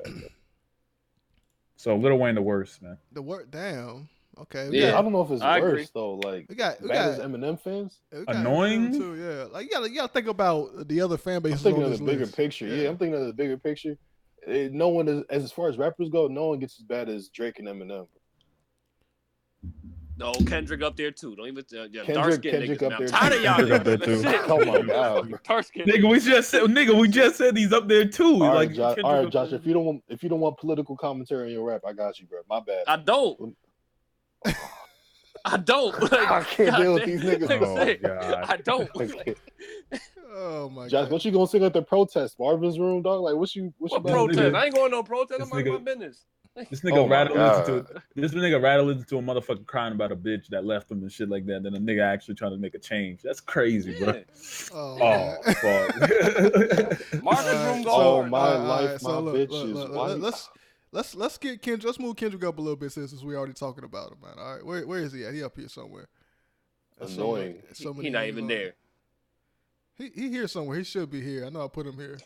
So Lil Wayne the worst, man. The word, damn. Okay. Yeah, I don't know if it's I worse agree. though. Like, We got bad as Eminem fans. Annoying? too. Yeah, like you gotta think about the other fan I'm bases thinking on of this the bigger list. picture. Yeah, I'm thinking of the bigger picture. No one is, as far as rappers go, no one gets as bad as Drake and Eminem. No, Kendrick up there too. Don't even dark skin Kendrick niggas. up Man, there I'm tired of too. y'all. Kendrick up there niggas. too. Shit. Oh my god, bro. Dark skin. Nigga, we just said he's up there too. All right, Like Josh. Kendrick All right, up Josh. there. If you don't want political commentary in your rap, I got you, bro. My bad. I don't. I don't. Like, I can't deal with goddamn. these niggas. Nigga say, God. I don't. Oh my Josh, god. what you gonna sing at the protest? Marvin's room, dog? Like, what you What This protest? nigga- I ain't going to no protest. I'm this minding my nigga- business. This nigga Oh my rattling God. into this nigga rattling into a motherfucker crying about a bitch that left him and shit like that. Then a nigga actually trying to make a change. That's crazy, bro. Oh, Oh, fuck. Marvin's room go Oh hard. my All right, life, so my look, bitch is look, white. let's get Kendrick. Let's move Kendrick up a little bit since we already talking about him, man. All right, where is he at? He up here somewhere. Annoying. He not even there. He here somewhere. He should be here. I know I put him here.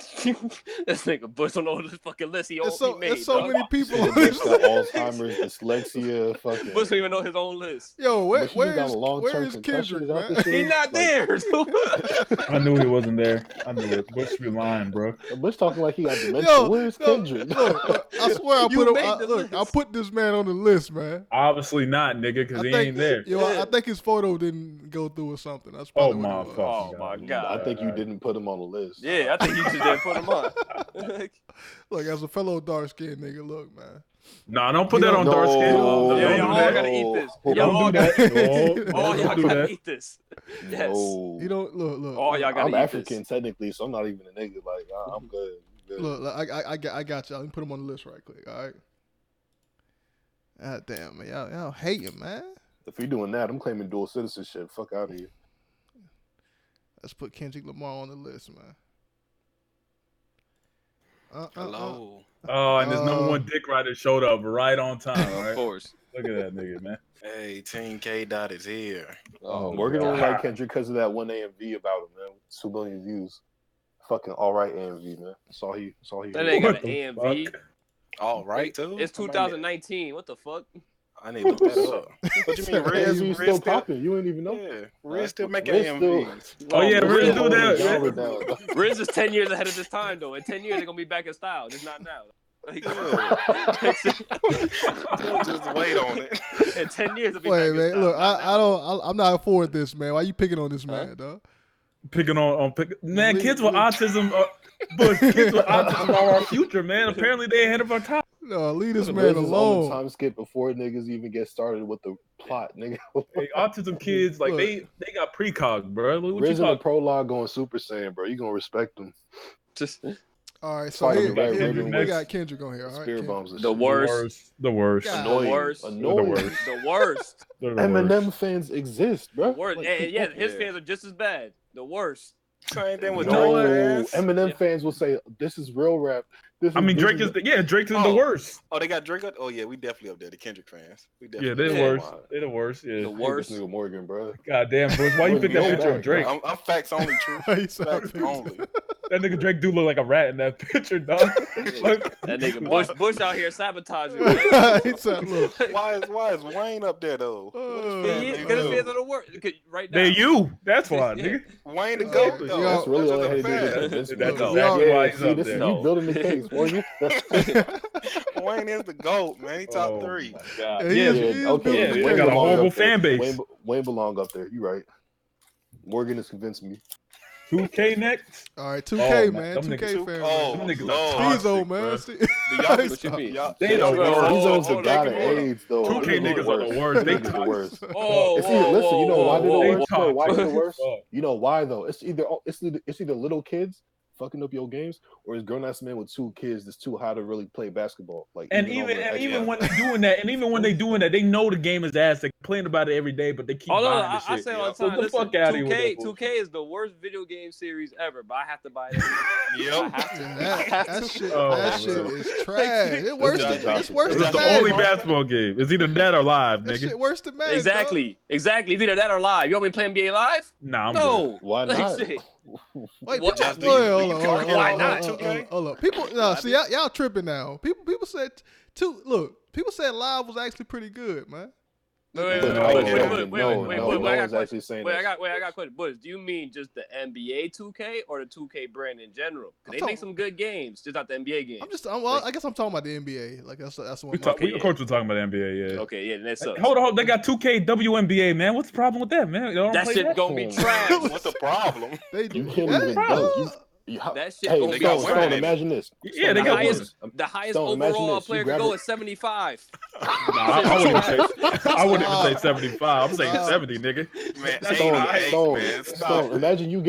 This nigga Bush don't know this fucking list he made. There's so dog. many people on Bitch this got list. Alzheimer's, dyslexia, fucking. Bush don't even know his own list. Yo, But you got a where long-term is concussion, Kendrick, is that man? the shit? He not Like, there. I knew he wasn't there. I knew it. Bush be lying, bro. Bush talking like he got dementia. Yo, Where's Kendrick? Look, I swear You I made the put him. I list. put this man on the list, man. Obviously not, nigga, because he ain't there. Yo, I think his photo didn't go through or something. That's Oh probably my what it was. fucking Oh my god. god. I think you didn't put him on the list. Yeah, I think you just didn't put him on. Look, as a fellow dark skinned nigga, look, man. Nah, don't put that on dark skin. No. Yeah, Don't y'all do all that. gotta eat this. Don't Y'all all do gotta that. eat this. No, All don't y'all do gotta that. eat this. Yes. No. You don't look. All y'all gotta I'm eat African this. technically, so I'm not even a nigga. Like, I'm good. Look, I got y'all. Let me put him on the list right quick. All right. God damn, man, y'all hating, man. If you're doing that, I'm claiming dual citizenship. Fuck out of here. Let's put Kendrick Lamar on the list, man. Hello. Oh, and this number one dick rider showed up right on time. Right? Of course. Look at that nigga, man. Hey, Team K Dot is here. Oh, Morgan only God. like Kendrick because of that one AMV about him, man. 2 million views. Fucking all right AMV, man. That's all he. That ain't got What an the AMV. All right, too. It's 2019. What the fuck? I need to look that up. What you mean, Riz? AMV still popping. You ain't even know. Yeah, Riz still making Riz still- AMVs. Oh yeah, Riz Riz do holding the that. genre down. Riz is 10 years ahead of his time, though. In 10 years, they're gonna be back in style. Just not now. Like, Just wait on it. in 10 years, it'll be Wait, back man. in style. Look, I'm not for this, man. Why you picking on this man, dog? Picking on man, kids with autism. But kids with autism are our future, man. Apparently, they ahead of our time. No, leave this Riz man is on the alone. time skip before niggas even get started with the plot, nigga. Hey, autism kids, like Look. they got precog, bro. What Riz you in the talking? prologue going Super Saiyan, bro. You gonna respect him. Just All right, so Fighting here, Red here Ribbon we with got Kendrick on here. All right, Spear Kendrick. bombs and the shit. worst. The worst. God. The worst. Annoying. The worst. They're the Eminem worst. fans exist, bro. Worst. Like, And yeah, his Yeah. fans are just as bad. The worst. Same thing with no, Drake fans. Eminem Yeah. fans will say this is real rap. This I mean, this Drake is Drake is the worst. Oh, they got Drake. Oh yeah, we definitely up there. The Kendrick fans. We definitely. Yeah, they're the Yeah. worst. They're the worst. Yeah. The This worst. nigga Morgan, bro. God damn, Bush. Why you pick that Go picture of back, Drake? I'm facts only, true. He said Facts facts. only. That nigga Drake do look like a rat in that picture, dog. Like, That nigga Bush out here sabotaging. He said, look. Why is Wayne up there though? Because his fans are the worst. Right now. they you. That's why, nigga. Wayne the goat though. That's really all I had to do. That's to That's convince me. exactly why he's See, up this is there. you building the case, Morgan. Wayne is the goat, man. He top Oh, 3. my God. Yeah, he Yeah, is- okay. yeah, they Wayne got a belong horrible up there. fan base. Wayne belong up there. You right. Morgan has convinced me. 2K next. All right, 2K, Oh, man. them 2K niggas- fan. Oh, Them niggas Lord. are toxic, Steezo, man. Y'all- What you mean? They the worst. Steezo's the hold god on, of hold on. AIDS, though. 2K Them niggas are the worst. Them They niggas the worst. Oh, It's either, listen, you know why they're the They worst? You know why they're the worst? toxic. You know why though? It's either little kids fucking up your games, or it's grown ass men with 2 kids that's too high to really play basketball. Like And even when they're doing that, they know the game is ass. They're complaining about it every day, but they keep Oh no, buying the I shit. say all the So time. the Listen, fuck out of here with 2K, that 2K is the worst video game series ever, but I have to buy it. Yep. That shit man. is trash. It's worse than It's the only basketball game. It's either that or live, That nigga. shit worse than Madden. Exactly. It's either that or live. You want me to play NBA Live? Nah, I'm No. good. Why Like, not? shit. Wait, What? people, go ahead, hold on. Why not 2K? Hold on. People, no, see, y'all tripping now. People said people said live was actually pretty good, man. Wait, No one's actually saying Wait, that. I got a question. Bush, do you mean just the NBA 2K or the 2K brand in general? Because they I'm make some good games, just not the NBA games. I guess I'm talking about the NBA. Like that's one. Of course, we're talking about NBA. Yeah. Okay, yeah, that sucks. Hold on, they got 2K WNBA, man. What's the problem with that, man? They don't That play shit gonna be trash. What's the problem? You can't even dunk. That shit Hey, gonna be Stone, trash. imagine this. Yeah, they got the highest Stone, imagine overall this. You player grab could go it- is 75. I wouldn't even say 75. I'm saying 70, nigga. Man, Stone, imagine you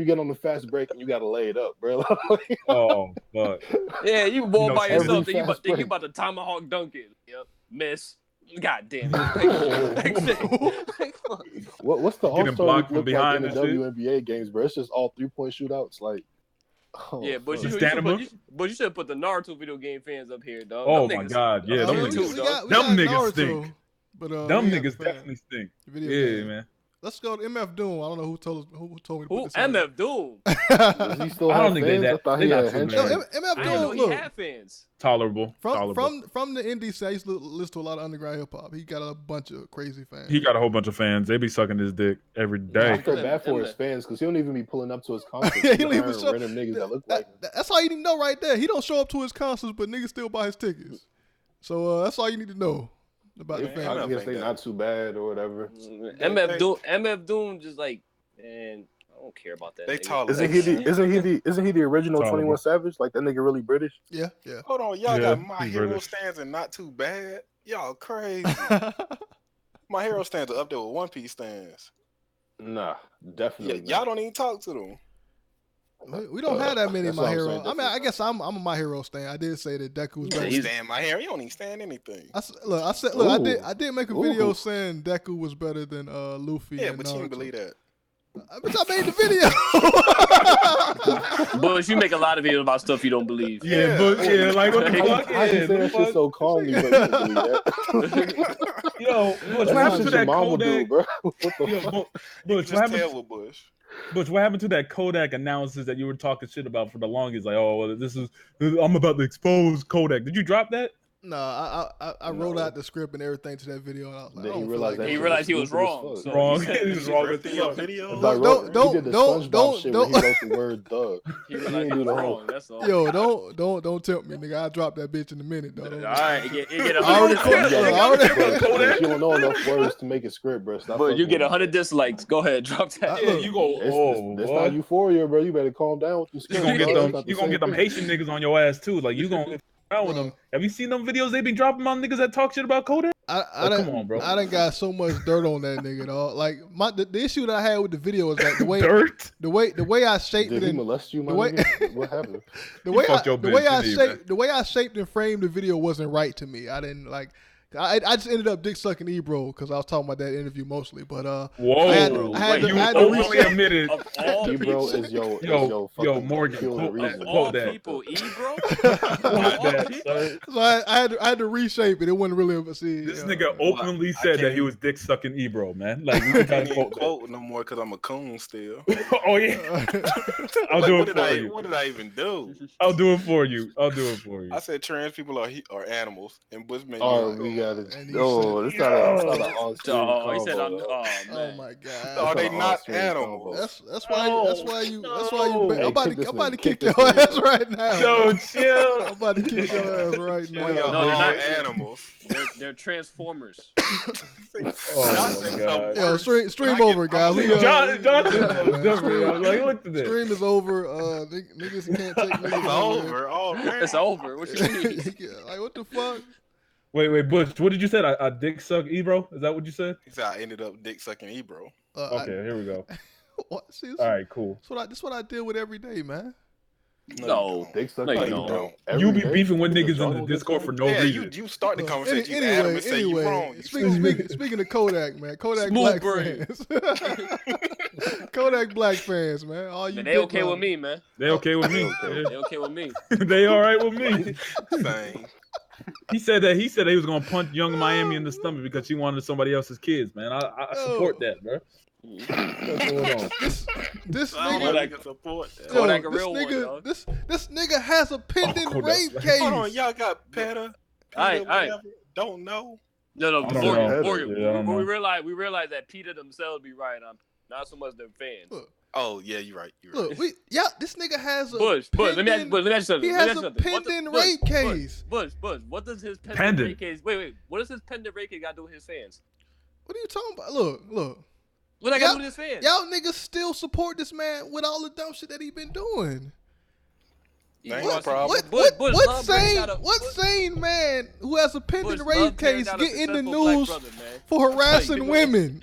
get on the fast break and you gotta lay it up, bro. Oh, fuck. Yeah, you ball by every yourself, think fast you break. about to tomahawk dunk it. Yep, miss. God damn it. What's the Getting All-Star blocked look from like in behind the and shit? WNBA games, bro? It's just all 3-point shootouts. Like, Yeah, but fuck. you should put the Naruto video game fans up here, dog. Oh Them my niggas- God, yeah, them niggas. Them niggas stink. But them niggas definitely stink. Yeah, man. Let's go to MF Doom. I don't know who told me to Who? put this on. MF Doom? Does he still I have don't think fans? they I thought he not had too henchmen. mad. MF I didn't Doom, know he look. had fans. Tolerable. From the indie side, I used to listen to a lot of underground hip hop. He got a bunch of crazy fans. He got a whole bunch of fans. They be sucking his dick every day. I feel bad for his fans because he don't even be pulling up to his concerts. Yeah, he don't even show. Random niggas that look like him. That's all you need to know right there. He don't show up to his concerts, but niggas still buy his tickets. So that's all you need to know about the I fans. guess they not too bad or whatever. MF Doom just like, man, I don't care about that. They nigga. tolerate. Isn't he the original Tolerable. 21 Savage? Like that nigga really British? Yeah. Hold on, y'all Yeah, got My he's Hero British. stands and not too bad. Y'all crazy. My Hero stands are up there with One Piece stands. Nah, definitely. Y'all don't even talk to them. We don't have that many That's My what I'm Hero. saying, I mean, I guess I'm a My Hero stan. I did say that Deku was You better. don't stand My Hero. You don't even stand anything. I did make a video Ooh. saying Deku was better than Luffy. Yeah, and but you Naruto. didn't believe that. But I made the video. Bush, you make a lot of videos about stuff you don't believe. Yeah, but yeah, like what the fuck? I can say that shit so calmly, but you don't believe that. Yo, Bush, what happened to that Kodak? bro? What the Yo, fuck? Bush, Just what happened? tell with Bush. Butch, what happened to that Kodak analysis that you were talking shit about for the longest? Like, oh, well, I'm about to expose Kodak. Did you drop that? No, I wrote out the script and everything to that video. And I was like, Then I he don't feel realized like that He shit realized he was stupid as wrong. fuck. So Wrong. he He was wrong with Scripting the your video. Like, he did the SpongeBob don't- shit where he wrote the word "thug." he realized he was wrong. That's all. Yo, don't tempt me, nigga. I'll drop that bitch in a minute, though. All right, you get I already But you don't know enough words to make a script, bro. Stop But you fucking get with 100 dislikes. Go ahead, drop that. Yeah, you go. That's not Euphoria, bro. You better calm down with the You script. gonna get bro. them. It's not the You gonna same get them thing. Haitian niggas on your ass too. Like you gonna around with them. Have you seen them videos they been dropping on niggas that talk shit about Kodak? Come on, bro. I done got so much dirt on that nigga, dog. Like the issue that I had with the video is that the way Dirt? the way I shaped Did it. he molest you, my the way, nigga? What happened? the way fucked your bitch, the way I shaped and framed the video wasn't right to me. I didn't like. I just ended up dick sucking Ebro because I was talking about that interview mostly. But Whoa, I had to you reshape- openly admitted. Ebro is your Yo, Morgan, killer reason. quote that. People, Ebro. So I had to reshape it. It wasn't really see. This nigga openly said that he was dick sucking Ebro, man. Like we I gotta can't quote quote no more because I'm a coon still. that. Oh yeah, I'll do it for you. What did I even do? I'll do it for you. I'll do it for you. I said trans people are animals, and Bush made Are me we got it. No, it's not an on-screen Oh, he said, combo, though. "Oh Oh man." my god. Are they an not on-screen combo. animals? That's why you Hey, I'm about kick this to nigga, kick kick your this ass nigga. right now. Yo, chill. I'm about to kick your ass right now. Y'all No, they're are not animals. They're transformers. Oh my god. Yo, stream over, guys. We, John stream, like, look at this. stream is over. Niggas can't take niggas It's over. Oh, man. It's over. What you mean? Yeah, like what the fuck? Wait, Bush. What did you say? I dick suck Ebro? Is that what you said? He said I ended up dick sucking Ebro. Okay, here we go. See, All right, cool. this is what I deal with every day, man. No, Dick suck no, you like don't. You be beefing with niggas in the Discord for no reason. You start the conversation. You Adam and say you wrong. Speaking of Kodak, man, Kodak Smooth Black brain. fans, Kodak Black fans, man. All you Man, they okay with me, man. They okay with me. They okay with me. They all right with me. Same. He said he was gonna punch Young Miami in the stomach because she wanted somebody else's kids, man. I support that, bro. What's going on? This I nigga, like to support that. yo, Kodak a this real one, nigga, dog. this nigga has a pending Kodak rape Black. case. Hold on, y'all got Peter? Aight. Whatever? Don't know. No, I don't know. before Yeah, I don't know. we realize that Peter themselves be right on, not so much their fans. Oh yeah, you're right. You're Look, right. this nigga has a Bush, let me ask you something. He Let me has ask you a something. pending rape case. Bush, what does his pending Pendant. rape case? Wait, what does his pending rape case got to do with his fans? What are you talking about? Look. What I got to do with his fans? Y'all niggas still support this man with all the dumb shit that he been doing. Ain't no problem. What sane man who has a pending rape case get in the news for harassing women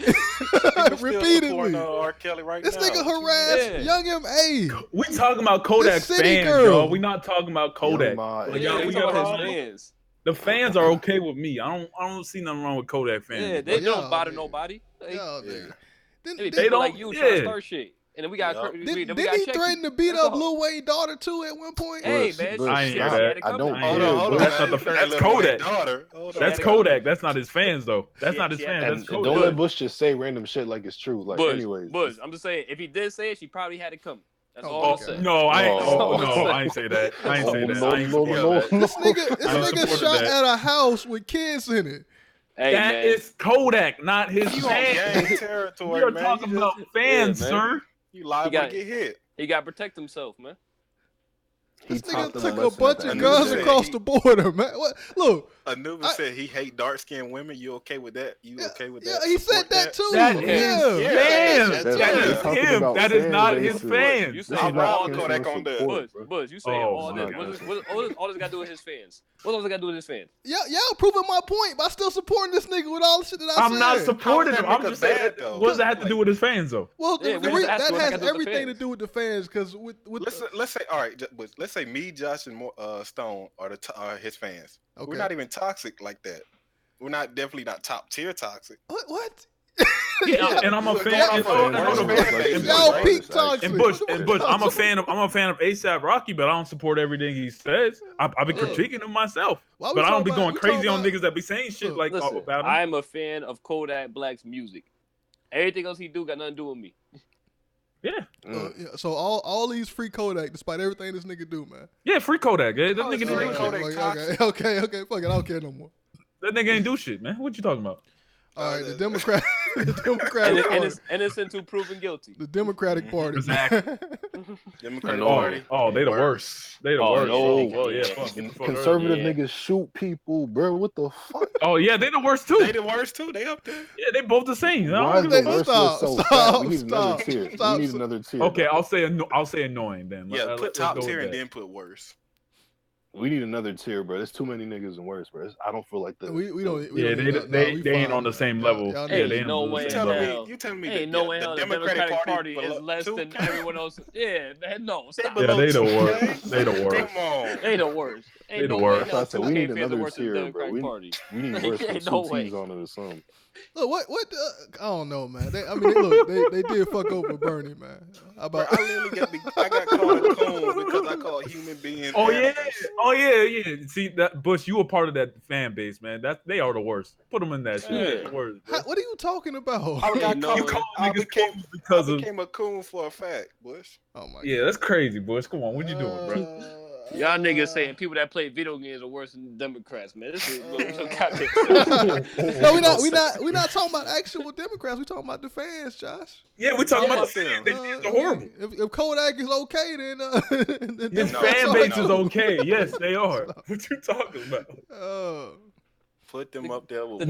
repeatedly? R. Kelly right This now. nigga harassed Young M.A. We talking about Kodak city fans, girl. y'all. We not talking about Kodak. Like, Yeah, we we got talking about this- his fans. The fans are okay with me. I don't see nothing wrong with Kodak fans. Yeah, they don't bother nobody. They They don't. like you trying to Yeah. start shit. And then we got Didn't he threaten to beat up Lil Wayne's daughter too at one point? Hey, man, I ain't hear she had that. it covered. Hold on. That's not the. That's Kodak. That's Kodak. That's not his fans though. That's not his fans. That's And Kodak. don't let Bush just say random shit like it's true. Like, anyways. Bush, I'm just saying, if he did say it, she probably had it coming. That's all Oh, I'm saying. no, I ain't. That's all I'm No, saying. I ain't say that. I ain't say that. I ain't No, support that. This nigga supported shot that. at a house with kids in it. Hey, That man. is Kodak, not his You on gang fans. territory, We are man. talking You about just- fans, man. sir. You liable to get hit. He got to protect himself, man. This taught nigga them took a a lesson bunch at the of end of guns the day. across the border, man. What? Look, Anubis said he hate dark skinned women. You okay with that? You okay with that? yeah, he said Support that too. That is yeah. fans. That's That what is he's talking him. about That is fan not his bases. fans. You This say is I'm not wrong, cancel Kodak on that. support, bro. Bush, you say Oh, all my this. God. All this got to do with his fans. What else got to do with his fans? Y'all proving my point by still supporting this nigga with all the shit that I said. I'm not supporting How him. does I'm that just make us saying. bad, though? What does that have to do with his fans, though? Well, Yeah, we just asked that what has got to do with the everything to fans. do with the fans because with Let's say all right. Let's say me, Josh, and Stone are his fans. Okay. We're not even toxic like that. We're not definitely not top tier toxic. what? Yeah, and I'm a fan. Y'all peak toxic. And Bush, I'm a fan of ASAP Rocky, but I don't support everything he says. I've been critiquing him myself, Why we but I don't be talking going about- crazy we on talking niggas that be saying shit like Listen, about him. I'm a fan of Kodak Black's music. Everything else he do got nothing to do with me. Yeah. Yeah, so all these free Kodak, despite everything this nigga do, man. Yeah, free Kodak. That nigga didn't do Kodak shit. toxic. Okay, fuck it, I don't care no more. That nigga ain't do shit, man. What you talking about? All right, the Democratic Party. Innocent until proven guilty. The Democratic Party. Exactly. Democratic Oh, Party. oh, they the worst. They the worst. no. Oh, yeah. Conservative niggas shoot people, bro. What the fuck? Oh, yeah, they the worst, too. They the worst too. They up there. Yeah, they both the same. Why is the worst list so fat? We need stop, another tier. stop. We need another tier. Okay, bro. I'll say annoying then. Yeah, Let's put top go with tier and that. then put worse. We need another tier, bro. There's too many niggas and worse, bro. I don't feel like that. We don't. Yeah, they ain't on the same level. Y'all Yeah, niggas- they ain't no on the way same in level. hell. You telling me Ain't the, no way in the hell the Democratic Party is less than everyone else. Yeah, man, no. Stop. Yeah, they the worst. They the worst. Come on. They the worst. Ain't They the no worst. way in hell I said, we 2K need fans are another worse than the tier, bro. Democratic Party. We need worse than Ain't two no T's way. on it or something. Look, what? I don't know, man. They did fuck over Bernie, man. How Bro, about? I literally I got called a coon because I call human beings. Oh yeah, animals. yeah. See that Bush, you a part of that fan base, man. They are the worst. Put them in that shit. Yeah. They're the worst, bro. What are you talking about? I got No, called. call I niggas became fools because of a coon for a fact, Bush. Oh my. yeah. That's crazy, Bush. Come on, what you doing, bro? Y'all niggas saying people that play video games are worse than Democrats, man. This is No, we not talking about actual Democrats. We talking about the fans, Josh. Yeah, we talking about the fans. They're horrible. If Kodak is okay, then his fan base is okay. Yes, they are. What you talking about? Put them up there with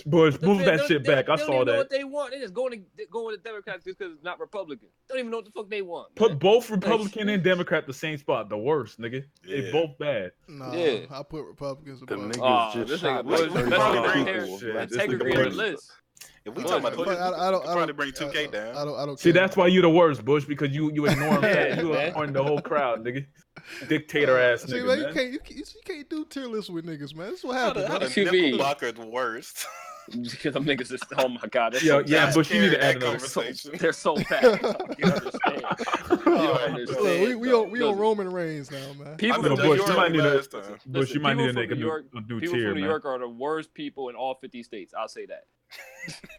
Bush, move that shit back. I saw They don't even know that. what they want. They just going with the Democrats just because it's not Republican. Don't even know what the fuck they want. Put both Republican and Democrat the same spot. The worst, nigga. They both bad. No, Yeah. I put Republicans. The above. niggas just shot like 35 people. Integrity in the list. If we talking about But I don't probably bring 2K down. I don't See, care. that's why you the worst, Bush, because you ignore him. You ignoring the whole crowd, nigga. Dictator ass See, nigga, man, man. you can't do tier lists with niggas, man. That's what happens. How the QB. Knickerbocker the worst? Because them niggas is, oh my god, that's Yeah, Bush, you need to add another. They're so bad. You understand? You don't understand. We on Roman Reigns now, man. People No, from Bush, New you might need York, to. Bush, you might need to make a new people tier, from New man. York are the worst people in all 50 states. I'll say that.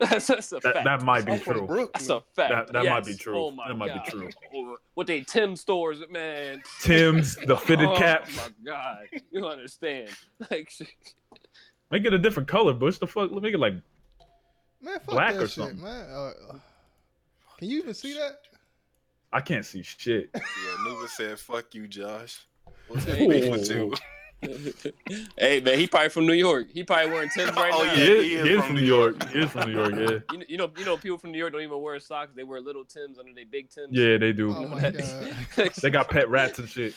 That's a fact. That might be true. That's a fact. That might be Yes. true. Oh my That might God. be true. What they Tim stores, man. Tim's, the fitted cap. Oh my god, you understand? Like, Make it a different color, Bush. The fuck? Make it like Man, fuck black that or shit, something. man. Can you even see that? I can't see shit. Yeah, Nuba said, "Fuck you, Josh." What's Ooh. that beef with you? hey man, he probably from New York. He probably wearing Timbs right now. He is from New York. He is from New York. Yeah. You know, people from New York don't even wear socks. They wear little Timbs under their big Timbs. Yeah, they do. Oh my god. They got pet rats and shit.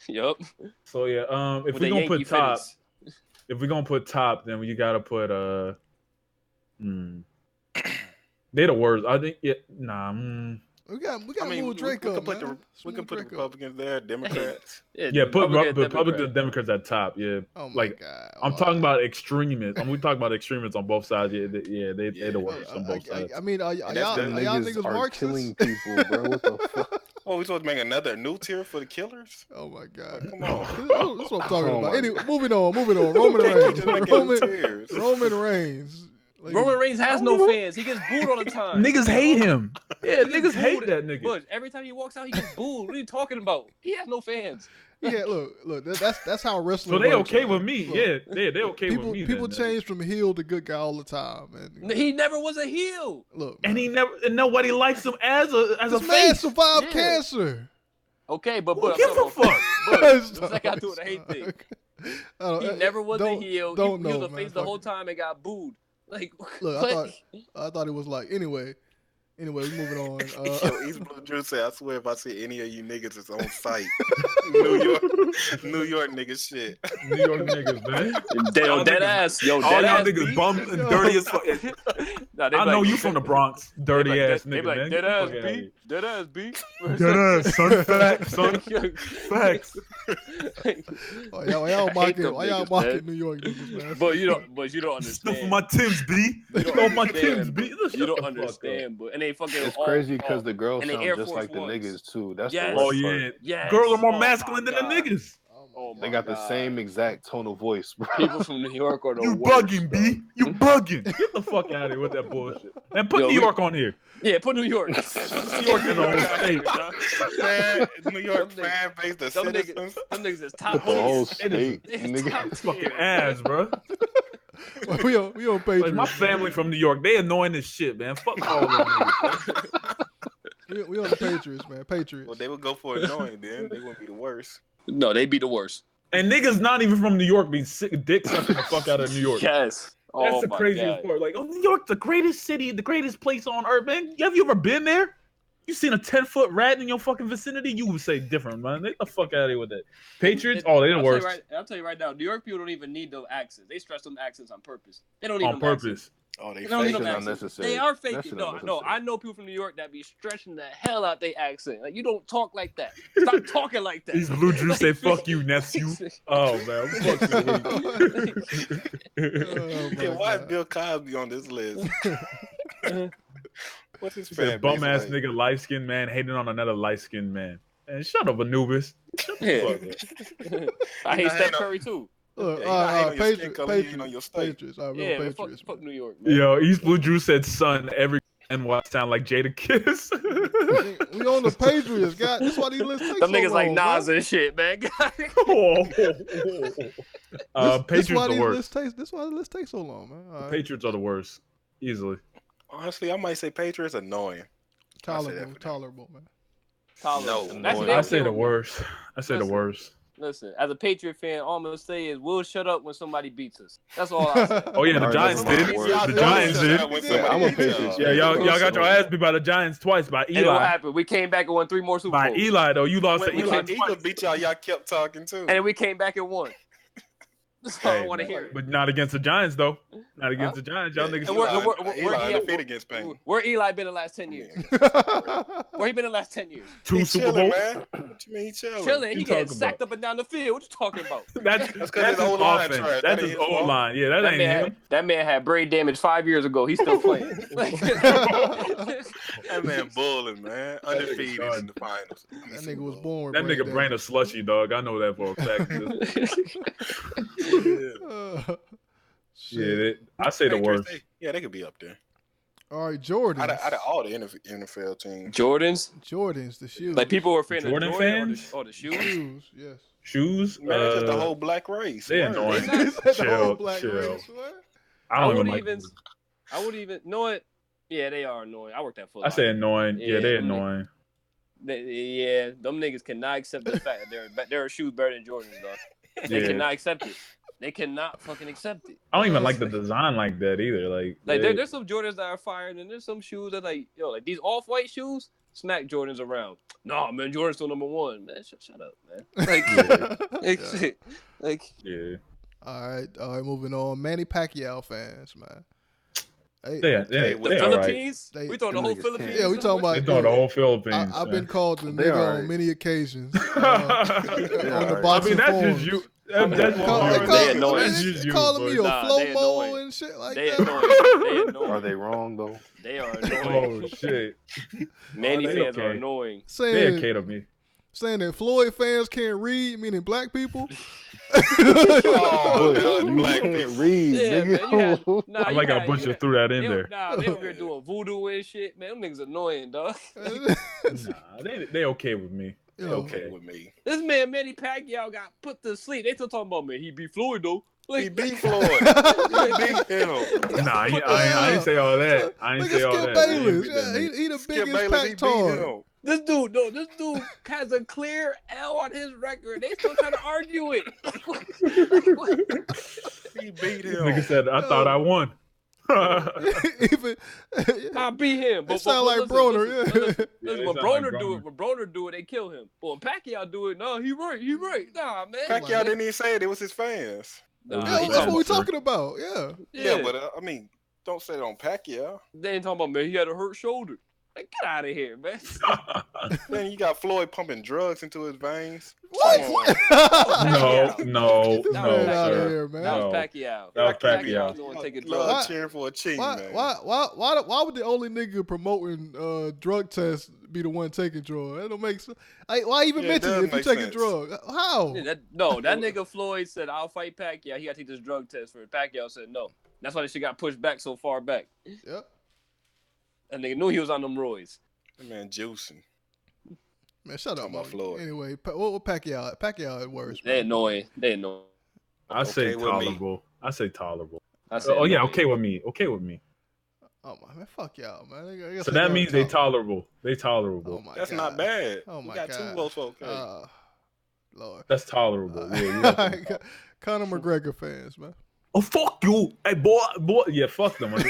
Yup. So yeah, if With we're the gonna put Yankee top, fitteds. if we're gonna put top, then you gotta put they the worst. I think We got move Drake up, man. We can put the Republicans there, Democrats. Yeah, put Republicans and Democrats at top. Yeah, Oh my like god. I'm talking about extremists. We talking about extremists on both sides. Yeah, they the worst on both sides. I mean, are y'all Them niggas niggas are Marxists? killing people, bro. What the fuck? Oh, we supposed to make another new tier for the killers? Oh my god. Come on. That's what I'm talking Oh about. my Anyway, moving on. Roman Reigns. Just make it tiers. Roman Reigns. Roman Reigns has no fans. He gets booed all the time. Niggas hate him. Yeah, niggas hate booed. that nigga. But every time he walks out, he gets booed. What are you talking about? He has no fans. Yeah, look. That's how wrestling. So they works, okay man. with me. Look, Yeah, they okay people, with me. People then, change from heel to good guy all the time, man. He never was a heel. Look, and nobody likes him as a this man face. survived cancer. Okay, but Who gives a fuck? What's that got to do with the hate thing? He never was a heel. He was a face the whole time and got booed. Like, look, what? I thought it was like anyway, we moving on. Yo, East Blue Drew said, I swear if I see any of you niggas, it's on site. New York niggas shit. New York niggas, man. Dead ass. Yo, All dead y'all ass. niggas bum and dirty as fuck. Nah, they I be know like, you from the Bronx, dirty ass They nigga, be like, man. dead Get the ass fuck outta B. Dead ass B. Dead ass, son. Facts, son. Facts. Why y'all mocking New York niggas, man? But you don't Stuff understand. for my Timbs, B. Stuff my Timbs, B. You don't understand, but and they fucking. It's crazy because the girls and they sound Air just Force like the Ones. niggas too. That's Yes. the Oh worst yeah. part. Yes. Girls are more Oh, masculine my than the God. niggas. Oh They my got the God. same exact tone of voice, bro. People from New York are the You worst. bugging, B. You bugging. Get the fuck out of here with that bullshit. And put Yo, New York on here. Yeah, put New York. New York is on state. Man, New York fan base, the Them citizens. niggas is top Put the whole tier. state, It's nigga. top It's fucking tier. ass, bro. we on Patriots. Like my family from New York, they annoying as shit, man. Fuck all of them niggas. we on the Patriots, man. Patriots. Well, they would go for annoying then. They wouldn't be the worst. No, they be the worst. And niggas not even from New York be sick dick sucking the fuck out of New York. Yes. That's Oh the my craziest God. part. Like, oh, New York, the greatest city, the greatest place on earth, man. Have you ever been there? You seen a 10-foot rat in your fucking vicinity? You would say different, man. Get the fuck out of here with that. Patriots, they the worst. I'll tell you right now, New York people don't even need those accents. They stress them accents on purpose. They don't need On them accents. purpose. Oh, they They don't need fake them it. accents. unnecessary. They are That faking. shit No, unnecessary. I know people from New York that be stretching the hell out their accent. Like, you don't talk like that. Stop talking like that. These blue Drews say, fuck you, nephew. Oh, man. Fuck you. Yeah, why is Bill Cosby on this list? What's his He fan said, bum base ass like? nigga, light skinned man, hating on another light skinned man. Man, shut up, Anubis. Shut the fuck up. I hate Nah, Steph ain't no- Curry too. Look, Yeah, you not hating on your skin Patriots, color, you hating on your state. Patriots. All right, Yeah, we're man, Patriots. fuck New York, man. Yo, East Blue Drew said son every And what sound like Jada Kiss? We on the Patriots, God. That's why these lists take Them so niggas like long, Nas bro. and shit, man. Patriots the worst. That's why the list takes so long, man. All right. Patriots are the worst, easily. Honestly, I might say Patriots annoying. Tolerable, man. No, I say the worst. I say the worst. Listen, as a Patriot fan, all I'm gonna say is we'll shut up when somebody beats us. That's all I say. Oh yeah, the Giants did. The Giants did. I'm a Patriots. Yeah, y'all got your ass beat by the Giants twice by Eli. And what happened? We came back and won 3 more Super Bowls. By Eli though, you lost to When Eli. Eagles beat y'all kept talking too. And then we came back and won. That's all I want to hear. But not against the Giants though. Not against the Giants. Y'all niggas. Eli undefeated against Spain. Where Eli been the last 10 years? Where he been the last 10 years? 2 Super Bowls. Man. What you mean he chilling? Chilling. He getting sacked up and down the field. What you talking about? That's his offense. That's his old line. Yeah, that ain't him. That man had brain damage 5 years ago. He's still playing. That man bulling, man. Undefeated in the finals. That nigga was born. That nigga brain a slushy, dog. I know that for a fact. Yeah, I say the worst. They could be up there. All right, Jordans. Out of all the NFL teams. Jordans, the shoes. Like people were fans Jordan of Jordan fans? or the shoes. Shoes, yes. Shoes? Man, it's just the whole black race. They annoying. Chill. I wouldn't even know what? Yeah, they are annoying. I worked at Foot I say Locker. annoying. Yeah, they annoying. Them niggas cannot accept the fact that there are shoes better than Jordans, though. They Yeah. cannot accept it. They cannot fucking accept it. I don't even like the design like that either. Like There's some Jordans that are fired, and there's some shoes that like these off-white shoes smack Jordans around. No, man, Jordan's still number 1. Man, shut up, man. Yeah. All right, moving on. Manny Pacquiao fans, man. The Philippines? We throwing the whole Philippines? Yeah, we talking about. They throwing the whole Philippines. I've been called the They nigga are. on many occasions on the boxing that's forums. just you. That's They calling me a flow-mo and shit like that. Are they wrong though? They are annoying. Oh shit. Manny They fans are okay. annoying. They okay to me. Saying that Floyd fans can't read, meaning black people. You can't read, nigga. I like how Butcher threw that in there. Nah, they over here doing voodoo and shit. Man, them niggas annoying, dog. Nah, they okay with me. They okay with me. This man, Manny Pacquiao, got put to sleep. They still talking about, man, he beat Floyd, though. He beat Floyd. He beat him. Nah, I ain't say all that. I ain't say all Skip that. Bayless. Yeah, he the biggest pack-tard. This dude has a clear L on his record. They still trying to argue it. He beat him. Nigga said, I thought I won. Even I beat him. It sound like Broner. Listen, Yeah, when it sound Broner like do it, when Broner do it, they kill him. But when Pacquiao do it, no, he right. Nah, man. Pacquiao didn't even say it. It was his fans. Nah, Yeah, that's what we talking about. Yeah. Yeah, but I mean, don't say it on Pacquiao. They ain't talking about, man, he had a hurt shoulder. Like, get out of here, man. Then you got Floyd pumping drugs into his veins. What? No, That was sir. here, man. That was No. Pacquiao. That was Pacquiao Pacquiao. doing taking Love drugs. cheering for a cheat, Why man. would the only nigga promoting drug tests be the one taking drugs? That don't make sense. Why even Yeah, it mention does it if you make taking sense. drugs? How? Yeah, that nigga Floyd said, I'll fight Pacquiao. He got to take this drug test for it. Pacquiao said no. That's why this shit got pushed back so far back. Yep. And nigga knew he was on them roids. That man juicing. Man, shut up, Talking about Mo. Floyd. Anyway, what Pacquiao? Pacquiao at worst. They annoying. I say Okay with me. tolerable. I say tolerable. I say Oh yeah, annoying. okay with me. Okay with me. Oh my man, fuck y'all, man. I guess So I that gotta means they talk. tolerable. They tolerable. Oh my That's God. not bad. Oh We my got God. 2 votes for okay. Lord. That's tolerable. Yeah, Conor McGregor fans, man. Oh fuck you, hey boy. Yeah, fuck them. They the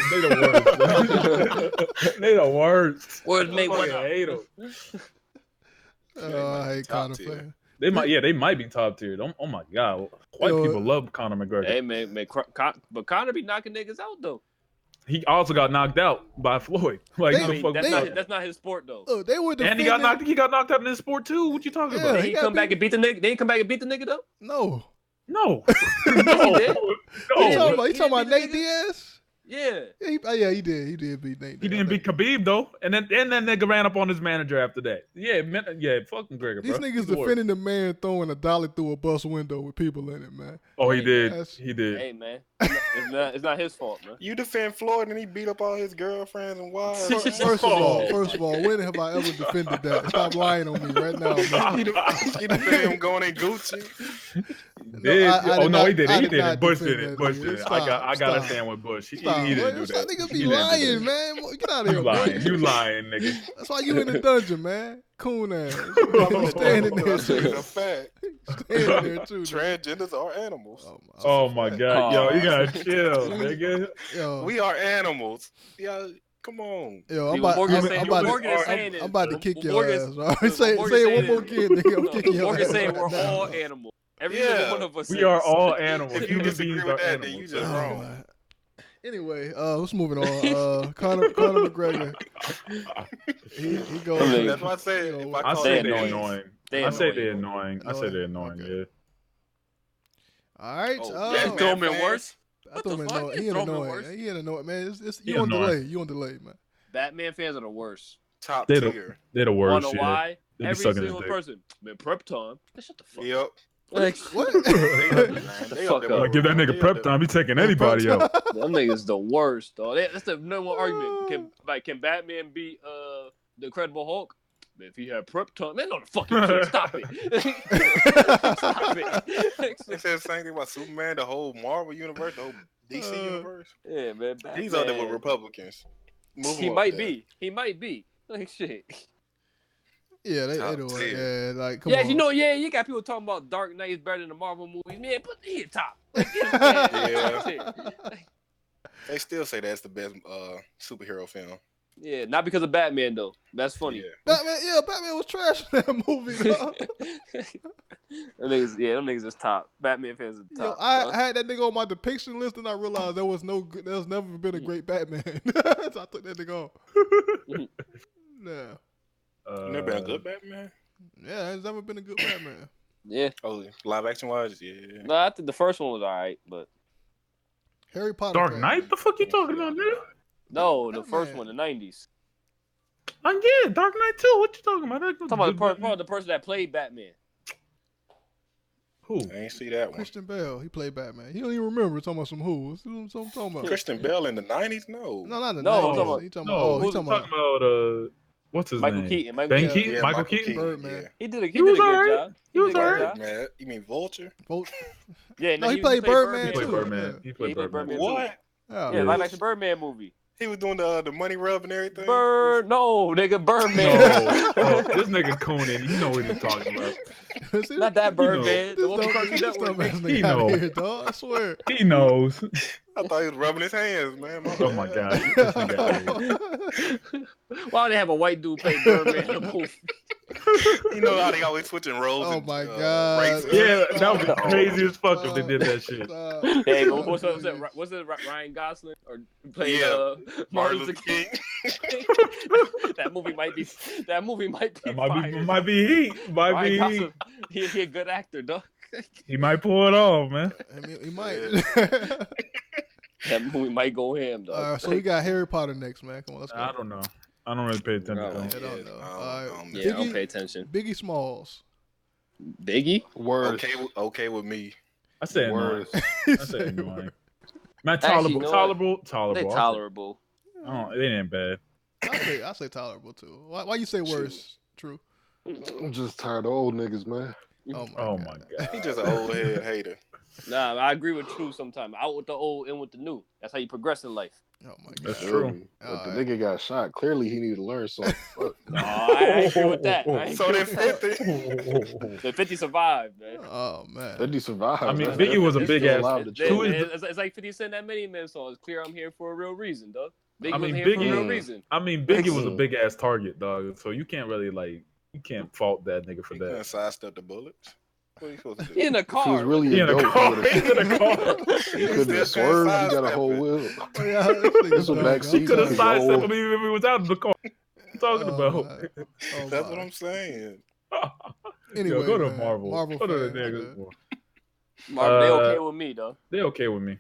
worst. They the worst. Where's May I fucking hate them. I hate top Conor tier. fans. They might be top tier. Oh my god, white Yo, people love Conor McGregor. Hey, man, but Conor be knocking niggas out, though. He also got knocked out by Floyd. Like They- who the fuck That's, was not, that's not his sport, though. Look, they were and he got knocked. He got knocked out in this sport too. What you talking Yeah, about? Did he he got come back and beat the nigga? Did he come back and beat the nigga, though? No. No, He did. You talking no. about Nate Diaz? Yeah. He did. He did beat Nate. He didn't beat Khabib though, and then that nigga ran up on his manager after that. Yeah, fuck McGregor, These bro. niggas defending the man throwing a dolly through a bus window with people in it, man. Oh, he did. That's- He did. Hey man, it's not his fault, man. You defend Floyd and he beat up all his girlfriends and wives. First of all, when have I ever defended that? Stop lying on me right now, man. You defend him going in Gucci. He did. He did not it. Bush defend did it. that Bush nigga. did it. Stop, I gotta stop. stand with Bush. He Stop. didn't do Stop, that. niggas He be didn't do lying, that. man. Get out of You here, lying. man. You lying, nigga. That's why you in the dungeon, man. Coon ass. Standing there That's too. a fact. Standing there too. Transgenders are animals. Oh my god, yo, you gotta chill, nigga. Yo, We are animals. Yeah, come on. yo, I'm See, about, Morgan I'm, saying- I'm about, Morgan is saying I'm is- about to kick your Morgan's- ass. All right? Say Morgan it one saying more is- kid, nigga. I'm kicking your Morgan ass. saying right we're now. all animals. Every Yeah. single one of us. We are is. all animals. If you Human disagree beings with are that, then animals. you just wrong. man. Anyway, let's moving on. Conor McGregor. He goes. That's what I said. If I call say it they're names- annoying. They I say annoying. they're annoying. I say they're annoying. Okay. Yeah. All right. You throw him in worse. I throw him in annoying. He annoying. He annoying, man. He You on annoying. delay. You on delay, man. Batman fans are the worst. Top They're tier. the worst. Wanna Yeah. why? They be Every sucking his single dick. person. Man, prep time. Shut the fuck. Yep. Like, What? They fuck up. Like, give that nigga prep time. He taking anybody out. Them niggas the worst, though. That's the number one argument. Can Batman beat the Incredible Hulk? If he had prep time, man, no, the fuck you can't. Stop it. Stop it. They said the same thing about Superman, the whole Marvel universe, the whole DC universe. Yeah, man. He's out there with Batman. Republicans. Move He him up might there. be. He might be. Like shit. Yeah, they Top do it. tier. Yeah, like come Yeah, on. you know, you got people talking about Dark Knight is better than the Marvel movies. Man, put he at top. Yeah. They still say that's the best superhero film. Yeah, not because of Batman though. That's funny. Batman was trash in that movie. Dog. Them niggas is top. Batman fans are Yo, top. I had that nigga on my depiction list, and I realized there's never been a great Batman. So I took that nigga off. Yeah. Never been a good Batman. Yeah, there's never been a good Batman. Yeah. Oh, live action wise, yeah. No, I think the first one was alright, but Harry Potter. Dark fan. Knight? The fuck you talking about, nigga? no, the first one, the 90s. Yeah, Dark Knight too. What you talking about? Talking about the person that played Batman. Who? I ain't see that one. Christian Bale. He played Batman. He don't even remember talking about some who. What's what I'm talking about? Christian Bale in the 90s? No. No, not the No, 90s. He talking about. No, He who's talking talking about. about what's his Michael name? Keaton. Ben Keaton? Yeah, Michael Keaton? Birdman. He did a He was good alright. job. He was did a good alright. job. Man, you mean Vulture? Yeah, No, he played Birdman He played too. Birdman. Yeah. He played Birdman. What? Oh, Yeah, live action Birdman movie. He was doing the money rub and everything? No, nigga, Birdman. No, oh, this nigga Conan, you know what he's talking about. See, Not that Birdman. This The one from dumb Cartoon this Network. dumbass He nigga out knows. here, dog. I swear. He knows. I thought he was rubbing his hands, man. Oh my god. This nigga out here. Why would they have a white dude play Birdman in a movie? You know how they always switching roles. Oh and, my god. races? Yeah, that would be crazy as fuck if they did that shit. Hey, but what's it? Ryan Gosling or played Yeah. Martin Luther King? That movie might be. That fire. might be heat. Might Ryan be heat. Gosling, he a good actor, dog. He might pull it off, man. I mean, he might. That movie might go ham, dog. So we got Harry Potter next, man. Come on, let's go. I don't know. I don't really pay attention to I him. don't know. Yeah, I don't pay attention. Biggie Smalls. Biggie? Words. Okay with me. I say annoying. Words. I say annoying. Man, Actually, tolerable. you know Tolerable. They tolerable. Oh, it ain't bad. I say tolerable too. Why you say worse? True. I'm just tired of old niggas, man. Oh my god. He just an old head hater. Nah, I agree with True sometimes. Out with the old, in with the new. That's how you progress in life. Oh my god. That's true. But the nigga got shot. Clearly, he needed to learn something. Fuck. No, I agree with that. So then 50. The 50 survived, man. Oh man. 50 survived. I mean, man. Biggie was a He's big still ass. alive to Who chill. is It's like 50 Cent that Many Men song. It's clear I'm here for a real reason, dog. Biggie I mean, was here for a real Biggie. reason. I mean, Biggie was a big ass target, dog. So you can't really you can't fault that nigga for He couldn't that. sidestep the bullets. What are you supposed to do? He in a If he was car. really He a in a dope, car. he He's in a car. He couldn't have swerved. He got a whole wheel. This was back He seat. could have He sidestepped rolled. him even if he was out of the car. What you talking about? That's what I'm saying. Anyway, Yo, go to man. Marvel. Marvel Go to the fans, niggas. Marvin, they okay with me, though. They okay with me.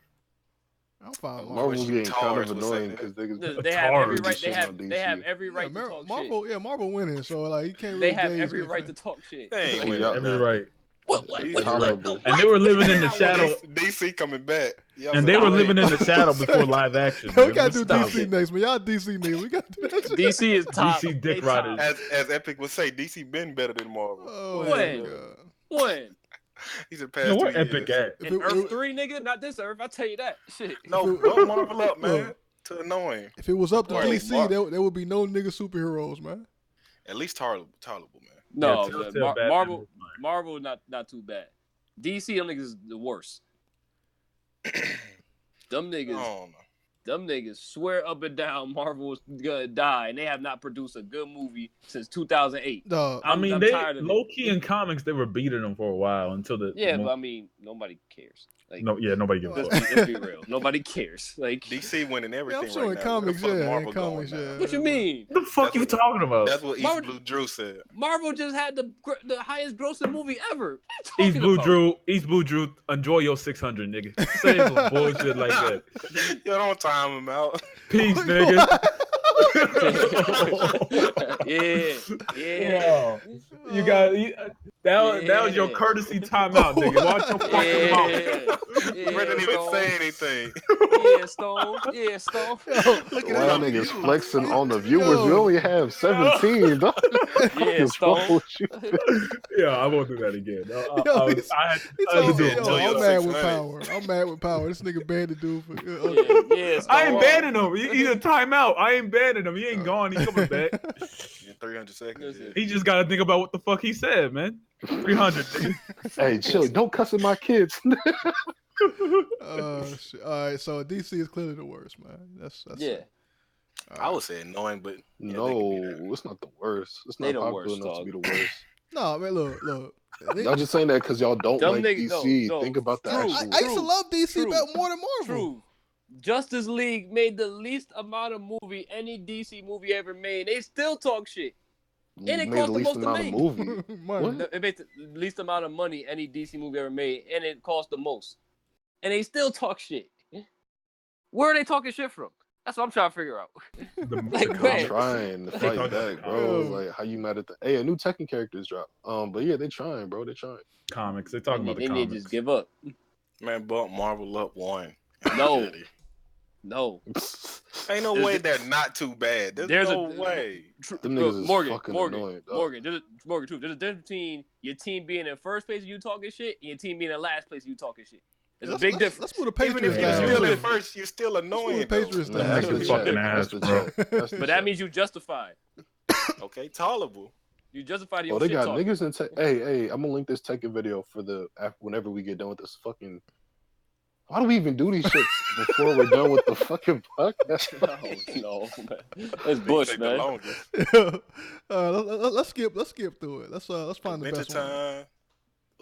I'm fine. Marvel's getting kind of annoying because they have every right. They have every right to talk Marvel, shit. yeah, Marvel winning, so like you can't. They Really have gauge every their right fan. to talk shit. They ain't Yeah, winning every nothing. right. Tolerable. And they were living in the shadow. DC coming back. And they were living in the shadow before live action. We man. gotta do Stop DC it. next, man. Y'all DC niggas. We gotta do that shit. DC is top. DC dick They top. riders. As Epic would say, DC been better than Marvel. Oh, When? He's in past Yo, where 2 Epic years. at? In Earth 3, nigga? Not this Earth. I tell you that. Shit. No, don't Marvel up, man. Too annoying. If it was up to Right. DC, there would be no nigga superheroes, man. At least tolerable, man. No, Yeah, man, Telltale Batman Marvel not too bad. DC, them niggas is the worst. Them niggas swear up and down Marvel's gonna die, and they have not produced a good movie since 2008. I mean, I'm they tired of low it. key in comics they were beating them for a while until the Yeah, but I mean, nobody cares. Like, nobody gives a fuck. let's be real. Nobody cares. Like DC winning everything I'm sure right in now. comics, Where the fuck yeah, Marvel in comics, going now? yeah. What you mean? What the fuck you talking about? That's what East Marvel- Blue Drew said. Marvel just had the highest grossing movie ever. East Blue Drew, enjoy your 600, nigga. Say some bullshit like that. You don't time him out. Peace, nigga. Yeah. You got that was your courtesy timeout, nigga. Watch your fucking mouth. Brett didn't even say anything. Yeah, Stone. Yeah, Stone. Look at Y'all niggas flexing on the viewers. We only have 17. Dog. Yeah, Stone. Yeah, I won't do that again. I'm mad with power. I'm mad with power. This nigga banned the dude for. I ain't banning him. He's a timeout. I ain't banning him. He ain't gone. He's coming back. In 300 seconds. Yeah. He just got to think about what the fuck he said, man. 300. Hey, chill. Don't cuss at my kids. Shit. All right, so DC is clearly the worst, man. That's yeah. I would say annoying, but no, it's not the worst. It's not popular enough to be the worst. No, man, look. Y'all just saying that because y'all don't like DC. No. Think about the actual. I used to love DC more than Marvel. True. Justice League made the least amount of movie any DC movie ever made. They still talk shit. And it made cost the the least most to amount make. of movie. No, it made the least amount of money any DC movie ever made, and it cost the most. And they still talk shit. Where are they talking shit from? That's what I'm trying to figure out. I'm trying to fight back, bro. Like, how you mad at the? Hey, a new Tekken characters drop. But yeah, they trying, bro. They trying. Comics. They talking about the They comics. need to just give up. Man, bump Marvel up one. No. Ain't no way they're not too bad. There's no way. Them niggas is fucking annoying, dog. Morgan, there's a difference between your team being in first place and you talking shit and your team being in last place and you talking shit. There's a big difference. Let's put a Patriots Even if down. you're still in first, you're still annoying. Patriots though. down. That's the fucking check. ass, That's the bro. check. That's the But that check. means you justified. Okay, tolerable. You justified your Oh, they shit got talking. niggas in tech. Hey, I'm gonna link this Tekken video for whenever we get done with this fucking. Why do we even do these shits before we're done with the fucking podcast? No, man. It's Bush, man. Let's skip through it. Let's find the best one. Time.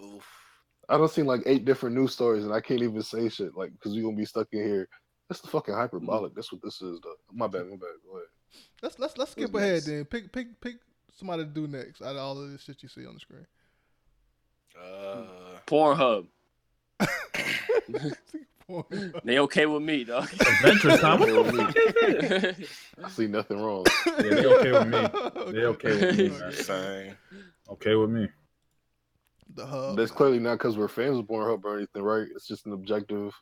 Oof. I done seen like 8 different news stories and I can't even say shit like because we gonna be stuck in here. That's the fucking hyperbolic. That's what this is, though. My bad. Go ahead. Let's skip ahead then. Pick somebody to do next out of all of this shit you see on the screen. Pornhub. They okay with me, dog. Adventure Time. I see nothing wrong. Yeah, they okay with me. They okay with me. Man. Same. Okay with me. The hub. That's clearly not because we're fans of Pornhub or anything, right? It's just an objective.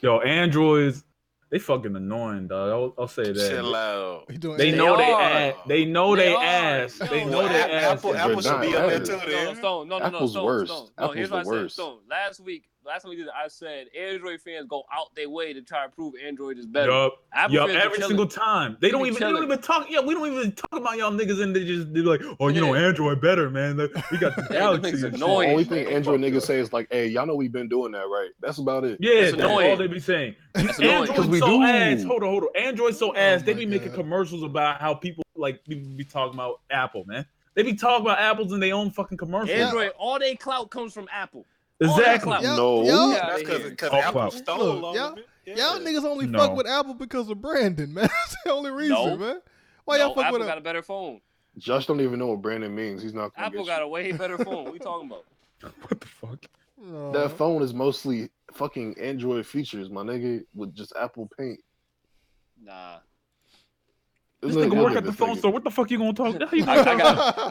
Yo, androids, they fucking annoying, dog. I'll say that. Chill out. They know they ass. They know they ass. They know they ass. Apple should be up there too. Then. Stone. No. Apple's Stone, worse. Stone. No, here's Apple's what the I said. worst. Stone. Last week I said Android fans go out their way to try to prove Android is better. Yup. Apple fans be Every chilling. single time. They don't even talk. Yeah, we don't even talk about y'all niggas and they just do like, oh, you know, Android better, man. We got the Galaxy. And shit. The only thing Android niggas say is like, hey, y'all know we've been doing that, right? That's about it. Yeah, that's all they be saying. Android's so ass. Hold on. Android's so ass. They be making commercials about how people be talking about Apple, man. They be talking about Apples in their own fucking commercials. Android, all their clout comes from Apple. Exactly. No. That's because Apple stole all of it. Y'all niggas only fuck with Apple because of Brandon, man. That's the only reason, man. Why y'all fuck Apple with got a better phone. Josh don't even know what Brandon means. He's not gonna Apple got a way better phone. What you talking about? What the fuck? That phone is mostly fucking Android features, my nigga, with just Apple Paint. Nah. This nigga work at the phone store. What the fuck you gonna talk?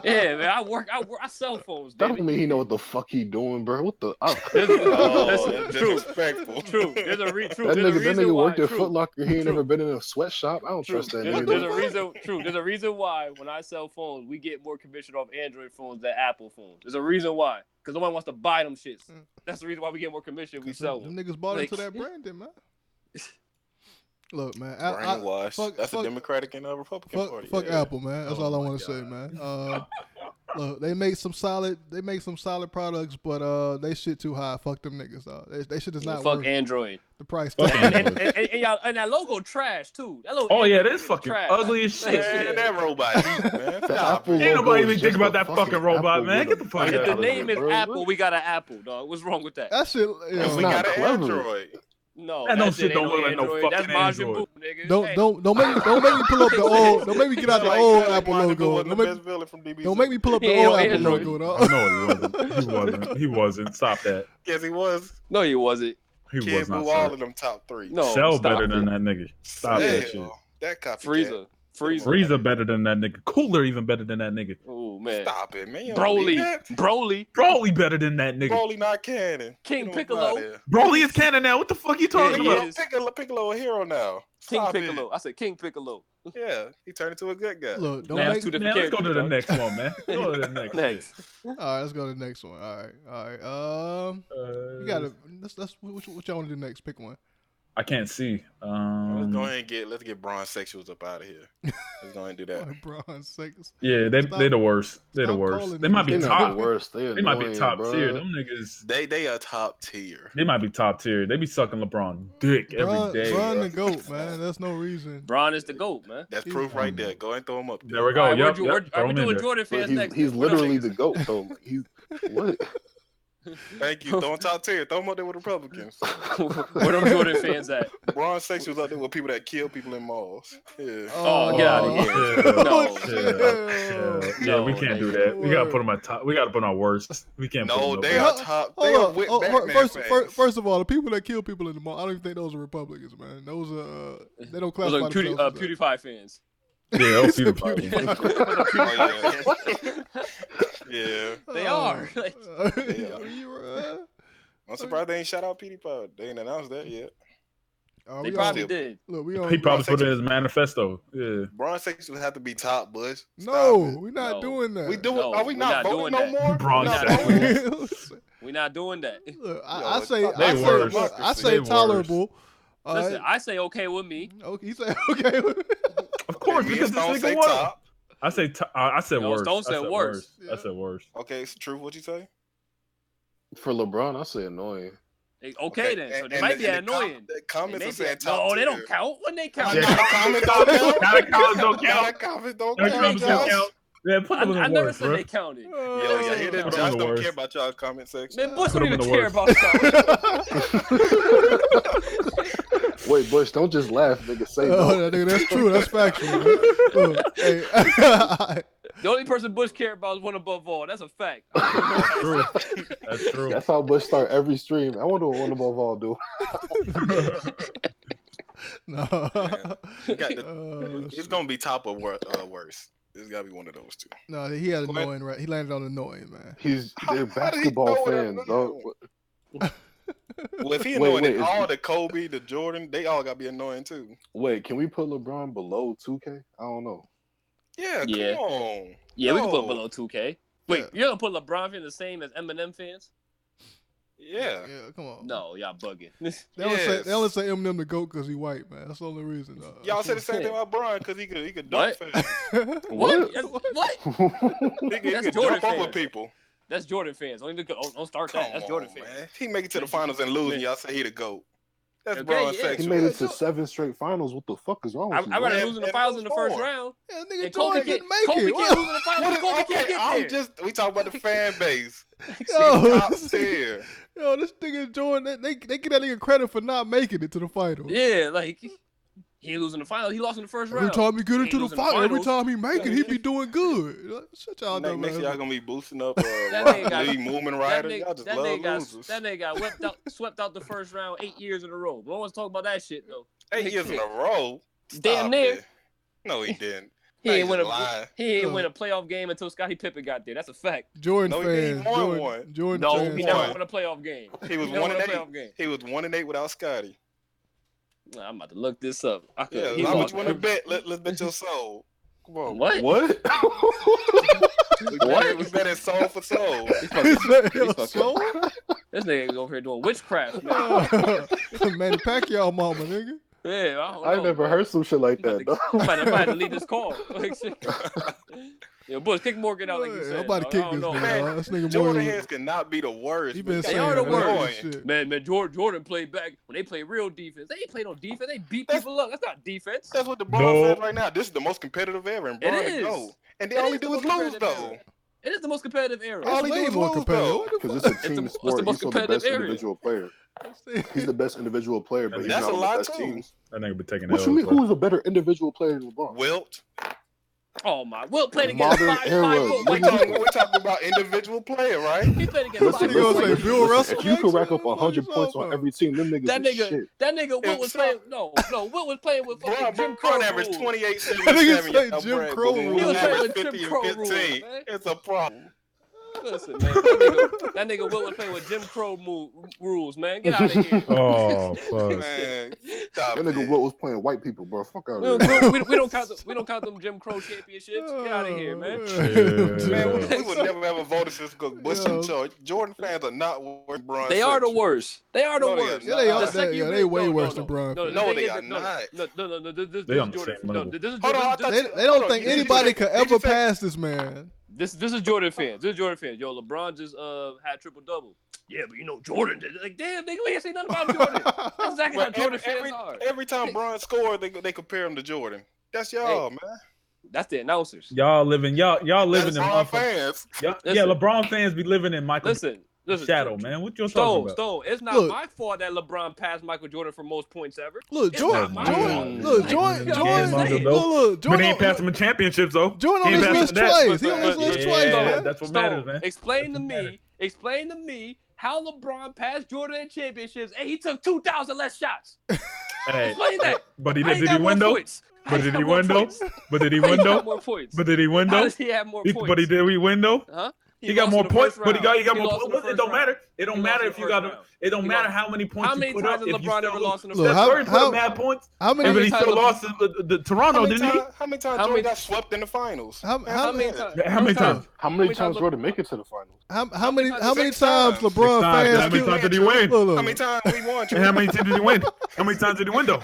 Yeah, man. I sell phones. That don't mean he know what the fuck he doing, bro. What the? That's disrespectful. True. There's a that nigga worked at Foot Locker. He ain't never been in a sweatshop. I don't trust that nigga. There's a reason why when I sell phones, we get more commission off Android phones than Apple phones. There's a reason why. Because nobody wants to buy them shits. That's the reason why we get more commission. We sell them. Niggas bought into that branding, man. Look, man. Brainwashed. That's a Democratic and a Republican party. Fuck Apple, man. That's all I want to say, man. Look, they make some solid products, but they shit too high. Fuck them niggas, dog. They shit is not fuck worth Android. The price. and that logo trash too. That logo that's fucking trash. Ugly as shit. Man, that robot, man. Stop. Ain't nobody even think about that fucking robot, man. Get the fuck out. If the name is Apple, we got an Apple, dog. What's wrong with that? That shit. We got an Android. No, that shit don't look like no fucking That's Majin Buu, nigga. Don't make me pull up the old. Don't make me get out the old Apple logo. Don't make me pull up the old Apple logo. No, he wasn't. Stop that. Yes, he was. No, he wasn't. He was not. All of them top 3. No, Cell better than that nigga. Stop that shit. That copycat. Frieza better than that nigga. Cooler even better than that nigga. Oh man. Stop it, man. Broly better than that nigga. Broly not canon. King Piccolo. Broly is canon now. What the fuck you talking about? Piccolo a hero now. King Piccolo. I said King Piccolo. Yeah, he turned into a good guy. Look, let's go to the next one, man. Go to the next. All right, let's go to the next one. All right. You gotta. Let's. What y'all want to do next? Pick one. I can't see. Let's go ahead and let's get bronze sexuals up out of here. Let's go ahead and do that. Bronze sexuals. Yeah, they're the worst. They're the worst. They might be top. Worst. They might be top tier. Them niggas. They are top tier. They might be top tier. They be sucking LeBron dick every day. Bron the GOAT, man. That's no reason. Bron is the GOAT, man. That's proof right there. Go ahead and throw him up there. There we go. Yep. We're doing Jordan fans next. He's literally the GOAT, though. What? Thank you. Throw him top tier. Throw him up there with Republicans. Where them Jordan fans at? Bronze sexuals up there with people that kill people in malls. Yeah. Oh, get out of here. No, we can't do that. We gotta put them at top. We gotta put on worst. We can't. No, they are top. They are with Batman fans. First of all, the people that kill people in the mall, I don't even think those are Republicans, man. Those are they don't classify those are PewDiePie fans. Yeah, PewDiePie. Yeah. They are. I'm surprised they ain't shout out PewDiePie. They ain't announced that yet. They probably did. Look, he probably put it in his manifesto. Yeah. Bronze sexuals have to be top, Bush. No, we're not doing that. We doing? Are we not voting no more? Bronze sexuals. We're not doing that. Look, I say tolerable. Listen, I say okay with me. Okay, you say okay with me. Of course, because this nigga won. I said worse. Don't say worse. I said worse. Okay, it's true. What you say? For LeBron, I say annoying. Okay then. So they might be annoying. The comments are saying top No, they don't count. When they count. Comments don't count. Comments don't count. Yeah, put them in the I never worst, said bro. they counted. Yo, hear that? Josh don't care about y'all comment section. Man, Bush don't even care about y'all. Wait, Bush, don't just laugh, nigga. Say no. Nigga, that's true. That's factual. The only person Bush cared about is one above all. That's a fact. That's true. That's how Bush start every stream. I wonder what one above all do. No. It's gonna be top or worse. It's gotta be one of those two. No, he had annoying, right? He landed on annoying, man. They're basketball fans, dog. Well, if he annoying all the Kobe, the Jordan, they all gotta be annoying too. Wait, can we put LeBron below 2K? I don't know. Yeah, come on. Yeah, we can put below 2K. Wait, you're gonna put LeBron fans the same as Eminem fans? Yeah, come on. No, y'all bugging. They only say Eminem the GOAT because he white, man. That's the only reason. Y'all said the same thing about Brian because he could dunk fast. What? He could jump over people. That's Jordan fans. Don't start that. That's Jordan fans. Man. He make it to the finals and lose, and y'all say he the GOAT. That's Bron sexual. He made it to 7 straight finals. What the fuck is wrong with you? I'd rather lose in the finals in the first round. Yeah, nigga, Jordan didn't make it. Kobe can't lose in the finals. Kobe can't get there. We talk about the fan base. Top tier. Yo, this nigga Jordan, they get that nigga credit for not making it to the finals. Yeah, like He ain't losing the final. He lost in the first round. Every time he get into the fight, every finals. time he make it, he be doing good. Shut y'all dumb Next ass y'all up. gonna be boosting up Lee Movement That Rider. Y'all just nigga, love got, losers. that nigga got swept out the first round 8 years in a row. No one's talking about that shit though. 8 years in a row. Damn near. No, he didn't. He ain't win a playoff game until Scottie Pippen got there. That's a fact. Jordan No, fans. he won one. Jordan No, fans. he never won a playoff game. He was 1-8. He was 1-8 without Scottie. Nah, I'm about to look this up. Yeah, how much you want to bet? Let's bet your soul. Come on. What? What? We bet it soul for soul. Soul? This nigga over here doing witchcraft, man. Manny Pacquiao mama, nigga. Yeah, I never heard some shit like that. I'm about to leave this call. Yo, Bush, kick Morgan out like you said. I'm about to kick this nigga. This nigga Jordan Morgan. heads cannot be the worst. He been They saying are the that worst. shit. Man, Jordan played back when they play real defense. They ain't play no defense. They beat people up. That's not defense. That's what the Bron says right now. This is the most competitive ever, and Bron It to is. go. And they only do is lose though. It is the most competitive era. All he do is lose though. Because it's a team sport. the most He's the competitive best area. individual player. He's the best individual player, but he's That's not a on lot the best too. teams. That nigga be taking What L's, you mean? bro. Who is a better individual player than LeBron? Wilt. Oh my! Wilt played against Modern era. five. We're talking about individual player, right? He played against Listen, five. listen, Bill Russell if you could rack up 100 points on every team, them niggas That is nigga, shit. that nigga, Wilt was playing. No, Wilt was playing with fucking Jim Crow Bron averaged rules. 28, That nigga 77. say Jim Crow He rules. was He was averaging playing with 50 Jim and Crow 15. rules, man. It's a problem. Listen, man, that nigga Wilt was playing with Jim Crow rules, man. Get out of here. Oh, fuck. Man, stop That nigga it. Wilt was playing white people, bro. Fuck out We of here. don't count them Jim Crow championships. Get out of here, man. Man, we would never ever voted this because Bush in charge. Jordan fans are not worse than Bron. They are the worst. They are the No, they worst. are Yeah, they are. The second you They bring- way no, worse no, than Bron. No, No, the they thing are is- not. No. This They is on the Jordan. same No, level. this is Hold on, I Jordan. thought They don't Hold on, think did you anybody say- could did you ever say- pass this man. This is Jordan fans. This is Jordan fans. Yo, LeBron just had triple double. Yeah, but you know Jordan did it. Like, damn, nigga, we ain't say nothing about Jordan. That's exactly how But Jordan fans are. every time Bron scored, they compare him to Jordan. That's y'all, man. That's the announcers. Y'all living in That's Bron motherfucking fans. yeah, Listen. LeBron fans be living in Michael Listen, shadow, man. What you talking about? Stone. It's not Look. my fault that LeBron passed Michael Jordan for most points ever. Look, It's Jordan. not my fault. Look, Jordan. Look, But he Jordan. ain't passed him championships though. Jordan on He ain't his passed list him that. twice. He on his list Yeah, twice, man. that's what Stone, matters, man. Explain to me how LeBron passed Jordan in championships and he took 2,000 less shots. Hey, Explain that. but he How did he got more win though? points? How But he did got he more win though? points? But did he How win he though? got more points? But did he win How though? does he have more points? But he did he win though? Huh? He got lost more in the points, first but he round. got more lost in the points. It first don't round. matter. It don't He matter lost if in you the got first them. It don't He matter lost- how many points How you many put times up. has If you LeBron still ever lose. lost in the Look, first Steph round? Curry put up mad points. How But many he times still LeBron- lost to Toronto, didn't he? How many times How Jordan many- got swept in the finals? How many times? How many times? How many times Jordan make it to the finals? How many Six times times. LeBron How fans many killed? times did he win? Look, How many times we won? And how many times did he win? How many times did he win though?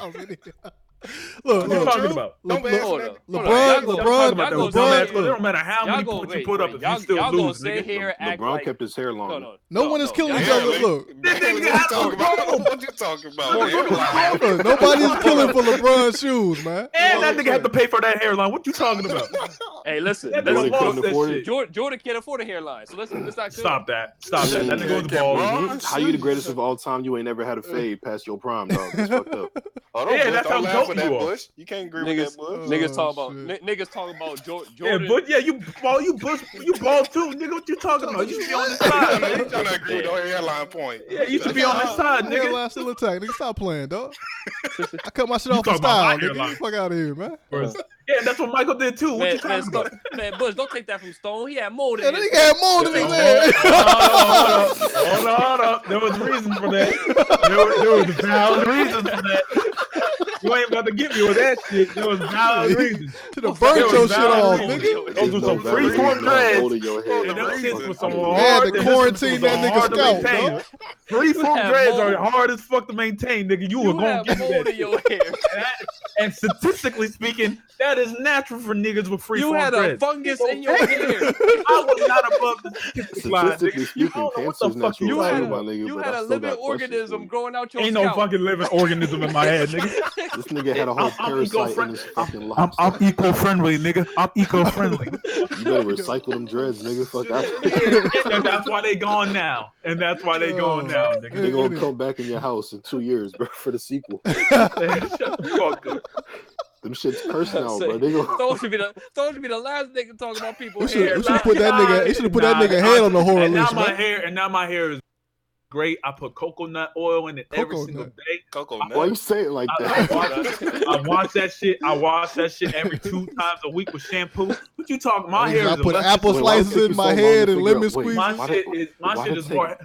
Look, What you talking Drew? about? Don't be asking that. It don't matter how Y'all many go- points you wait, put up wait, if y'all- you still y'all gonna lose, sit nigga. here act LeBron like kept his hair long. No one is killing each Barely. other. Look, This nigga What you got talking about? What you talking about? Hairline. look, nobody's killing for LeBron's shoes, man. And that nigga had to pay for that hairline. What you talking about? Hey, listen. That nigga Jordan lost couldn't that afford shit. it. Jordan can't afford a hairline, so let's not. Stop that. Stop that. That nigga was Yeah, balling. Bron. How you the greatest of all time? You ain't never had a fade past your prime, dog. That's fucked up. Oh, don't Yeah, Bush, that's don't how laugh dope at you that, are. Bush. You can't agree with that, Bush. Niggas shit. talking about Jordan. Yeah, but yeah, you ball too, nigga. What you talking about? You should be on this side, You nigga. trying to agree with the hairline point. Yeah, you should be on this side, nigga. Hairline still intact. Nigga, stop playing, dog. I cut my shit You off for talking about style, my nigga. hairline. Get the fuck out of here, man. Yeah, that's what Michael did too. What you talking about? Man, Bush, don't take that from Stone. He had more Yeah, than that nigga had more than his head. Hold up. There was reasons for that. There was valid reasons for that. You ain't about to get me with that shit. There was valid reasons. Should have burnt There your was shit valid off, reasons. nigga. Those were some Valid freeform reasons dreads. holding your head. And them shits was some Yeah, hard. the them shits quarantine was that nigga hard to scalp, maintain. dog. Freeform have dreads more- are hard as fuck to maintain, nigga. You were gonna have give me more that than shit. your hair. And statistically speaking, that is natural for niggas with freeform You had a dreads. fungus in your hair. I was not above the statistic line, Statistically nigga. You speaking, don't know what the cancer's fuck you natural had too, a- my nigga. You but had I a still living got questions for organism you. growing out your Ain't no scalp. fucking living organism in my head, nigga. This nigga had a whole parasite in his fucking life. I'm eco-friendly, nigga. I'm eco-friendly. You better recycle them dreads, nigga. Fuck out. And that's why they gone now. And that's why they gone now, nigga. They gonna come back in your house in 2 years, bro, for the sequel. Shut the fuck up. Them shit's cursed now, bro. They gonna... Those should be the last nigga talking about people's You hair. should have put that nigga head on the horror list, man. Now my hair is great. I put coconut oil in it every single day. Coconut. Why you say it like that? I wash that shit. I wash that shit every 2 times a week with shampoo. What you talking? My hair is. I put apple slices in my head and lemon squeeze. My shit is more.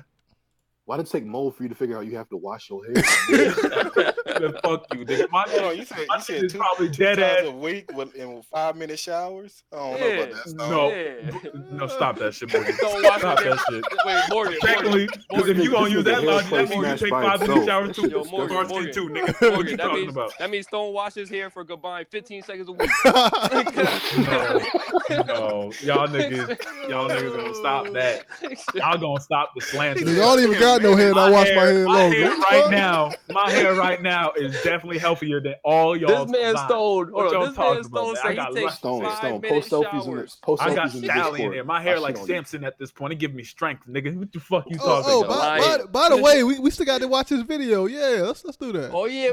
Why did it take mold for you to figure out you have to wash your hair? Fuck you, nigga. My you said shit is 2 probably dead times ass a week with 5-minute showers. I don't know about that. No, stop that shit, Morgan. Don't wash Stop your that shit. Wait, Morgan. Technically, because if you gonna use that logic, that means you take 5-minute showers too. Yo, Morgan, What you talking about? That means Stone wash his hair for a combined 15 seconds a week. No, y'all niggas gonna stop that. Y'all gonna stop the slant. I don't even got no hair. I wash my hair long. My hair right now is definitely healthier than all y'all. This man Stone. What y'all This man talking Stone about? said I got he takes Stone. 5-minute Post selfies showers. I got in the stallion Discord. here. My hair like shit on Samson at this point. It give me strength, nigga. What the fuck you talking about? By the way, we still got to watch this video. Yeah, let's do that. Oh yeah,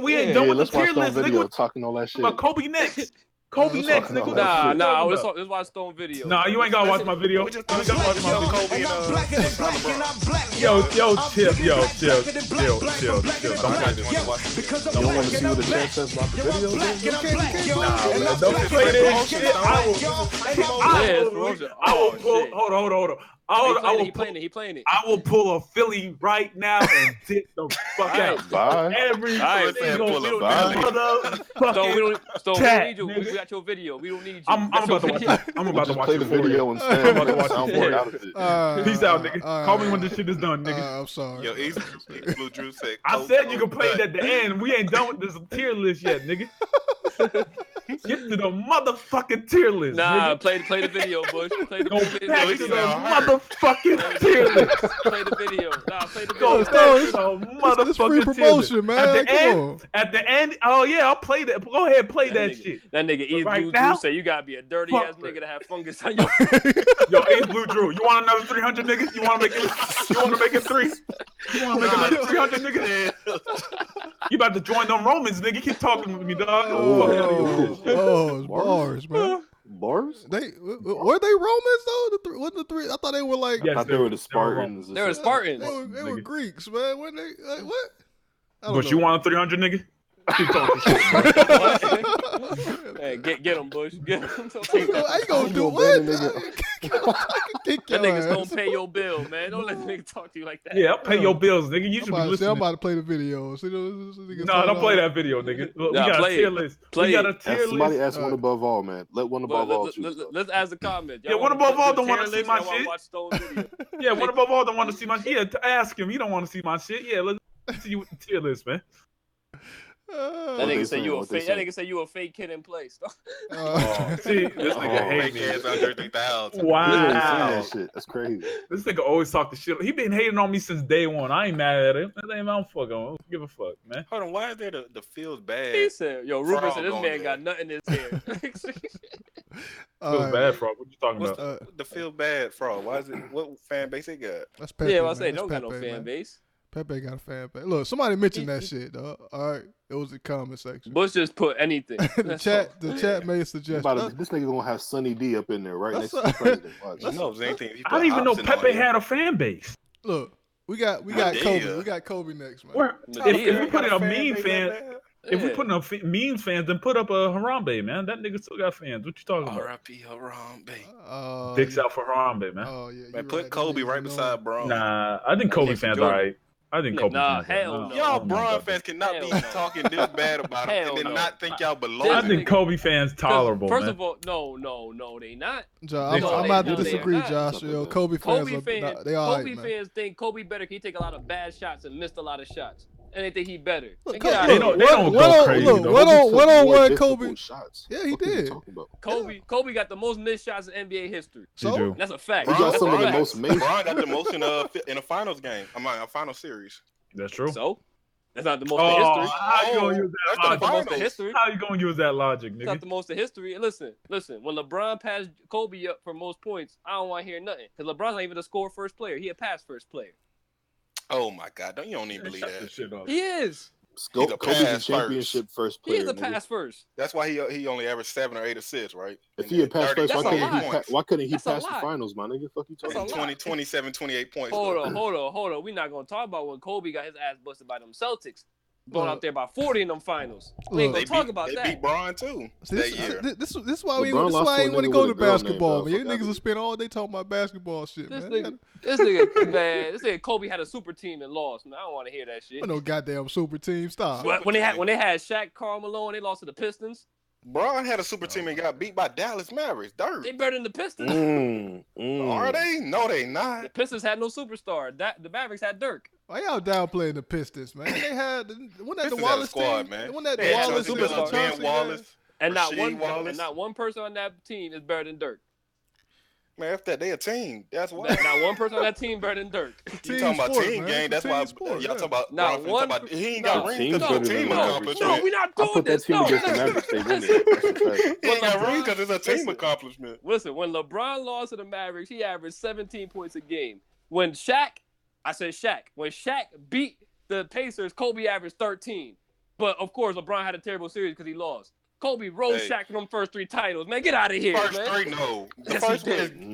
we ain't done with the let's watch tier Stone list, video nigga. talking all that shit. But Kobe next. Kobe next, nigga. Nah. Let's watch Stone video. Nah, you ain't gotta watch my video. You ain't gotta watch my video. Kobe and Yo, chill. Don't play this. You don't want to see what the chat says about the video? Nah, man, don't play this shit. I will pull. Hold on. He playing it. I will pull a Philly right now and dip the fuck out. Bye. Every single motherfucking chat. We got your video. We don't need you. I'm about to watch it. I'm about to watch play it the for video you. instead. I'm about to watch it for you. Out of it. Peace out, nigga. Call me when this shit is done, nigga. I'm sorry. Yo, Blue Drew said. I said you can play it at the end. We ain't done with this tier list yet, nigga. Get to the motherfucking tier list. Nah, nigga. play the video, Bush. Play the Go video. back to the motherfucking tier list. Play the video. Nah, play the Go video. back to the motherfucking It's free promotion, man. At the end, oh yeah, I'll play that. Go ahead, play that shit. That nigga Ace Right Blue now? Drew say you gotta be a dirty ass nigga to have fungus on your. Yo, Ace Blue Drew, you want another 300 niggas? You want to make it 3? You want to make another 300 niggas? You about to join them Romans, nigga? Keep talking with me, dog. It's bars, man. Bars? Were they Romans though? Wasn't the three? I thought they were like. I thought they were the Spartans. They were Spartans. They were Greeks, man. Weren't they? Like, what? But you want a 300 nigga? Keep talking shit, Hey, get him, Bush. Get him. I ain't gonna do what? That niggas don't pay your bill, man. Don't let the nigga talk to you like that. Yeah, I'll pay your bills, nigga. You should be listening. I'm about to play the video. No, don't play that video, nigga. We got a tier list. We got a tier list. Somebody ask one above all, man. Let one above all choose. Let's ask a comment. Yeah, one above all don't want to see my shit. Yeah, one above all don't want to see my shit. Yeah, ask him. You don't want to see my shit. Yeah, let's see you with the tier list, man. That nigga say you a fake. That nigga say you a fake kid in place. See, this nigga hate me. Under 3,000. Wow, that shit. That's crazy. This nigga always talk the shit. He been hating on me since day one. I ain't mad at him. I don't fuck on. I don't give a fuck, man. Hold on, why is there the feels bad? He said, "Yo, Ruben said this man got nothing in his hair." Feels bad, fraud. What you talking What's about? the feel bad fraud? Why is it? What fan base it got? That's Pepe, I say don't got no fan base. Pepe got a fan base. Look, somebody mentioned that shit, dog. All right, it was the comment section. Bush just put anything. the chat made a suggestion. This nigga gonna have Sunny D up in there right next to the president. Watch. I didn't even know Pepe had a fan base. Look, we got Kobe. We got Kobe next, man. If we put in a meme fan, if we put in a meme fans, then put up a Harambe, man. That nigga still got fans. What you talking about? R.I.P. Harambe. Dicks out for Harambe, man. Oh yeah, man, put Kobe right beside Braun. Nah, I think Kobe fans are alright. I think Kobe fans. Hell no. Y'all Braun fans cannot be talking this bad about him and then not think y'all belong. I think Kobe fans tolerable. First man. of all, no, they not. I'm about to disagree, Josh. Yo, Kobe fans, they all Kobe fans think Kobe better. He take a lot of bad shots and missed a lot of shots. And they think he better. They don't go crazy. One-on-one Kobe. Shots. Yeah, he did. Kobe got the most missed shots in NBA history. So that's a fact. He got some of the most Braun got the most in a finals game. I'm like a final series. That's true. So That's not the most of history. How you gonna use that That's not the most of logic? history. How you gonna use that logic, It's not nigga? the most of history. Listen. When LeBron passed Kobe up for most points, I don't want to hear nothing. Because LeBron's not even a score first player. He a pass first player. Oh my God! You don't even believe that. Shit up. He is. He's a Kobe's a pass championship first He player. is a nigga. pass first. That's why he only averaged 7 or 8 assists, right? If he had passed first, That's why couldn't he That's a pass the lot. finals, my nigga? Fuck you talking about? 27, 28 points. Hold on. We're not gonna talk about when Kobe got his ass busted by them Celtics, going out there by 40 in them finals. We ain't gonna talk about that. They beat Bron too that year. This is why LeBron lost I to a ain't want to nigga go with to a girl basketball, named, man. You niggas will spend all day talking about basketball shit, This man. nigga, Kobe had a super team and lost. Man, I don't want to hear that shit. No goddamn super team. Stop. When they had Shaq, Karl Malone, they lost to the Pistons. Bron had a super team and got beat by Dallas Mavericks. Dirt. They better than the Pistons. Are they? No, they not. The Pistons had no superstar. The Mavericks had Dirk. Why y'all downplaying the Pistons, man? They had wasn't that the Pistons had a Wallace squad, team? man. Wasn't that They the had Wallace Chauncey Billups, Ben Chauncey, Wallace, And not Rasheed Wallace. one person on that team is better than Dirk. Man, after that, they a team. That's why. Not one person on that team better than Dirk. You talking about team game? That's why y'all talking about. Not one. He ain't got rings because it's a team No, accomplishment. we're not I doing put that this. team No, against the Mavericks. They win it. That's a fact. He ain't got rings because it's a team accomplishment. Listen, when LeBron lost to the Mavericks, he averaged 17 points a game. When Shaq beat the Pacers, Kobe averaged 13. But of course, LeBron had a terrible series because he lost. Kobe rode Shaq in them first 3 titles. Man, get out of here, First man. 3, no. The Yes,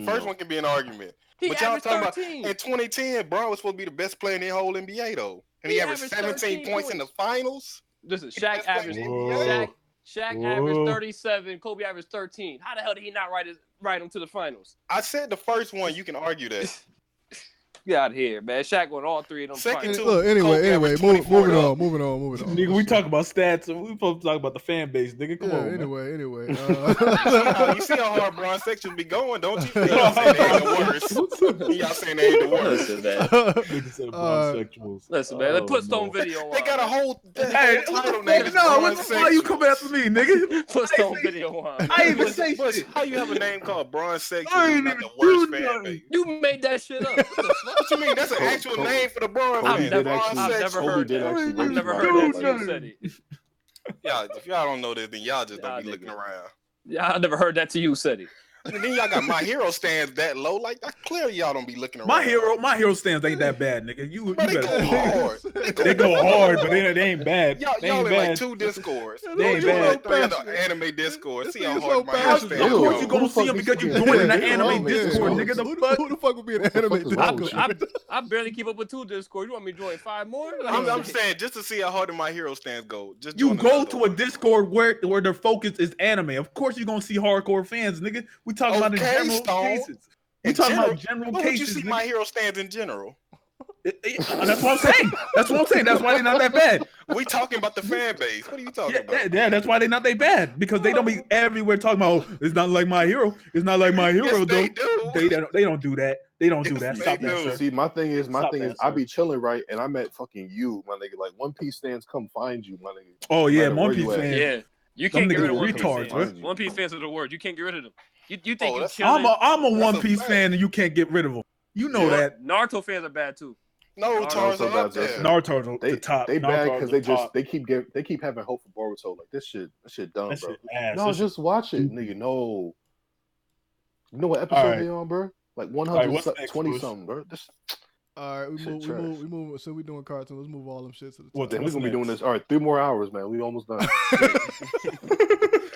first one can be an argument. He But y'all averaged talking 13. about in 2010, Bron was supposed to be the best player in the whole NBA though, and he averaged 17 points in the finals. Listen, Shaq averaged Shaq Whoa. averaged 37. Kobe averaged 13. How the hell did he not ride him to the finals? I said the first one. You can argue that. Get out of here, man. Shaq won all 3 of them. Second finals. Look, anyway, moving on. Nigga, we talk about stats and we supposed to talk about the fan base, nigga. Come on. Anyway. You see how hard Bron sections be going, don't you? Y'all saying they ain't the worst. Y'all saying they ain't the worst. Nigga said Bron sexuals. Listen, man. Let's put Stone video on. They got a whole title Hey, name. no, why you come after me, nigga? Put Stone video on. I ain't even say shit. How you have a name called Bron Sections? I ain't Not even the worst do fan base. You made that shit up. What the fuck? What you mean? That's an actual name for the Bron I've fan. never heard that. I've never heard that. You said it. Yeah, if y'all don't know this, then y'all just don't be looking around. Yeah, I never heard that till you said it. And then y'all got My Hero stands that low. Like, clearly y'all don't be looking around. My hero stands ain't that bad, nigga. You But they better go hard. They go hard, but they ain't bad. Y'all They ain't in like bad. 2 discords. They ain't bad. The anime discord. See how hard My Hero Of stands. course you gonna see him because you doing it in the anime Discord, nigga. Who the fuck would be in the anime Discord? I barely keep up with 2 discords. You want me to join 5 more? I'm saying just to see how hard the My Hero stands go. Just You join go another to a Discord where their focus is anime. Of course you're gonna see hardcore fans, nigga. We talking about in general cases. We talking about general Why would you cases. see nigga. My Hero stands in general? That's what I'm saying. That's what I'm saying. That's why they're not that bad. We talking about the fan base. What are you talking about? Yeah, that's why they're not that bad because they don't be everywhere talking about. Oh, it's not like My Hero. It's not like My Hero. Yes, they though. do. They don't do that. They don't do that. Stop that, sir. See, my thing is, Stop that, I sir. be chilling, right? And I'm at fucking you, my nigga. Like, One Piece fans come find you, my nigga. Oh yeah, No matter One where Piece you at. fans. Yeah. You Them can't get rid niggas of One retards, Piece bro. fans. One Piece fans are the word. You can't get rid of them. You think you that's- chilling? I'm a One Piece fan and you can't get rid of them. You know that. Naruto fans are bad too. No, Naruto's Tarzan up bad, there. Naruto's They the top. They bad Naruto's because the top. they keep having hope for Boruto. Like, this shit dumb, That bro. shit ass. No, That shit just watch it, nigga. No. You know what episode Alright. they on, bro? Like Alright, what's next, 120 Bush? something, bro. This, All right, we Shit move. So we doing cartoons. Let's move all them shit to the top. then we're gonna be doing this. All right, 3 more hours, man. We almost done.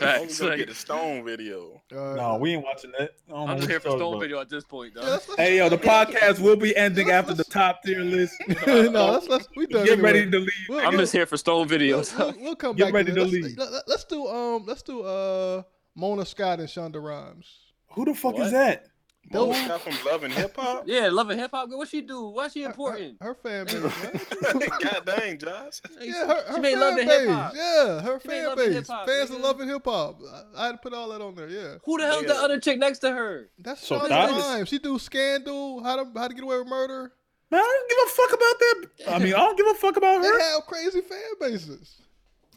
I'm gonna get the Stone video. No, we ain't watching that. I don't know I'm just what here you for talking Stone about. video at this point, though. Hey yo, the podcast will be ending after the top tier list. No, let's we done. Get anyway. ready to leave. I'm just here for Stone videos. We'll come Get back. ready to this. leave. Let's do Mona Scott and Shonda Rhimes. Who the fuck is that? Mona Scott from Love and Hip Hop? Yeah, Love and Hip Hop. What she do? Why she important? Her fan base, man. God dang, Josh. Yeah, her She made fan Love and base. Hip Hop. Yeah, her She made fan Love and base. Hip Hop, Fans of nigga. Love and Hip Hop. I had to put all that on there. Yeah. Who the hell's the other chick next to her? That's So Shonda that is- Rhimes. She do Scandal. How to Get Away with Murder. Man, I don't give a fuck about that. I mean, I don't give a fuck about They her. have crazy fan bases.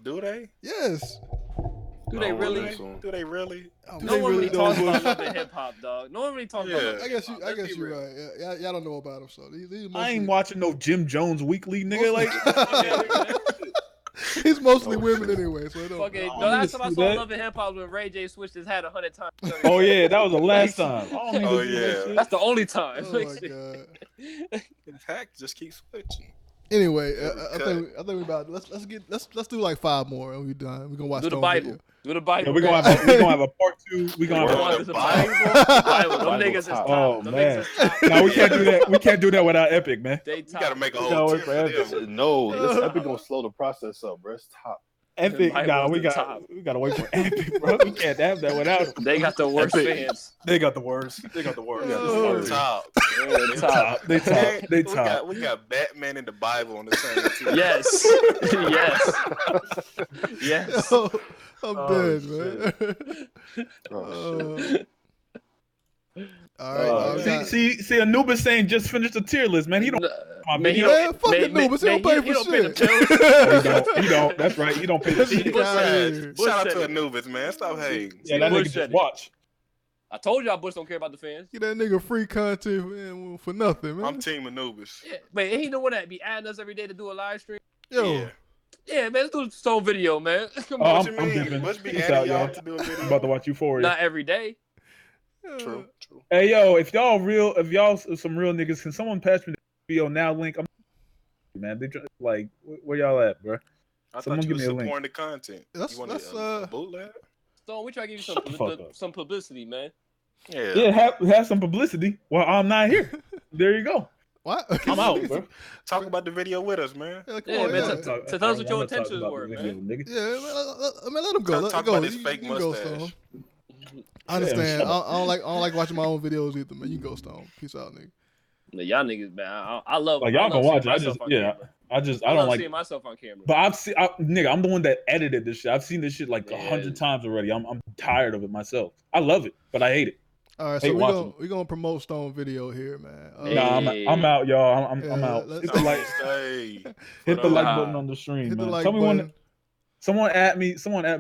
Do they? Yes. Do they really? Do they really? No one really talks about love and hip hop, dog. No one really talks about. Yeah. Love I guess you're right. Yeah, y'all don't know about him, so these I mostly, ain't watching no Jim Jones Weekly, nigga. Like, he's mostly women anyway, so it don't. Fucking, the last time I saw Love and Hip Hop was when Ray J switched his hat 100 times. oh yeah, that was the last time. Oh yeah. That's the only time. Oh my god. Heck, just keep switching. Anyway, I think we about let's do like 5 more and we done. We're gonna watch Do the Stone Bible. video. Do the Bible. Yeah, we're gonna have a part 2. We're gonna have the Bible. Them niggas is top. Oh Them man, niggas is top. no, we can't do that. We can't do that without Epic, man. They You top. gotta make a whole tip for them. No, this Epic gonna slow the process up, bro. It's top. Epic, Bible nah, is we the got top. we gotta wait for Epic, bro. We can't have that without them. They got the worst fans. They got the worst. They got the worst. Top. They top. They top. They top. We got Batman and the Bible on the same team. Yes. Yes. Yo, I'm dead, man. All right. See, Anubis saying just finished the tier list, man. He don't. Man, fuck Anubis. He don't pay for shit. He don't. That's right. He don't pay for shit. Shout out to Anubis, man. Stop hating. Yeah, that nigga just watch. I told y'all Bush don't care about the fans. Get that nigga free content, man, for nothing, man. I'm team Anubis. Yeah, man, he the one that be adding us every day to do a live stream. Yo. Yeah, man, let's do a Stone video, man. Come on. What you mean? What's be adding y'all to do a video? I'm about to watch Euphoria. Not every day. True. Hey yo, if y'all some real niggas, can someone patch me the video now link? Man, they like where y'all at, bro? I Someone thought you give was me a link. supporting the content. That's a bootleg? Stone, we try to give you Shut the fuck up. some publicity, man. Yeah, have some publicity while I'm not here. There you go. What? I'm out, bro. Talk about the video with us, man. Yeah, man. Tell us what your intentions were, man. Yeah, I mean, let him go. Talk about his fake mustache. I understand. I don't like watching my own videos either, man. You can go, Stone. Peace out, nigga. Y'all niggas, man. I love. Like y'all can watch it. I don't like seeing myself on camera. But nigga, I'm the one that edited this shit. I've seen this shit like 100 times already. I'm tired of it myself. I love it, but I hate it. All right, so we're gonna promote Stone video here, man. Nah, I'm out, y'all. I'm out. Hit the like, hit the like button on the stream, Hit the man. like Tell me button. when. Someone at me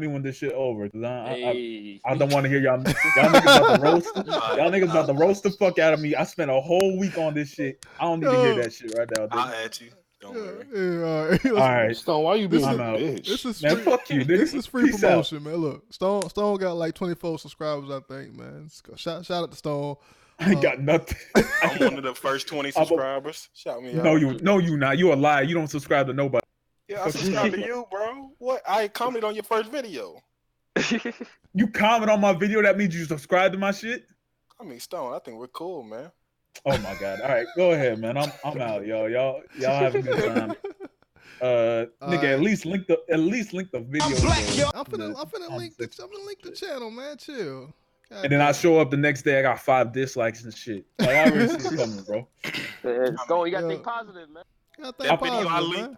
when this shit over, cause I don't want to hear y'all niggas about to roast. Y'all niggas about to roast the fuck out of me. I spent a whole week on this shit. I don't need to hear that shit right now. I'll add you. Don't worry. Yeah, all right. Stone, why you being I'm a out. bitch? This is man, free, fuck you, nigga. This is free Peace promotion, man. Look, Stone got like 24 subscribers, I think, man. Shout out to Stone. I ain't got nothing. I'm one of the first 20 subscribers. Shout me out. No, you not. You a liar. You don't subscribe to nobody. Yeah, I subscribe to you, bro. What? I commented on your first video. You comment on my video, that means you subscribe to my shit? I mean, Stone, I think we're cool, man. Oh my god. All right, go ahead, man. I'm out, y'all. Y'all have a good time. Nigga, at least link the video. I'm finna link the channel, man. Chill. And then I show up the next day, I got 5 dislikes and shit. Like, I already see it coming, bro. Stone, you gotta think positive, man.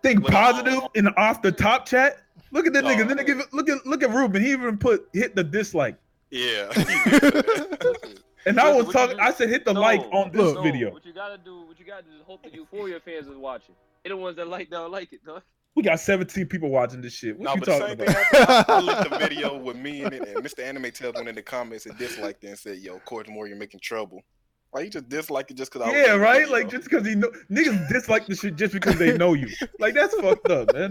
Think positive in the off the top chat. Look at that nigga. Then look at Ruben. He even hit the dislike. Yeah. And I was talking. I said hit the like on this video. What you gotta do is hope that Euphoria fans is watching. They're the ones that don't like it, though. We got 17 people watching this shit. What you but talking the about? same thing happened. I linked the video with me in it, and Mr. Anime Tails went in the comments and disliked it and said, "Yo, Court Moore, you're making trouble." Like, you just disliked it just because I was Yeah, right? Like, just because niggas dislike the shit just because they know you. Like, that's fucked up, man.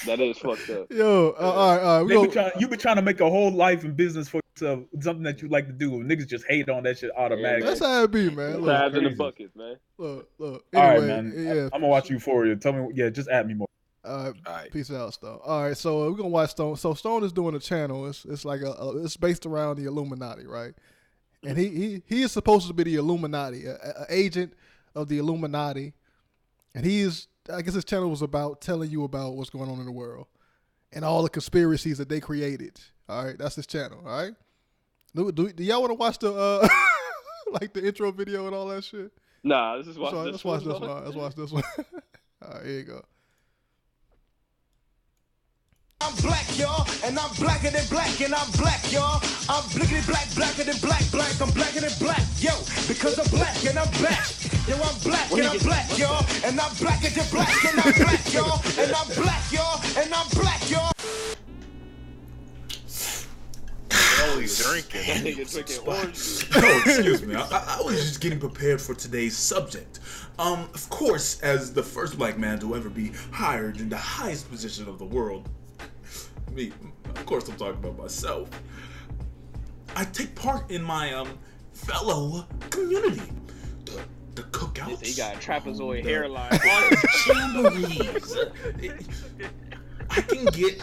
That is fucked up. Yo, all right. You been trying to make a whole life and business for yourself, something that you like to do. Niggas just hate on that shit automatically. That's how it be, man. Tabs in the bucket, man. Look. All Anyway, right, man. Yeah. I'm gonna watch Euphoria. Tell me, just add me more. All right. Peace out, Stone. All right, so we're gonna watch Stone. So Stone is doing a channel. It's like it's based around the Illuminati, right? And he is supposed to be the Illuminati, an agent of the Illuminati. And I guess his channel was about telling you about what's going on in the world and all the conspiracies that they created. All right, that's his channel. All right. Do y'all want to watch the like the intro video and all that shit? Nah, let's watch this one. Let's watch this one. All right, here you go. I'm black, y'all, and I'm blacker than black, and I'm black, y'all. I'm blickety black, blacker than black, I'm blacker than black, yo, because I'm black and I'm back. Yo, I'm black and I'm black, y'all, and I'm blacker than black, and I'm black, y'all, and I'm black, y'all, and I'm black, y'all. drinking. That nigga drinking orange juice. Oh, excuse me. I was just getting prepared for today's subject. Of course, as the first black man to ever be hired in the highest position of the world, me, of course I'm talking about myself, I take part in my fellow community. The cookouts. He got a trapezoid hairline. Jamborees. I can get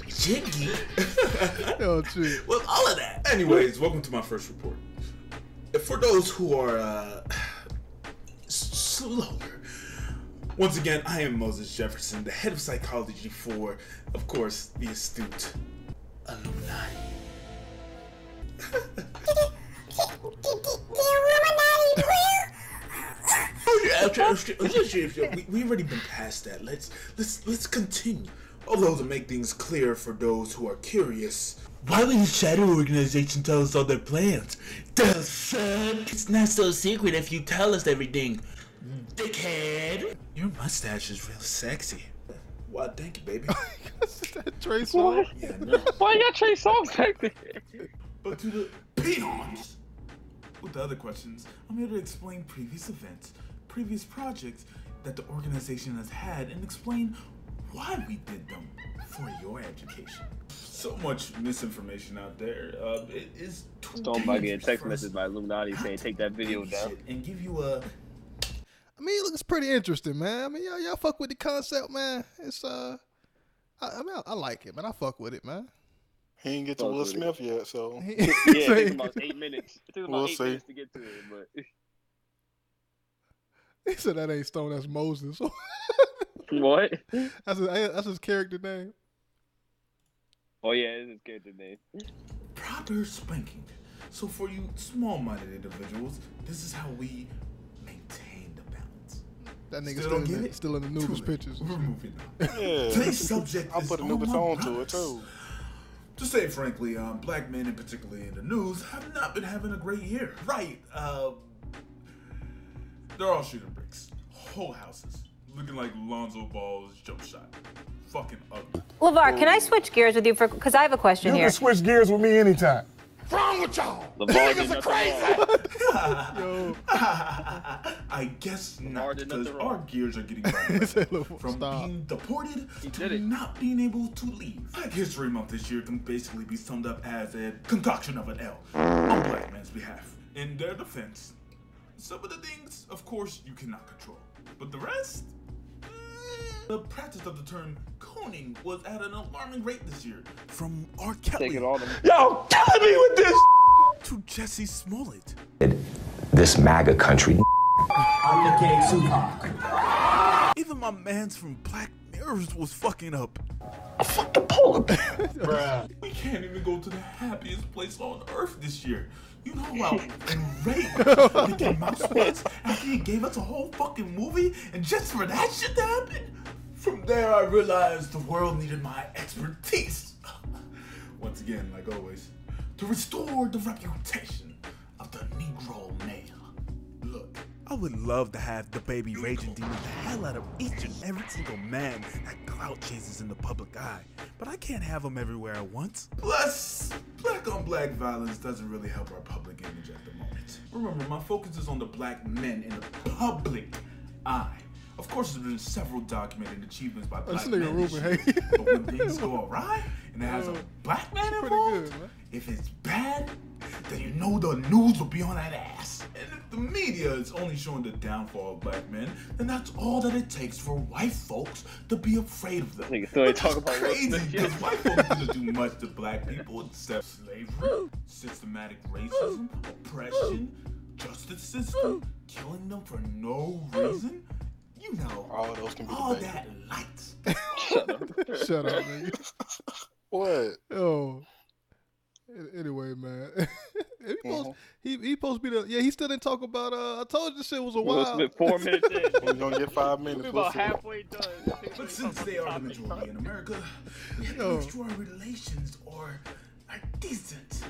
jiggy. Oh, gee. Well, all of that. Anyways, welcome to my first report. For those who are slower, once again, I am Moses Jefferson, the head of psychology for, of course, the astute alumni. We already been past that. Let's continue. Although to make things clear for those who are curious, why would the shadow organization tell us all their plans? The fuck? It's not so secret if you tell us everything, dickhead. Your mustache is real sexy. Why, thank you, baby. Trey Songz? Yeah, no. Why you got Trey Songz back there? But to the peons, with the other questions, I'm here to explain previous events, previous projects that the organization has had, and explain why we did them for your education. So much misinformation out there. It is too Stone by getting text message by Illuminati saying take that video down. And give you a... I mean, it looks pretty interesting, man. I mean, y'all fuck with the concept, man. It's I like it, man. I fuck with it, man. He ain't get to Will Smith yet, so Yeah, it took about 8 minutes. It took about 8 minutes to get to it, but he said that ain't Stone, that's Moses. what? That's his character name. Oh yeah, it's his character name. Proper spanking. So for you small-minded individuals, this is how we maintain the balance. That nigga still in the Anubis pictures. We're moving on. Yeah. Today's subject I'll is put Anubis on to it too. To say frankly, black men, and particularly in the news, have not been having a great year. Right? They're all shooting bricks. Whole houses looking like Lonzo Ball's jump shot. Fucking ugly. LeVar, can I switch gears with you because I have a question You here. can switch gears with me anytime. What's wrong with y'all? Niggas are crazy. Yo. I guess not, because our gears are getting better. From being deported to not being able to leave. Black History Month this year can basically be summed up as a concoction of an L on black men's behalf. In their defense, some of the things, of course, you cannot control. But the rest? The practice of the term cooning was at an alarming rate this year. From R. Kelly. Yo, killing me with this! To Jesse Smollett. This MAGA country. I'm the king Tupac. Even my mans from Black Mirrors was fucking up. I fucked a polar bear. Bruh. We can't even go to the happiest place on earth this year. You know how enraged Mickey Mouse was after he gave us a whole fucking movie, and just for that shit to happen? From there, I realized the world needed my expertise. Once again, like always, to restore the reputation of the Negro male. Look, I would love to have the baby raging demon the hell out of each and every single man that clout chases in the public eye, but I can't have them everywhere at once. Plus, black on black violence doesn't really help our public image at the moment. Remember, my focus is on the black men in the public eye. Of course, there's been several documented achievements by black men this year, but when things go awry and it has a black man involved, if it's bad, then you know the news will be on that ass. And if the media is only showing the downfall of black men, then that's all that it takes for white folks to be afraid of them. It's crazy because white folks didn't do much to black people except slavery, systematic racism, oppression, justice system, killing them for no reason. You know, all those can be all debated. that lights. Shut up, nigga. What? Oh. Anyway, man. He supposed to be the. Yeah, he still didn't talk about. I told you this shit was a while. 4 minutes in. We're gonna get 5 minutes. We're about halfway done. But since they are the majority in America, we have to make sure our relations are decent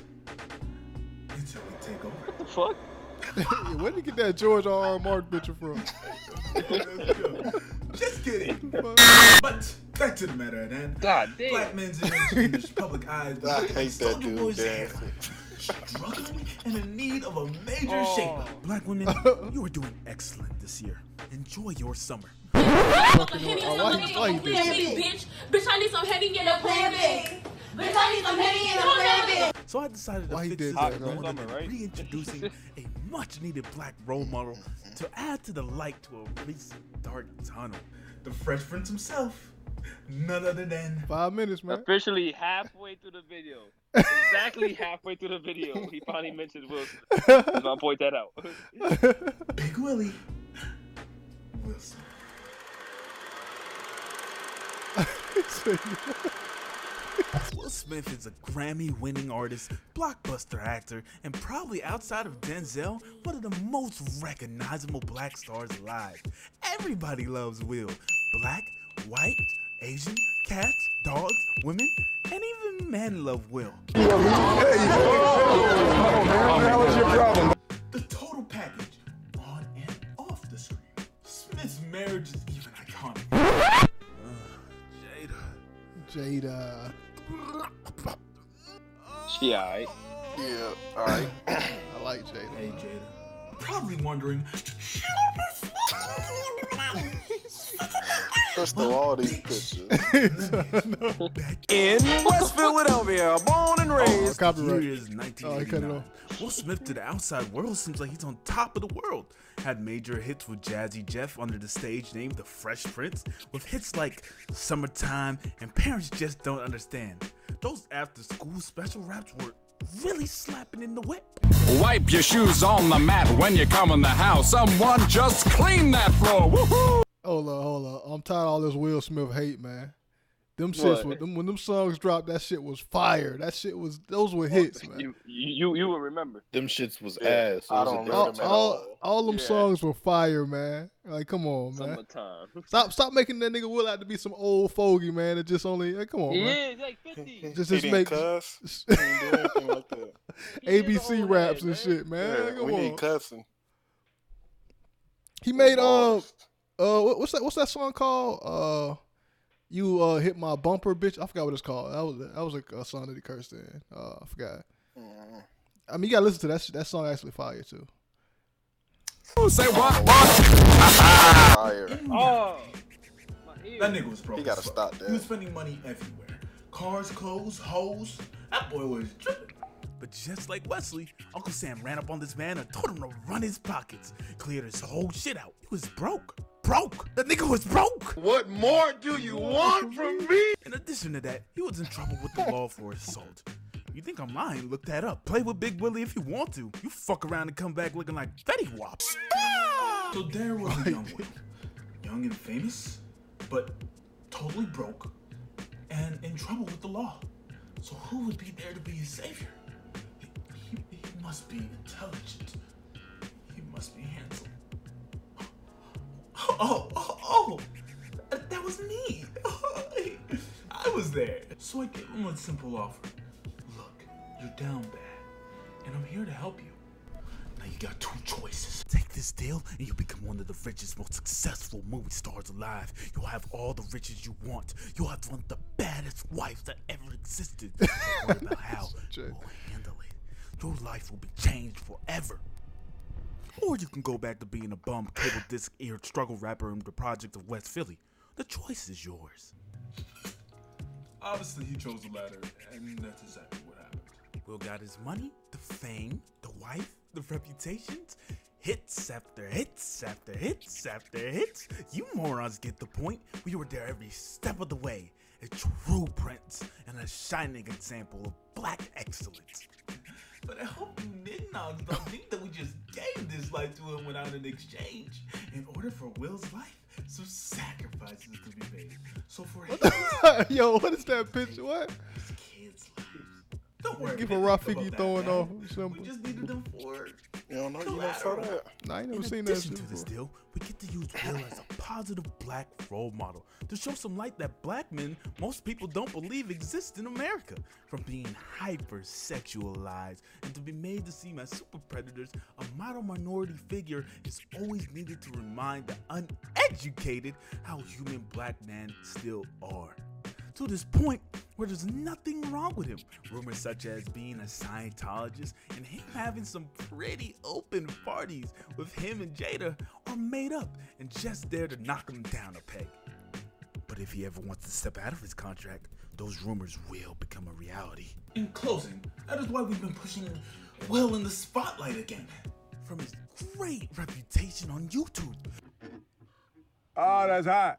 until we take over. What the fuck? Where did you get that George R. R. Martin picture from? Just kidding. But Back to the matter at hand. God damn. Black men's image in the public eyes. I hate that dude dancing. Struggling and in need of a major shake. Black women, you are doing excellent this year. Enjoy your summer. Bitch, I need some heavy in the plan B. Bitch, I need some heavy in the plan B. So I decided to fix this going and reintroducing a much-needed black role model to add to the light to a recent dark tunnel. The Fresh Prince himself, none other than 5 minutes, man. Officially halfway through the video. Exactly halfway through the video, he finally mentioned Wilson. I'm gonna point that out. Big Willie Wilson. Will Smith is a Grammy-winning artist, blockbuster actor, and probably outside of Denzel, one of the most recognizable black stars alive. Everybody loves Will. Black, white, Asian, cats, dogs, women, and even men love Will. The total package, on and off the screen. Smith's marriage is even iconic. Jada. She alright. Yeah, alright. I like Jada. Hey, Jada. Probably wondering, First of all, these pictures. In West Philadelphia, born and raised. Here is 1989. Will Smith to the outside world seems like he's on top of the world. Had major hits with Jazzy Jeff under the stage name The Fresh Prince, with hits like Summertime and Parents Just Don't Understand. Those after-school special raps were really slapping in the whip. Wipe your shoes on the mat when you come in the house. Someone just clean that floor. Woohoo! Hold up. I'm tired of all this Will Smith hate, man. Them shits, when them songs dropped, that shit was fire. Those were hits, man. You will remember. Them shits was ass. I don't all them songs were fire, man. Like, come on, man. Summertime. Stop making that nigga Will out to be some old fogey, man. It just only, like, come on, man. Yeah, he's like 50. Just make cuss. He didn't do anything like that. ABC raps and shit, man. Yeah, Come we on. need cussing. He made what's that song called? You hit my bumper, bitch. I forgot what it's called. That was a song that he cursed in. I forgot. I mean, you gotta listen to that. That song actually fire too. Say what? Fire. Oh, that nigga was broke. He gotta stop that. He was spending money everywhere. Cars, clothes, hoes. That boy was tripping. But just like Wesley, Uncle Sam ran up on this man and told him to run his pockets. Cleared his whole shit out. He was broke. The nigga was broke. What more do you want from me? In addition to that, he was in trouble with the law for assault. You think I'm lying? Look that up. Play with Big Willie if you want to. You fuck around and come back looking like Fetty Wap. So there was a young Will. Young and famous, but totally broke and in trouble with the law. So who would be there to be his savior? He must be intelligent. He must be handsome. Oh, that was me. I was there. So I gave him a simple offer. Look, you're down bad, and I'm here to help you. Now you got two choices. Take this deal, and you'll become one of the richest, most successful movie stars alive. You'll have all the riches you want. You'll have one of the baddest wives that ever existed. Don't worry about how you'll handle it. Your life will be changed forever. Or you can go back to being a bum, cable disc-eared struggle rapper in the project of West Philly. The choice is yours. Obviously, he chose the latter, and that's exactly what happened. Will got his money, the fame, the wife, the reputations, hits after hits after hits after hits. You morons get the point. We were there every step of the way. A true prince and a shining example of black excellence. But I hope you niggas don't think that we just gave this life to him without an exchange. In order for Will's life, some sacrifices to be made. So for his Yo, what is that picture? What? kids' lives. Don't worry. Give a Rafiki throwing off. We just needed them for You don't know? You never saw that? Nah, I ain't never In seen that addition shit to this before. deal, we get to use Will as a positive black role model to show some light that black men most people don't believe exist in America. From being hyper-sexualized and to be made to seem as super predators, a model minority figure is always needed to remind the uneducated how human black men still are. To this point where there's nothing wrong with him. Rumors such as being a Scientologist and him having some pretty open parties with him and Jada are made up and just there to knock him down a peg. But if he ever wants to step out of his contract, those rumors will become a reality. In closing, that is why we've been pushing Will in the spotlight again. From his great reputation on YouTube. Oh, that's hot.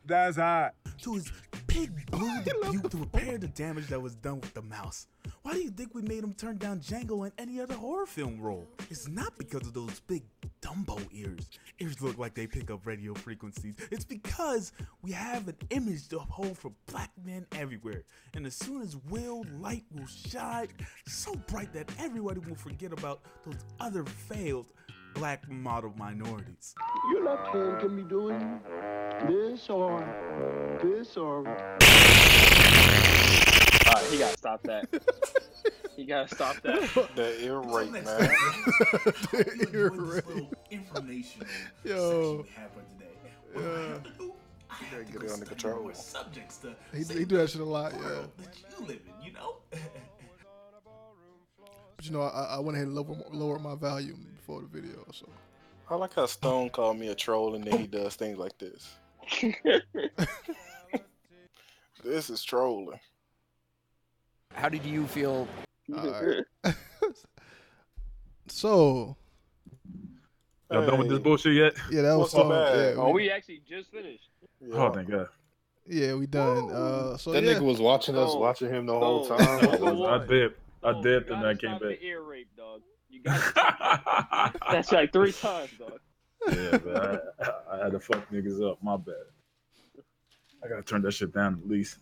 That's hot. To his big blue debut to repair the damage that was done with the mouse. Why do you think we made him turn down Django and any other horror film role? It's not because of those big Dumbo ears. Ears look like they pick up radio frequencies. It's because we have an image to uphold for black men everywhere. And as soon as Will, light will shine so bright that everybody will forget about those other failed black model minorities. Your left hand can be doing this or this or. Alright, he gotta stop that. He gotta stop that. The ear rape, man. The ear rape. Informational Yo. section we have for today. Yeah. What I have to do, I You have gotta to get go it under study control. more subjects to He do that shit a lot, yeah. world that you live in, you know? But you know, I went ahead and lowered my volume before the video, so. I like how Stone called me a troll and then he does things like this. This is trolling. How did you feel? Alright. So. Y'all done with this bullshit yet? Yeah, that was fun. Yeah, Oh, we actually just finished. Oh, thank God. Yeah, we done. So That yeah. nigga was watching us, watching him the whole Stone. time. I dipped and I came Stop back. the ear rape, dog. You got That's like 3 times, dog. Yeah, but I had to fuck niggas up. My bad. I gotta turn that shit down at least.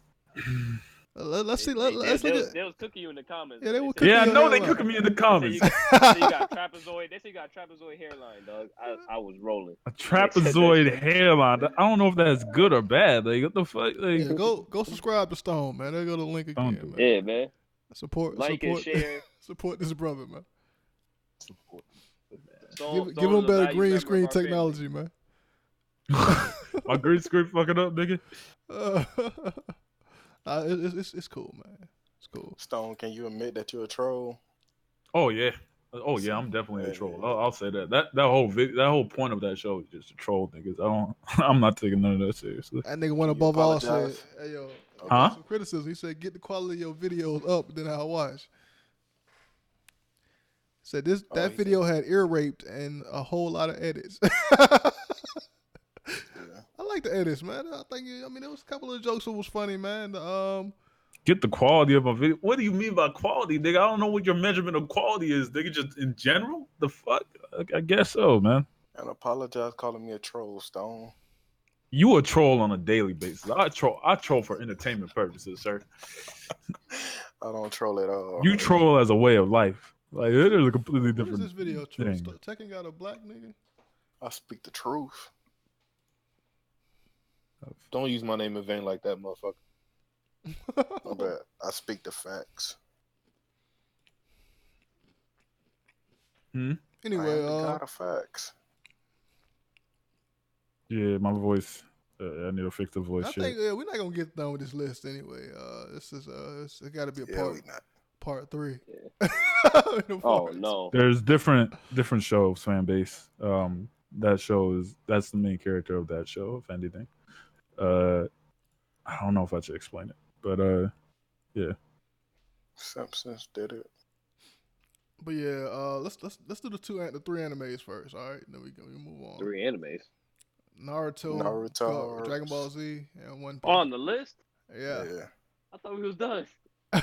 Let's see. Let's They look was, at. they was cooking you in the comments. Yeah, they were said- Yeah, I know they hairline. cooking me in the comments. They say you got trapezoid. They say you got trapezoid hairline, dog. I was rolling. A trapezoid hairline. I don't know if that's good or bad. Like, what the fuck? Like, Yeah, go subscribe to Stone, man. There go the link again, man. Yeah, man. Support and share. support this brother, man. Stone- Give Stone him is a better valued green member screen of our family. technology, man. my green screen fucking up, nigga. It's cool, man. It's cool. Stone, can you admit that you're a troll? Oh yeah. Oh yeah, I'm definitely a troll. I'll say that. That whole point of that show is just to troll niggas. I'm not taking none of that seriously. That nigga went above all said, apologize? hey yo, Huh? some criticism. He said, get the quality of your videos up, then I'll watch. Said that video had ear raped and a whole lot of edits. I like the edits, man. I mean, there was a couple of jokes that was funny, man. Get the quality of my video. What do you mean by quality, nigga? I don't know what your measurement of quality is, nigga. Just in general? The fuck? I guess so, man. And apologize calling me a troll, Stone. You a troll on a daily basis. I troll for entertainment purposes, sir. I don't troll at all. You troll as a way of life. Like, it is a completely What different is this video? thing. Tekken got a black nigga? I speak the truth. Don't use my name in vain like that, motherfucker. My bad. I speak the facts. Anyway, I am the god of facts. Yeah, my voice. I need to fix the voice I shit. think we're not gonna get done with this list anyway. This is it got to be a part 3. Oh no. There's different shows, fan base. That's the main character of that show, if anything. I don't know if I should explain it, but yeah. Simpsons did it. But yeah, let's do the 3 animes first. All right, then we move on. 3 animes. Naruto, Dragon Ball Z, and One Piece. On the list? Yeah. I thought we was done. I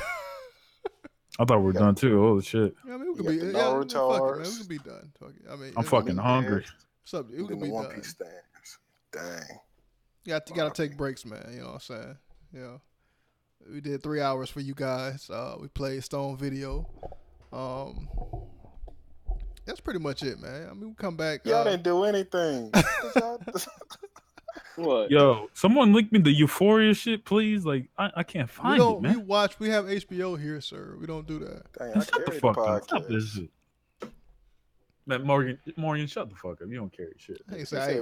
thought we were done too. Holy shit. Yeah, I mean, we could be. the Yeah, Naruto fuck it, man. arcs. We could be done talking. I mean, I'm fucking hungry. It And could then be the One done. Piece stands. Dang. You gotta take breaks, man. You know what I'm saying? Yeah. We did 3 hours for you guys. We played Stone Video. Yeah, That's pretty much it, man. I mean, we come back. Y'all didn't do anything. What? Yo, someone link me the Euphoria shit, please. Like, I can't find it, man. We have HBO here, sir. We don't do that. Dang, Man, shut the fuck up. Stop this shit. Man, Morgan, shut the fuck up. You don't carry shit. Hey,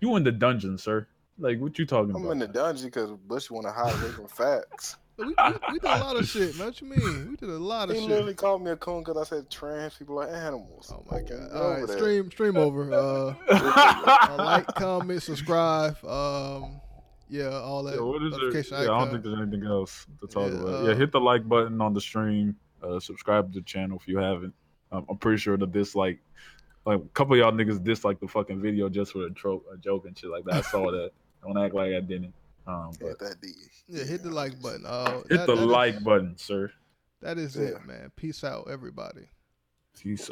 you in the dungeon, sir. Like, what you talking about? I'm in the dungeon because Bush want to hide away from facts. We did a lot of shit, man. What you mean? We did a lot of He shit. literally called me a coon because I said trans people are animals. Oh my god! All right, stream over. Like, comment, subscribe. Yeah, all that. Yo, what is notification I don't think there's anything else to talk about. Yeah, hit the like button on the stream. Subscribe to the channel if you haven't. I'm pretty sure the dislike, like a couple of y'all niggas disliked the fucking video just for a joke and shit like that. I saw that. Don't act like I didn't. Hit the like button. Hit the like button, sir. That is it, man. Peace out, everybody. Peace out.